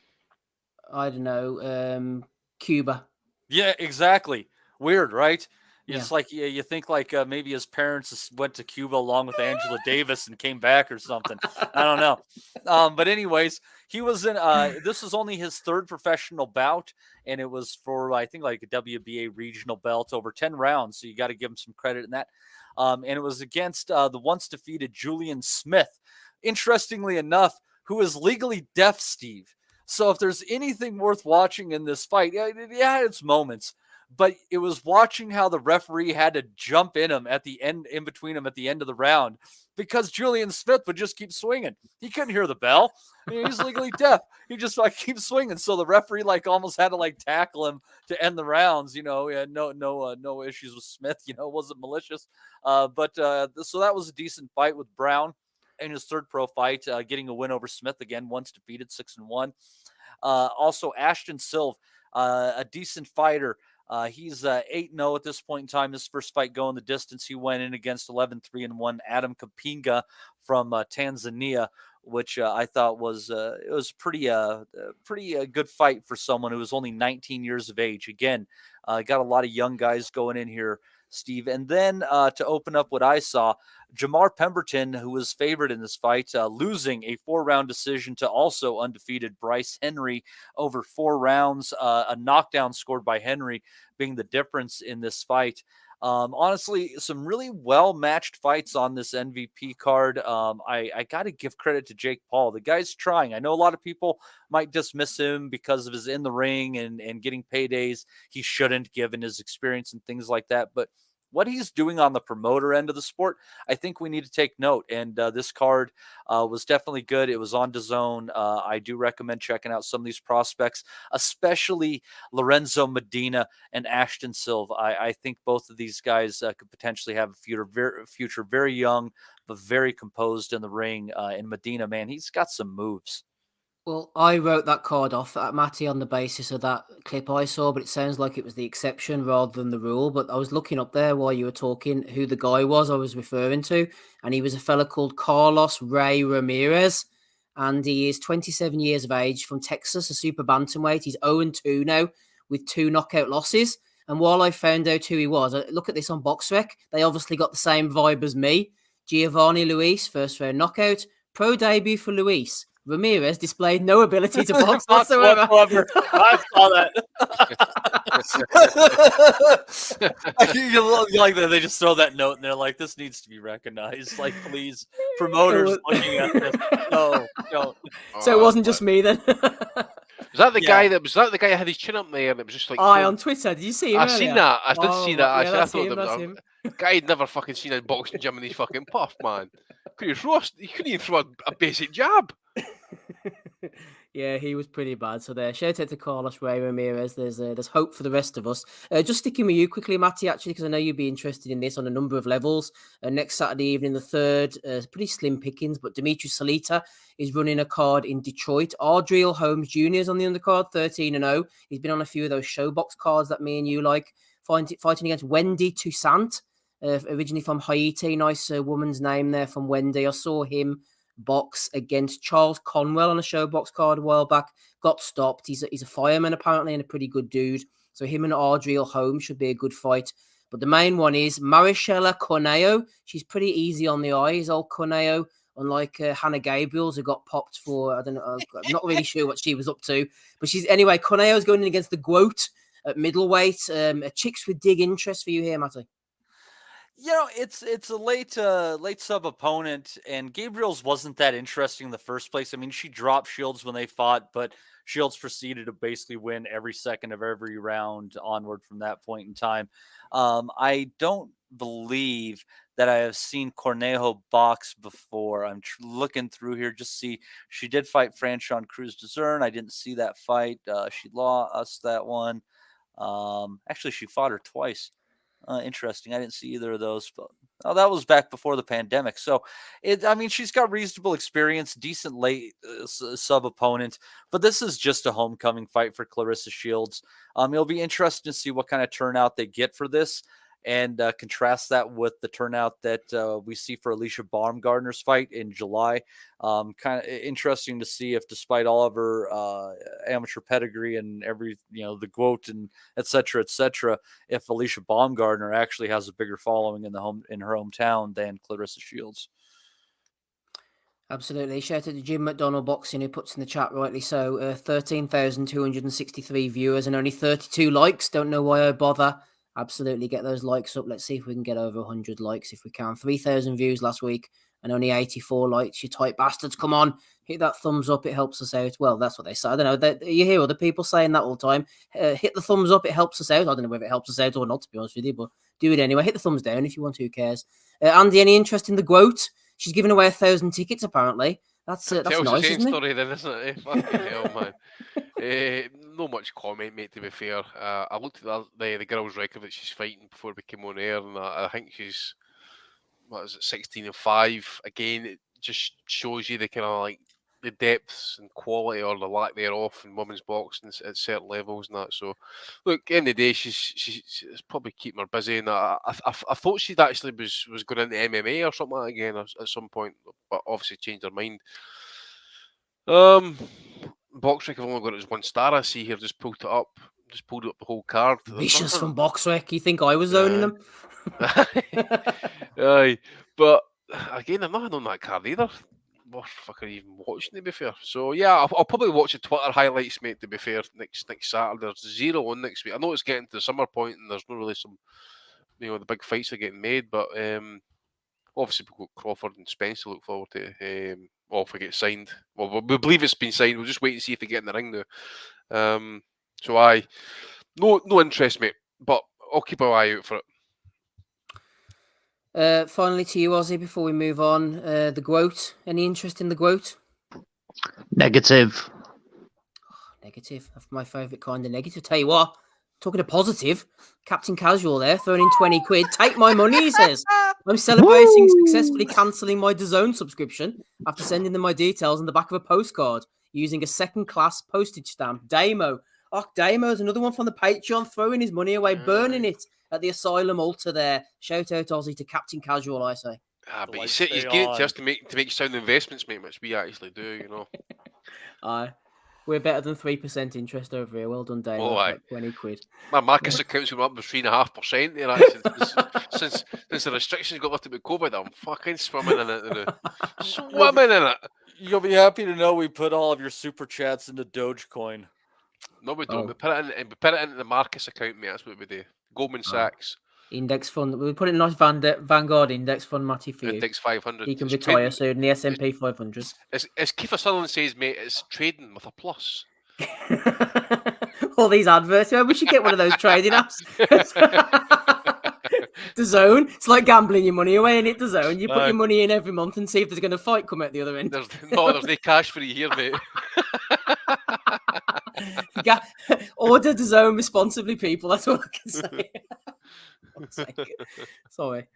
I don't know. Cuba. Yeah, exactly. Weird, right? It's like you think like maybe his parents went to Cuba along with Angela Davis and came back or something. I don't know. But anyways, he was in. This was only his 3rd professional bout, and it was for, I think, like a WBA regional belt over 10 rounds. So you got to give him some credit in that. And it was against the once defeated Julian Smith. Interestingly enough, who is legally deaf, Steve. So if there's anything worth watching in this fight, it had its moments, but it was watching how the referee had to jump in between him at the end of the round, because Julian Smith would just keep swinging. He couldn't hear the bell. He's legally deaf. He just keeps swinging. So the referee almost had to tackle him to end the rounds. He had no issues with Smith. Wasn't malicious. So that was a decent fight with Brown in his 3rd pro fight, getting a win over Smith again, once defeated, 6-1. Also, Ashton Silva, a decent fighter. He's 8-0 at this point in time. His first fight going the distance. He went in against 11-3-1 Adam Kapinga from Tanzania, which I thought was pretty good fight for someone who was only 19 years of age. Again, got a lot of young guys going in here. Steve. And then to open up what I saw, Jamar Pemberton, who was favored in this fight, losing a 4-round decision to also undefeated Bryce Henry over 4 rounds, a knockdown scored by Henry being the difference in this fight. Honestly, some really well-matched fights on this MVP card. I got to give credit to Jake Paul. The guy's trying. I know a lot of people might dismiss him because of his in the ring and getting paydays he shouldn't, given his experience and things like that. But what he's doing on the promoter end of the sport, I think we need to take note. And this card was definitely good. It was on DAZN. I do recommend checking out some of these prospects, especially Lorenzo Medina and Ashton Silva. I think both of these guys could potentially have a future very young, but very composed in the ring. And Medina, man, he's got some moves. Well, I wrote that card off at Matty on the basis of that clip I saw, but it sounds like it was the exception rather than the rule. But I was looking up there while you were talking who the guy was I was referring to, and he was a fella called Carlos Ray Ramirez, and he is 27 years of age from Texas, a super bantamweight. He's 0-2 now with 2 knockout losses. And while I found out who he was, I look at this on BoxRec. They obviously got the same vibe as me. Giovanni Luis, first round knockout. Pro debut for Luis. Ramirez displayed no ability to box whatsoever. I saw that. You like that? They just throw that note and they're like, "This needs to be recognized." Like, please, promoters looking at this. No. So it wasn't just me then. Was that the guy that had his chin up there and it was just like? On Twitter, did you see him? I've seen that. I did see that. Yeah, I thought that's him. Guy had never fucking seen a boxing gym in his fucking puff, man. He couldn't even throw a basic jab. Yeah, he was pretty bad. So there, shout out to Carlos Ray Ramirez. There's hope for the rest of us. Just sticking with you quickly, Matty, actually, because I know you'd be interested in this on a number of levels. Next Saturday evening, the 3rd, pretty slim pickings, but Dimitri Salita is running a card in Detroit. Ardreal Holmes Jr. is on the undercard, 13-0. He's been on a few of those showbox cards that me and you like. Fighting against Wendy Toussaint, originally from Haiti. Nice woman's name there from Wendy. I saw him box against Charles Conwell on a showbox card a while back. Got stopped. He's a fireman apparently and a pretty good dude. So him and Ardreal Holmes should be a good fight. But the main one is Marichella Corneo. She's pretty easy on the eyes, old Corneo. Unlike Hannah Gabriels, who got popped for, I don't know, I'm not really sure what she was up to. But anyway, Corneo's going in against the Goat at middleweight. Chicks with dig interest for you here, Matty. You know, it's a late sub opponent, and Gabriel's wasn't that interesting in the first place. I mean, she dropped Shields when they fought, but Shields proceeded to basically win every second of every round onward from that point in time. I don't believe that I have seen Cornejo box before. I'm looking through here, just see she did fight Franchon Cruz Dezern. I didn't see that fight. She lost that one. Actually, she fought her twice. Interesting. I didn't see either of those, but that was back before the pandemic. So, she's got reasonable experience, decent late sub opponent, but this is just a homecoming fight for Clarissa Shields. It'll be interesting to see what kind of turnout they get for this, and contrast that with the turnout that we see for Alicia Baumgardner's fight in July. Kind of interesting to see if, despite all of her amateur pedigree and every, the GOAT and et cetera, if Alicia Baumgardner actually has a bigger following in her hometown than Clarissa Shields. Absolutely. Shout out to Jim McDonald Boxing, who puts in the chat, rightly so, 13,263 viewers and only 32 likes. Don't know why I bother. Absolutely, get those likes up. Let's see if we can get over 100 likes if we can. 3,000 views last week and only 84 likes. You tight bastards, come on. Hit that thumbs up. It helps us out. Well, that's what they say. I don't know. You hear other people saying that all the time. Hit the thumbs up. It helps us out. I don't know whether it helps us out or not, to be honest with you, but do it anyway. Hit the thumbs down if you want to. Who cares? Andy, any interest in the GOAT? She's giving away 1,000 tickets, apparently. That's nice, isn't story, then, isn't it? Fucking hell, man. No much comment, mate, to be fair. I looked at the girl's record that she's fighting before we came on air, and I think she's, 16-5. Again, it just shows you the kind of like the depths and quality or the lack thereof in women's boxing at certain levels and that. So, look, at the end of the day, she's probably keeping her busy. And I thought she'd actually was going into MMA or something like that again at some point, but obviously changed her mind. BoxRec have only got it as 1 star. I see here, just pulled it up. just pulled up the whole card. There's Vicious nothing- from Boxrec. You think I was owning them? Aye, but again, I'm not on that card either. What fucking even watching, to be fair. So yeah, I'll probably watch the Twitter highlights, mate. To be fair, next Saturday there's 0 on next week. I know it's getting to the summer point and there's not really some, the big fights are getting made, but obviously we've got Crawford and Spence to look forward to. Or if we get signed, well, we believe it's been signed. We'll just wait and see if they get in the ring now. So no interest, mate. But I'll keep an eye out for it. Finally to you, Ozzy, before we move on, the Goat. Any interest in the Goat? Negative. Negative. That's my favourite kind of negative. Tell you what, talking of positive, Captain Casual there, throwing in 20 quid. Take my money, he says. I'm celebrating successfully cancelling my DAZN subscription after sending them my details on the back of a postcard using a second-class postage stamp. Damo. Oh, Damo's another one from the Patreon, throwing his money away, burning it at the Asylum altar there. Shout out, Ozzy, to Captain Casual, I say. But he's getting to us to make sound investments, mate, which we actually do, Aye. We're better than 3% interest over here. Well done, Damo. Oh, aye. 20 quid. My Marcus account's going up to 3.5% there, actually. since the restrictions got lifted with COVID, I'm fucking swimming in it. Swimming in it. You'll be happy to know we put all of your super chats into Dogecoin. No, we don't. We put it into the Marcus account, mate. That's what we do. Goldman Sachs. Index fund. We put it in a nice Vanguard index fund, Matty, for you. Index 500. He can retire soon. The S&P 500. As Kiefer Sutherland says, mate, it's trading with a plus. All these adverts. We should get one of those trading apps. DAZN. It's like gambling your money away in it, DAZN. You put your money in every month and see if there's going to fight come out the other end. There's no cash for you here, mate. Order DAZN responsibly, people. That's all I can say. Sorry.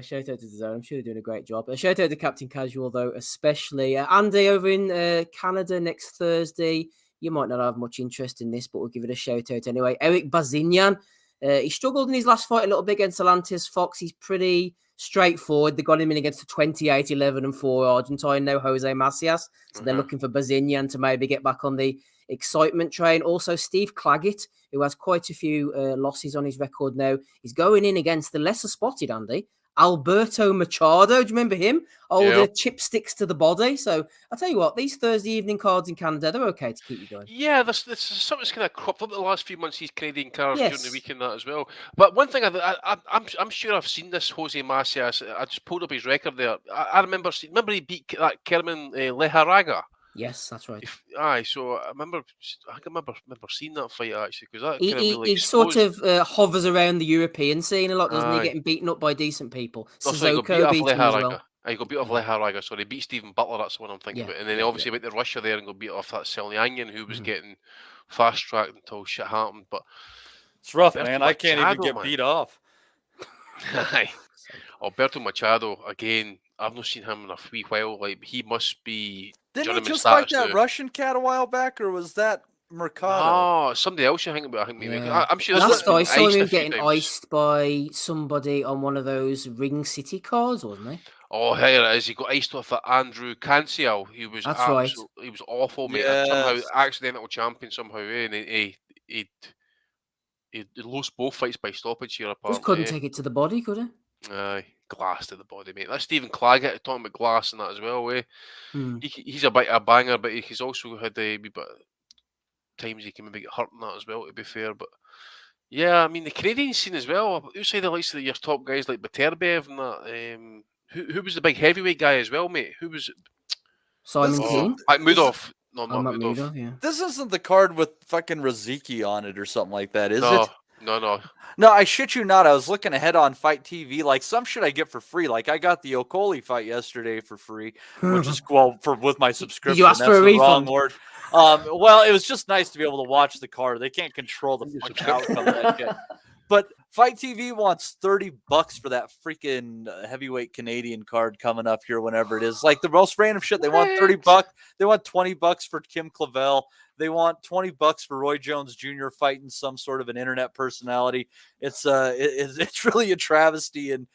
Shout out to DAZN. I'm sure they're doing a great job. Shout out to Captain Casual, though, especially. Andy over in Canada next Thursday. You might not have much interest in this, but we'll give it a shout out anyway. Eric Bazinian. He struggled in his last fight a little bit against Atlantis Fox. He's pretty straightforward. They got him in against the 28, 11 and 4 Argentine, no Jose Macias. So they're looking for Bazinian to maybe get back on the excitement train. Also, Steve Claggett, who has quite a few losses on his record now, is going in against the lesser spotted, Andy, Alberto Machado. Do you remember him? Older chipsticks to the body. So I'll tell you what, these Thursday evening cards in Canada, they're okay to keep you going. Yeah, there's something's kind of cropped up the last few months. These Canadian cards during the week and that as well. But one thing I'm sure I've seen this Jose Macias. I just pulled up his record there. I remember he beat that Kerman Lejaraga. Yes, that's right. So I remember seeing that fight actually, because that he sort of hovers around the European scene a lot, doesn't he? Getting beaten up by decent people. Sissoko beat him as well. He got beat off Lejaraga, so he beat Stephen Butler. That's the one I'm thinking about. And then he obviously went to Russia there and got beat off that Selyanyan, who was getting fast tracked until shit happened. But it's rough, man. I can't even get beat off. Alberto Machado again. I've not seen him in a wee while. Like, he must be. Didn't he just fight that Russian cat a while back, or was that Mercado? Oh, somebody else you think about. I'm sure. Last I saw him getting iced by somebody on one of those Ring City cards, wasn't he? Oh, here it is. He got iced off at Andrew Canciel. He was He was awful, mate. Somehow accidental champion somehow, and he lost both fights by stoppage here. Just couldn't take it to the body, could he? Aye, glass to the body, mate. That's Stephen Claggett talking about glass and that as well. He's a bit of a banger, but he's also had a wee bit of times he can maybe get hurt in that as well, to be fair. But yeah, I mean the Canadian scene as well. Outside the likes of your top guys like Baterbev and that. Who was the big heavyweight guy as well, mate? Who was it? Simon King? Mudov. No, not Mudov. Yeah. This isn't the card with fucking Raziki on it or something like that, is it? No. No, I shit you not. I was looking ahead on Fight TV. Like, some shit I get for free. Like, I got the Okoli fight yesterday for free, which is with my subscription. You asked for a refund. Well, it was just nice to be able to watch the card. They can't control the fucking outcome of that shit. But Fight TV wants $30 for that freaking heavyweight Canadian card coming up here whenever it is. Like the most random shit. They want $30. They want $20 for Kim Clavel. They want $20 for Roy Jones Jr. fighting some sort of an internet personality. It's really a travesty, and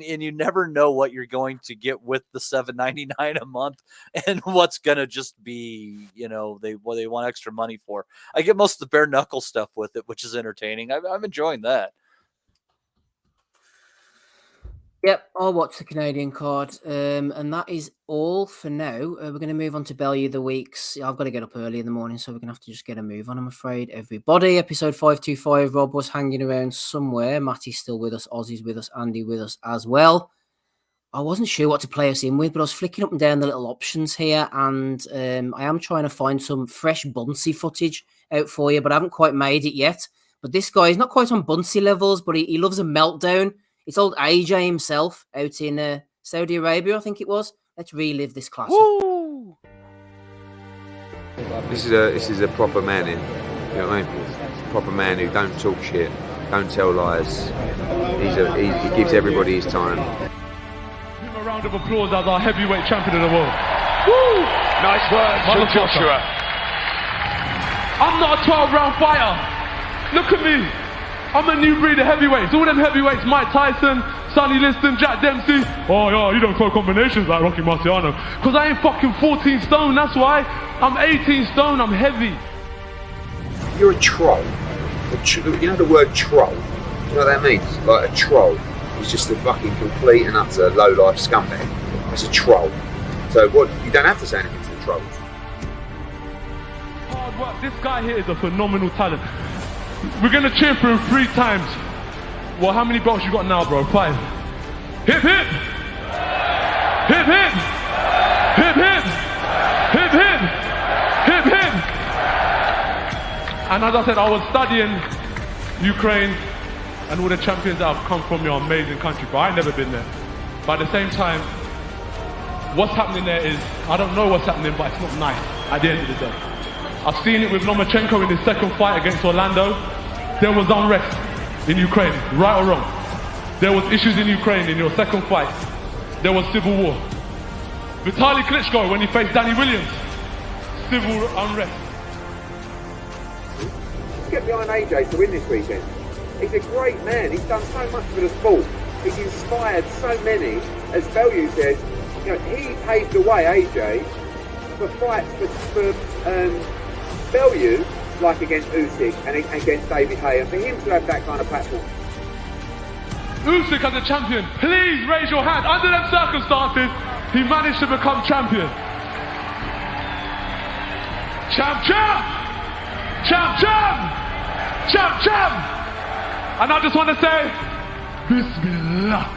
you never know what you're going to get with the $7.99 a month and what's gonna just be, they want extra money for. I get most of the bare knuckle stuff with it, which is entertaining. I'm enjoying that. Yep, I'll watch the Canadian card, and that is all for now. We're going to move on to Bellew of the Weeks. I've got to get up early in the morning, so we're going to have to just get a move on, I'm afraid. Everybody, episode 525, Rob was hanging around somewhere. Matty's still with us, Ozzy's with us, Andy with us as well. I wasn't sure what to play us in with, but I was flicking up and down the little options here, and I am trying to find some fresh Bunsey footage out for you, but I haven't quite made it yet. But this guy is not quite on Bunsey levels, but he loves a meltdown. It's old AJ himself out in Saudi Arabia, I think it was. Let's relive this classic. Woo! This is a proper man in. You know what I mean? Proper man who don't talk shit, don't tell lies. He gives everybody his time. Give him a round of applause as our heavyweight champion of the world. Woo! Nice work, Joshua. I'm not a 12-round fighter. Look at me. I'm a new breed of heavyweights. All them heavyweights, Mike Tyson, Sonny Liston, Jack Dempsey. Oh, yeah, you don't throw combinations like Rocky Marciano. Because I ain't fucking 14 stone, that's why. I'm 18 stone, I'm heavy. You're a troll. You know the word troll? You know what that means? Like a troll is just a fucking complete and utter low-life scumbag. That's a troll. So what? You don't have to say anything to the trolls. Hard work. This guy here is a phenomenal talent. We're going to cheer for him 3 times. Well, how many belts you got now, bro? 5. Hip, hip! Hip, hip! Hip, hip! Hip, hip! Hip, hip! And as I said, I was studying Ukraine and all the champions that have come from your amazing country, but I've never been there. But at the same time, what's happening there is, I don't know what's happening, but it's not nice at the end of the day. I've seen it with Lomachenko in his second fight against Orlando. There was unrest in Ukraine, right or wrong. There was issues in Ukraine in your second fight. There was civil war. Vitaly Klitschko, when he faced Danny Williams, civil unrest. Let's get behind AJ to win this weekend. He's a great man. He's done so much for the sport. He's inspired so many. As Bellew says, he paved the way, AJ, for fights for Bellew, like against Usyk and against David Haye, and for him to have that kind of platform. Usyk as a champion, please raise your hand. Under them circumstances, he managed to become champion. Champ, champ! Champ, champ! Champ, champ! And I just want to say, Bismillah.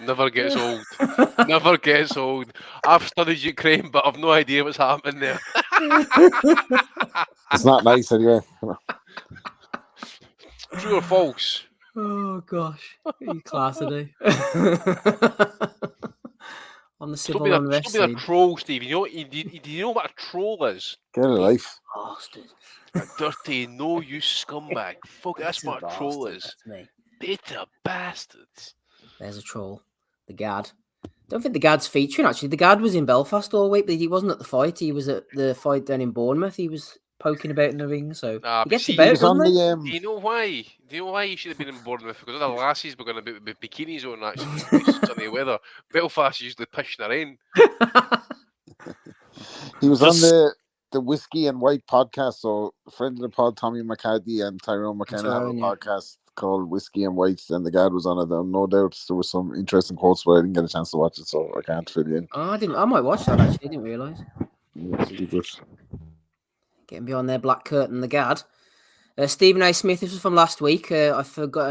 Never gets old. Never gets old. I've studied Ukraine, but I've no idea what's happening there. It's not nice anyway. True or false? Oh gosh, you class today. On the civil unrest. Don't be a troll, Steve. Do you know what a troll is? Get a life. Bastard. A dirty, no-use scumbag. Fuck, that's what a troll is. Bitter bastards. There's a troll. The Gad. Don't think the Gad's featuring, actually. The Gad was in Belfast all week, but he wasn't at the fight. He was at the fight down in Bournemouth. He was poking about in the ring, so he gets about, doesn't he? Do you know why? Do you know why he should have been in Bournemouth? Because all the lassies were going to be with bikinis on, actually. Sunny weather. Belfast usually pissing the rain. He was on the Whiskey and White podcast, so a friend of the pod, Tommy McCarthy and Tyrone McKenna have a podcast called Whiskey and Whites, and the Gad was on it. No doubt there was some interesting quotes, but I didn't get a chance to watch it, so I can't fit it in. Oh, I might watch that, actually. I didn't realise. Yeah, it's good. Getting beyond their black curtain, the Gad. Stephen A. Smith, this was from last week. I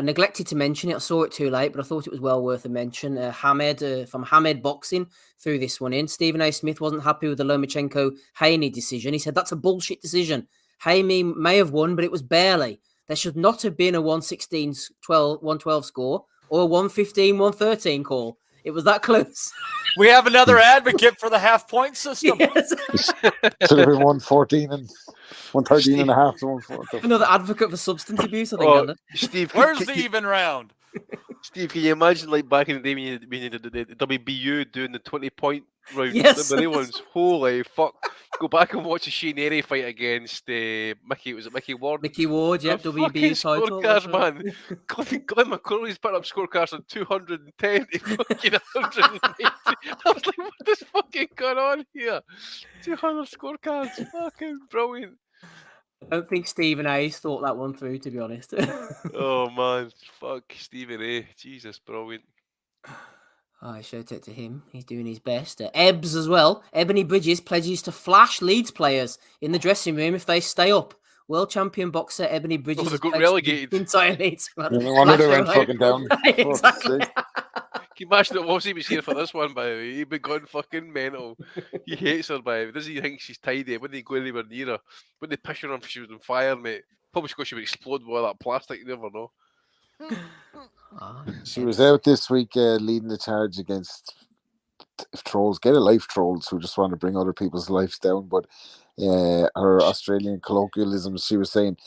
neglected to mention it. I saw it too late, but I thought it was well worth a mention. Hamed from Hamed Boxing threw this one in. Stephen A. Smith wasn't happy with the Lomachenko-Haney decision. He said, that's a bullshit decision. Haney may have won, but it was barely. There should not have been a 116-112 score or a 115-113 call. It was that close. We have another advocate for the half-point system. Yes. Should have been 114 and 113 and a half to 114. Another advocate for substance abuse, I think. Steve, where's the even round? Steve, can you imagine like back in the day when you did the WBU doing the 20-point rounds? Yes. Remember the ones? Holy fuck! Go back and watch the Shane Airy fight against Mickey. Was it Mickey Ward? Mickey Ward, yep, The WBU fucking title. scorecards, man. Glenn McCurley's put up scorecards on 210 to fucking 180. I was like, what is fucking going on here? 200 scorecards, fucking brilliant. I don't think Stephen A's thought that one through, to be honest. Oh man, fuck Stephen A. Jesus, brilliant. I shout out to him. He's doing his best. Ebbs as well. Ebony Bridges pledges to flash Leeds players in the dressing room if they stay up. World champion boxer Ebony Bridges they has got pledged relegated. the entire Leeds squad. No wonder they went fucking down. Exactly. Can you imagine it was he was here for this one, by the way? He'd be gone fucking mental. He hates her, by the way. Doesn't he think she's tidy? When they go anywhere near her, when they push her on, she was on fire, mate. Probably because she would explode with all that plastic, you never know. She was out this week leading the charge against trolls. Get a life, trolls who just want to bring other people's lives down. But her Australian colloquialisms, she was saying,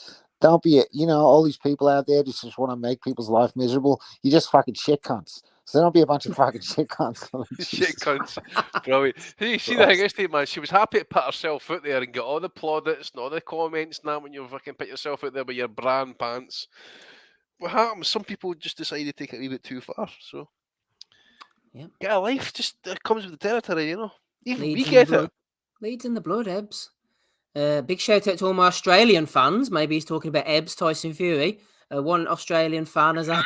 don't be, all these people out there that just want to make people's life miserable. You just fucking shit cunts. So don't be a bunch of fucking shit cunts. Shit cunts. Brilliant. You see the thing is, man, she was happy to put herself out there and get all the plaudits and all the comments now when you fucking put yourself out there with your brand pants. What happens? Some people just decide to take it a wee bit too far. So, get a life. Just comes with the territory, Even Leeds we get in the it. Leeds in the blood, Ebbs. Big shout out to all my Australian fans. Maybe he's talking about Ebbs, Tyson Fury. One Australian fan has had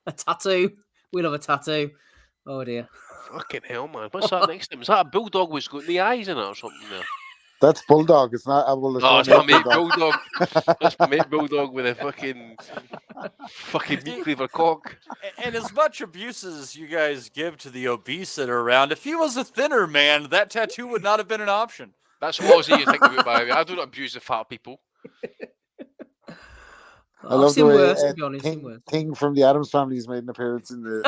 a tattoo. We love a tattoo. Oh dear. Fucking hell, man. What's that next to him? Is that a bulldog with got the eyes in it or something there? That's Bulldog. It's not. Oh, it's my mate Bulldog. That's my mate Bulldog with a fucking meat cleaver cock. And as much abuse as you guys give to the obese that are around, if he was a thinner man, that tattoo would not have been an option. That's what you think about, by the way. I don't abuse the fat people. I love the way worse, to be honest. Ting from the Addams Family has made an appearance in the.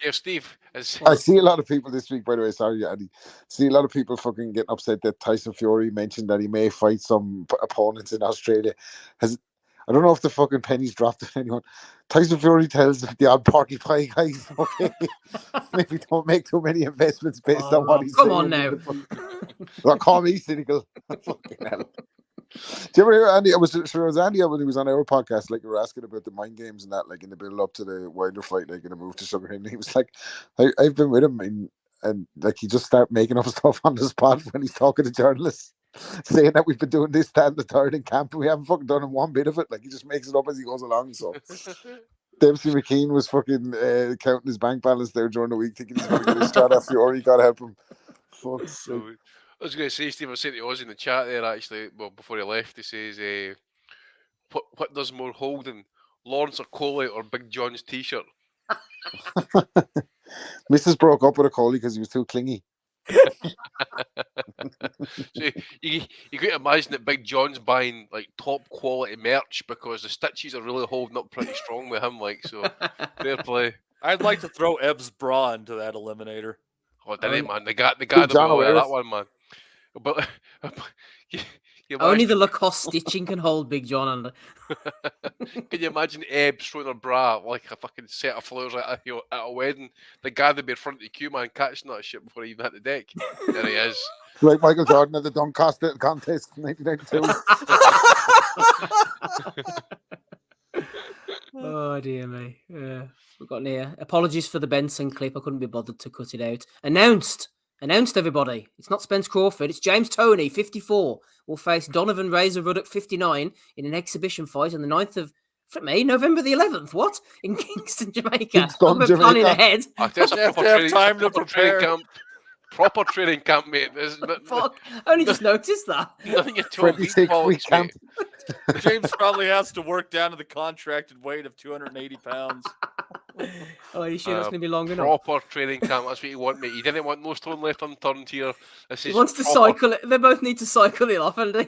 Yeah, Steve. I see a lot of people this week, by the way. Sorry, Andy. See a lot of people fucking getting upset that Tyson Fury mentioned that he may fight some opponents in Australia. I don't know if the fucking pennies dropped on anyone. Tyson Fury tells the odd party pie guys, okay, maybe don't make too many investments based on what he's saying. Come on now. Well, call me cynical. Fucking hell. Do you ever hear Andy? It was Andy when he was on our podcast, like, you were asking about the mind games and that, like in the build up to the Wilder fight, like in the move to Sugar Hill. He was like, I've been with him and like he just start making up stuff on the spot when he's talking to journalists, saying that we've been doing this, that, and the third in camp, and we haven't fucking done one bit of it. Like he just makes it up as he goes along. So Dempsey McKean was fucking counting his bank balance there during the week, thinking he's going to get his shot at Fury. Gotta help him. Fuck's sake. I was going to say, Steve, I was saying to Oz in the chat there, actually, well, before he left, he says, what does more holding, Lawrence Okoli or Big John's t-shirt? Mrs. broke up with Okoli because he was too clingy. So you can imagine that Big John's buying like top quality merch because the stitches are really holding up pretty strong with him, like, so fair play. I'd like to throw Ebb's bra into that eliminator. Oh, did he, man? The guy that one, man. But only the Lacoste stitching can hold Big John under. Can you imagine Ebb throwing her bra like a fucking set of flowers at a wedding? The guy that'd be in front of the queue, man, catching that shit before he even hit the deck. There he is. Like Michael Jordan at the dunk contest in 1992. Oh dear me. We've got near. Apologies for the Benson clip. I couldn't be bothered to cut it out. Announced, everybody. It's not Spence Crawford. It's James Toney, 54. Will face Donovan Razor Ruddock, 59, in an exhibition fight on the 9th of November the 11th. What? In Kingston, Jamaica. I'm planning ahead. I just have time to prepare. Proper training camp, mate. Fuck. I only just noticed that. Nothing at 26-week camp. James probably has to work down to the contracted weight of 280 pounds. Oh, are you sure that's going to be long enough? Proper training camp. That's what you want, mate. You didn't want no stone left unturned here. He wants to cycle it. They both need to cycle it off, and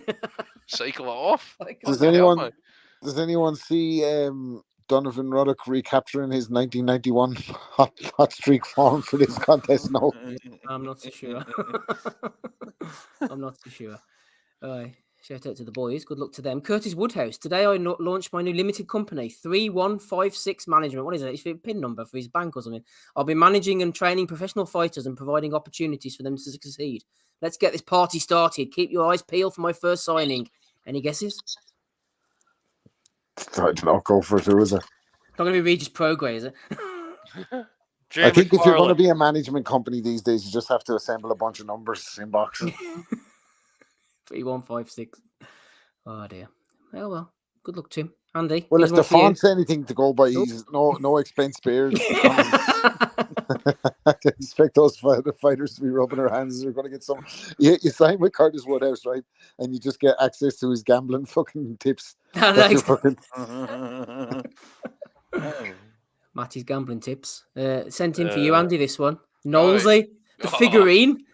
cycle it off. Does anyone see Donovan Ruddock recapturing his 1991 hot streak form for this contest? No, I'm not so sure. I'm not so sure. Shout out to the boys. Good luck to them. Curtis Woodhouse. Today I launched my new limited company, 3156 Management. What is it? It's a PIN number for his bank or something. I'll be managing and training professional fighters and providing opportunities for them to succeed. Let's get this party started. Keep your eyes peeled for my first signing. Any guesses? I don't know. Go for it. Who is it? Not going to be Regis Progray, is it? I think if you're going to be a management company these days, you just have to assemble a bunch of numbers in boxes. 3156. Oh dear. Well, good luck to him. Andy. Well, if the font's anything to go by, he's no expense spared. I can expect those fighters to be rubbing their hands. They're going to get some. You sign with Curtis Woodhouse, right? And you just get access to his gambling fucking tips. Matty's gambling tips. Sent in for you, Andy, this one. Knowlesy, the figurine.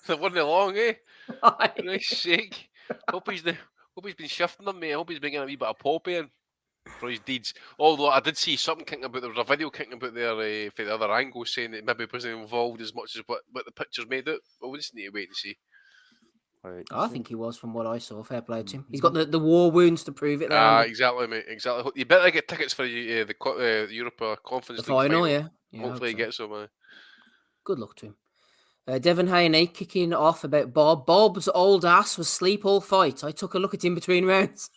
That wasn't long, eh? For Christ's sake. Hope he's been shifting them, mate. I hope he's been getting a wee bit of poppy in for his deeds. Although I did see something kicking about, there was a video kicking about there for the other angle saying that maybe he wasn't involved as much as what the pictures made it. But we just need to wait and see. I think he was, from what I saw. Fair play to him. He's got the war wounds to prove it there. Exactly, mate. Exactly. You better get tickets for the Europa Conference the League final. Yeah. Hopefully he gets some. Good luck to him. Devon Haney kicking off about Bob. Bob's old ass was asleep all fight. I took a look at him between rounds.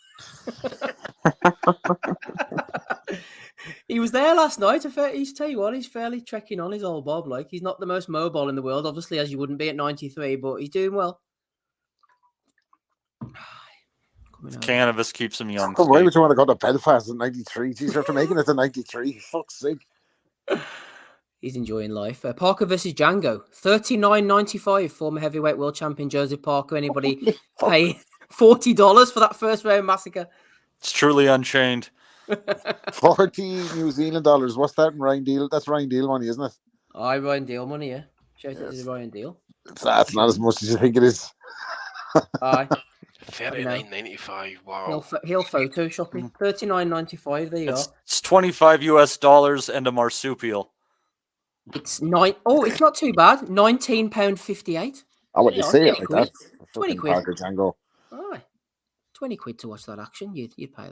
He was there last night. He's tell you what, he's fairly trekking on, his old Bob. Like, he's not the most mobile in the world, obviously, as you wouldn't be at 93, but he's doing well. Cannabis keeps him young. Why would you want to go to Belfast at 93? Geez, after making it to 93, fuck's sake. He's enjoying life. Parker versus Django. $39.95. Former heavyweight world champion Joseph Parker. Anybody pay $40 for that first round massacre? It's truly unchained. 40 New Zealand dollars. What's that in Ryan Deal? That's Ryan Deal money, isn't it? Ryan Deal money, yeah. Shout out to Ryan Deal. That's not as much as you think it is. Aye. $39.95. Wow. He'll Photoshop me. $39.95. There you are. It's $25 US and a marsupial. It's it's not too bad. £19.58. Oh, what you say it like that? 20 quid. Parker Django. Aye. 20 quid to watch that action. You'd pay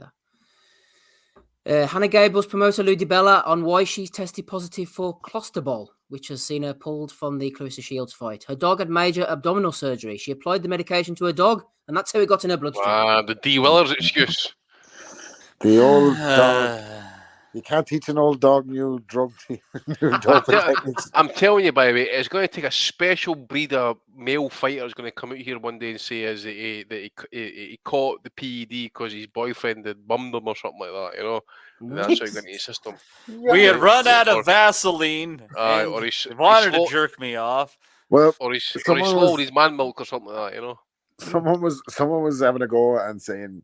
that. Hannah Gable's promoter Lou DiBella on why she's tested positive for closterbol, which has seen her pulled from the Clarissa Shields fight. Her dog had major abdominal surgery. She applied the medication to her dog, and that's how it got in her bloodstream. The D. Willers excuse. The old dog. You can't teach an old dog new drug techniques. I'm telling you, by the way, it's going to take a special breed of male fighter is going to come out here one day and say that he caught the PED because his boyfriend had bummed him or something like that, you know? And that's how he got into his system. We had run out of Vaseline. Or he wanted to jerk me off. Well, or he swallowed his man milk or something like that, you know? Someone was having a go and saying,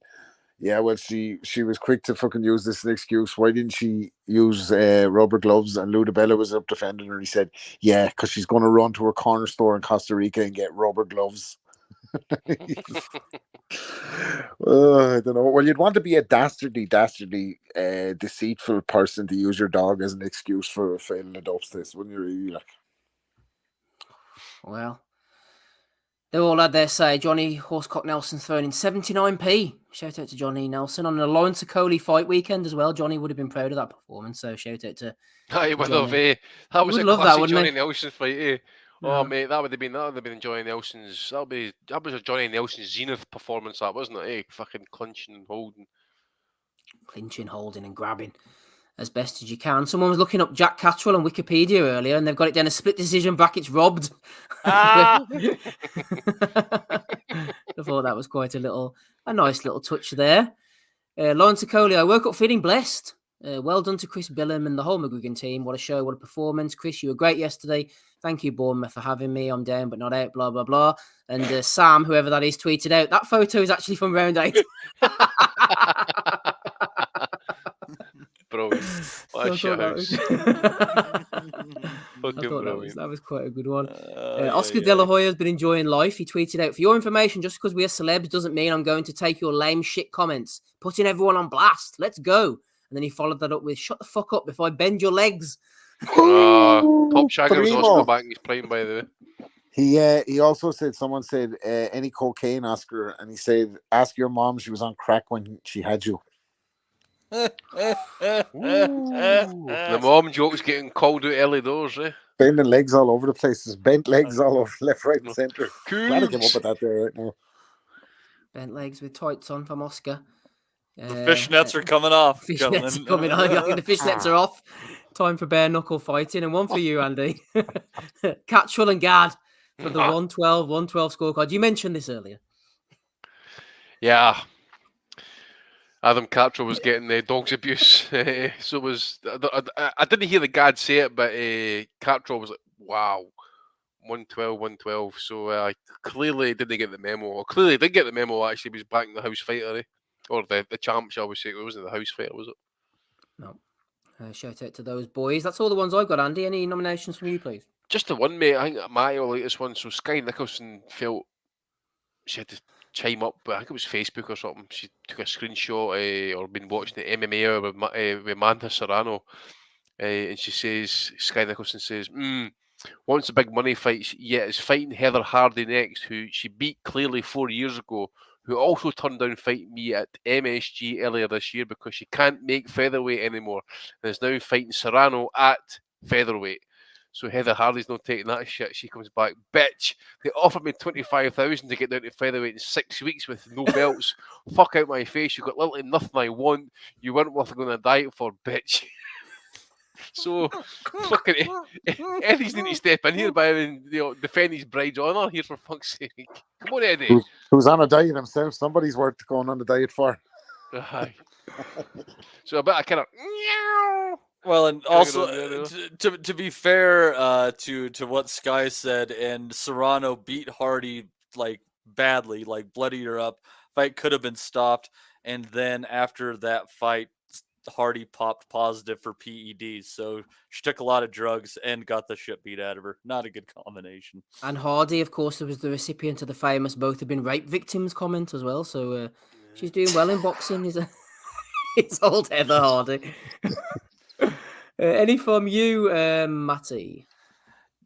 yeah, well, she was quick to fucking use this as an excuse. Why didn't she use rubber gloves? And Lou DiBella was up defending her. And he said, yeah, because she's going to run to her corner store in Costa Rica and get rubber gloves. I don't know. Well, you'd want to be a dastardly, deceitful person to use your dog as an excuse for failing a dope test, wouldn't you really? Like? Well, they all had their say. Johnny Horsecock Nelson thrown in 79p. Shout out to Johnny Nelson on the Lawrence Okoli fight weekend as well. Johnny would have been proud of that performance, so shout out to Johnny. That was a classic Johnny Nelson fight, eh? Oh, mate, that would have been Johnny Nelson's. That was a Johnny Nelson zenith performance, that wasn't it? Eh? Fucking clinching and holding. Clinching, holding, and grabbing as best as you can. Someone was looking up Jack Catterall on Wikipedia earlier, and they've got it down a split decision brackets robbed. I thought that was quite a nice little touch there. Lawrence Okoli, I woke up feeling blessed. Well done to Chris Billam and the whole McGuigan team. What a show, what a performance. Chris, you were great yesterday. Thank you, Bournemouth, for having me. I'm down but not out, blah, blah, blah. And Sam, whoever that is, tweeted out, that photo is actually from round 8. Brilliant. What a show. That was quite a good one. Oscar De La Hoya has been enjoying life. He tweeted out, for your information, just because we are celebs doesn't mean I'm going to take your lame shit comments. Putting everyone on blast. Let's go. And then he followed that up with, shut the fuck up if I bend your legs. Top Shagger was Oscar back in his prime, by the way. He also said, someone said, any cocaine, ask her, and he said, ask your mom, she was on crack when she had you. The mom joke's getting called out early doors, eh? Bending legs all over the place. There's bent legs all over left, right, and centre. Glad I came up with that there right now. Bent legs with tights on from Oscar. The fishnets are coming off. Fishnets are coming on. The fishnets are off. Time for bare knuckle fighting. And one for you, Andy. Catterall and Gad for the 112 scorecard. You mentioned this earlier. Yeah. Adam Catterall was getting dog's abuse. So was I didn't hear the Gad say it, but Catterall was like, wow. 112. So clearly didn't get the memo. Or clearly did get the memo, actually. He was backing the house fighter, or the champ, shall we say. It wasn't the house fighter, was it? No. Shout out to those boys. That's all the ones I've got, Andy. Any nominations from you, please? Just the one, mate. I think my latest one. So Sky Nicholson felt she had to chime up, but I think it was Facebook or something. She took a screenshot or been watching the MMA with Banter Serrano. And she says, Sky Nicholson says, wants a big money fight, yet is fighting Heather Hardy next, who she beat clearly 4 years ago, who also turned down fighting me at MSG earlier this year because she can't make featherweight anymore and is now fighting Serrano at featherweight. So Heather Hardy's not taking that shit. She comes back, bitch. They offered me $25,000 to get down to featherweight in 6 weeks with no belts. Fuck out my face. You've got literally nothing I want. You weren't worth going to diet for, bitch. So fucking Eddie's need to step in here by defend his bride's honour here, for fuck's sake. Come on, Eddie. Who's on a diet himself? Somebody's worth going on the diet for. So a bit of kind of. Well, and also to be fair to what Sky said, and Serrano beat Hardy like badly, like bloodied her up. Fight could have been stopped, and then after that fight, Hardy popped positive for PEDs, so she took a lot of drugs and got the shit beat out of her. Not a good combination. And Hardy, of course, was the recipient of the famous "both have been rape victims" comment as well. So she's doing well in boxing. It's old Heather Hardy. Any from you, Matty?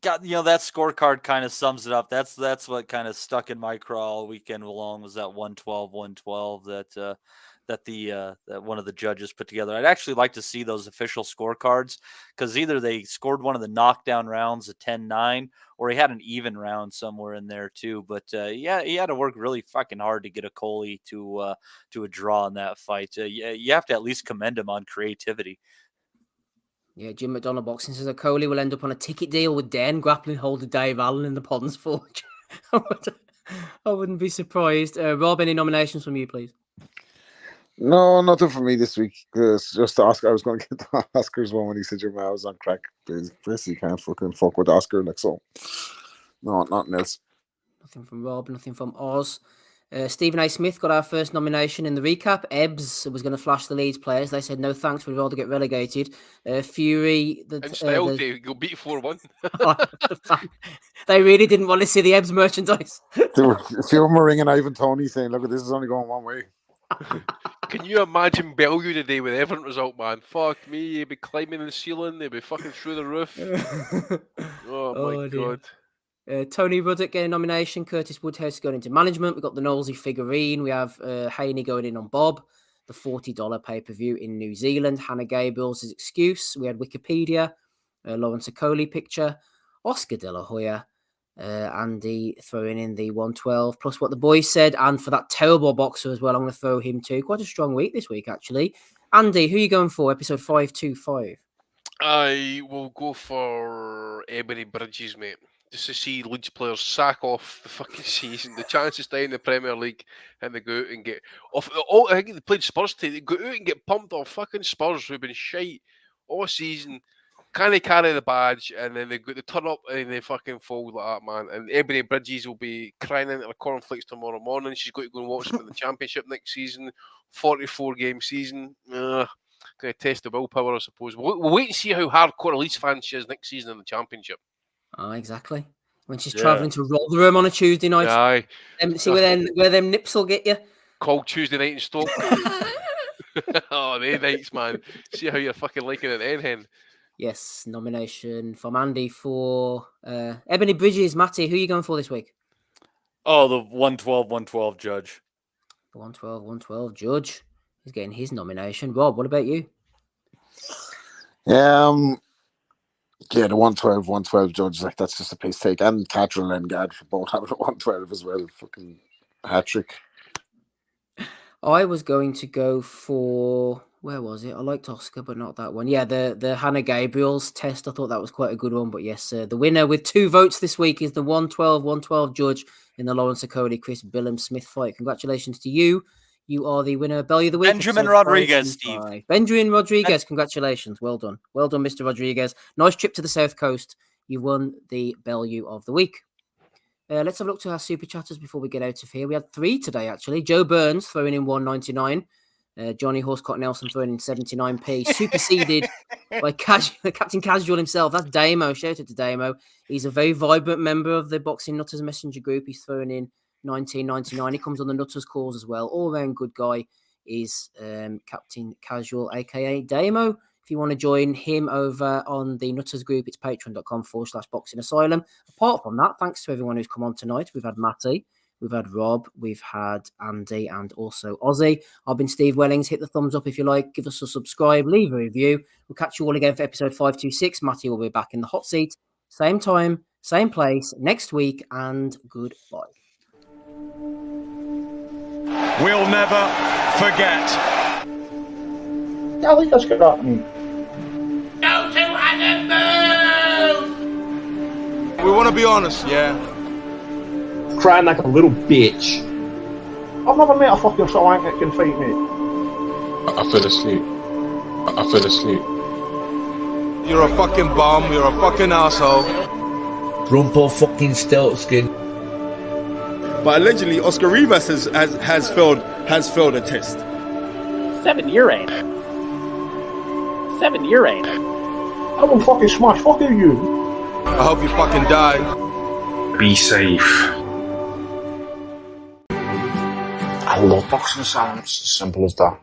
That scorecard kind of sums it up. That's what kind of stuck in my craw all weekend long, was that 112 that one of the judges put together. I'd actually like to see those official scorecards, because either they scored one of the knockdown rounds a 10-9, or he had an even round somewhere in there too. But he had to work really fucking hard to get Okoli to a draw in that fight. You have to at least commend him on creativity. Yeah, Jim McDonald Boxing says Okoli will end up on a ticket deal with Den grappling holder Dave Allen in the Ponds Forge. I wouldn't be surprised. Rob, any nominations from you, please? No, nothing for me this week. Just Oscar. I was going to get the Oscars one when he said your man was on crack. Basically, you can't fucking fuck with Oscar. Like, so. No, nothing else. Nothing from Rob, nothing from Oz. Stephen A. Smith got our first nomination in the recap. Ebbs was going to flash the Leeds players. They said no thanks, we'd rather get relegated. Fury. And style, Dave, go beat 4-1. They really didn't want to see the Ebbs merchandise. A few of them were ringing Ivan Toney saying, look, this is only going one way. Can you imagine Bellew today with Everton result, man? Fuck me, they'd be climbing the ceiling, they'd be fucking through the roof. Oh my God. Tony Ruddock getting a nomination. Curtis Woodhouse going into management. We've got the Knowlesy figurine. We have Haney going in on Bob. The $40 pay-per-view in New Zealand. Hannah Gabriel's excuse. We had Wikipedia. Lawrence Okoli picture. Oscar De La Hoya. Andy throwing in the 112. Plus what the boys said. And for that terrible boxer as well, I'm going to throw him too. Quite a strong week this week, actually. Andy, who are you going for? Episode 525. I will go for Ebony Bridges, mate. Just to see Leeds players sack off the fucking season, the chance to stay in the Premier League, and they go out and get off. I think they played Spurs today. They go out and get pumped off fucking Spurs, who've been shite all season. Can they carry the badge? And then they turn up and they fucking fold like that, man. And Ebony Bridges will be crying into the cornflakes tomorrow morning. She's got to go and watch them in the Championship next season. 44-game season. Going to test the willpower, I suppose. We'll wait and see how hardcore a Leeds fan she is next season in the Championship. Oh, exactly. When she's travelling to Rotherham on a Tuesday night. Aye. See where them nips will get you. Cold Tuesday night in Stoke. Oh, they nights, man. See how you're fucking liking it then, hen. Yes, nomination from Andy for Ebony Bridges. Matty, who are you going for this week? Oh, the 112 judge. The 112 judge. He's getting his nomination. Rob, what about you? Yeah, the 112 judge, like that's just a piece take. And Catterall and Gad for both having a 112 as well. Fucking hat trick. I was going to go for, where was it? I liked Oscar, but not that one. Yeah, the Hannah Gabriel's test. I thought that was quite a good one. But yes, the winner with 2 votes this week is the 112 judge in the Lawrence Okoli Chris Billam-Smith fight. Congratulations to you. You are the winner. Belly of the week. Benjamin Rodriguez, Steve. Benjamin Rodriguez. Congratulations. Well done. Well done, Mr. Rodriguez. Nice trip to the South Coast. You won the Bellew of the week. Let's have a look to our super chatters before we get out of here. We had 3 today, actually. Joe Burns throwing in 199. Johnny Horsecock Nelson throwing in 79p. Superseded by Captain Casual himself. That's Damo. Shout out to Damo. He's a very vibrant member of the Boxing Nutters Messenger group. He's throwing in 1999. He comes on the Nutters calls as well. All round good guy is Captain Casual, aka Damo. If you want to join him over on the Nutters group, it's patreon.com/Boxing Asylum. Apart from that, thanks to everyone who's come on tonight. We've had Matty, we've had Rob, we've had Andy, and also Ozzy. I've been Steve Wellings. Hit the thumbs up if you like. Give us a subscribe, leave a review. We'll catch you all again for episode 526. Matty will be back in the hot seat. Same time, same place, next week, and goodbye. We'll never forget. I think that's good happening. Go to Adam move! We want to be honest, yeah? Crying like a little bitch. I've never met a fucking wank that can fight me. I fell asleep. I fell asleep. You're a fucking bum, you're a fucking asshole. Rumple fucking stiltskin. But allegedly, Oscar Rivas has failed a test. 7-year ain't it? 7-year ain't it? I will fucking smash fucking you. I hope you fucking die. Be safe. I love boxing sounds, as simple as that.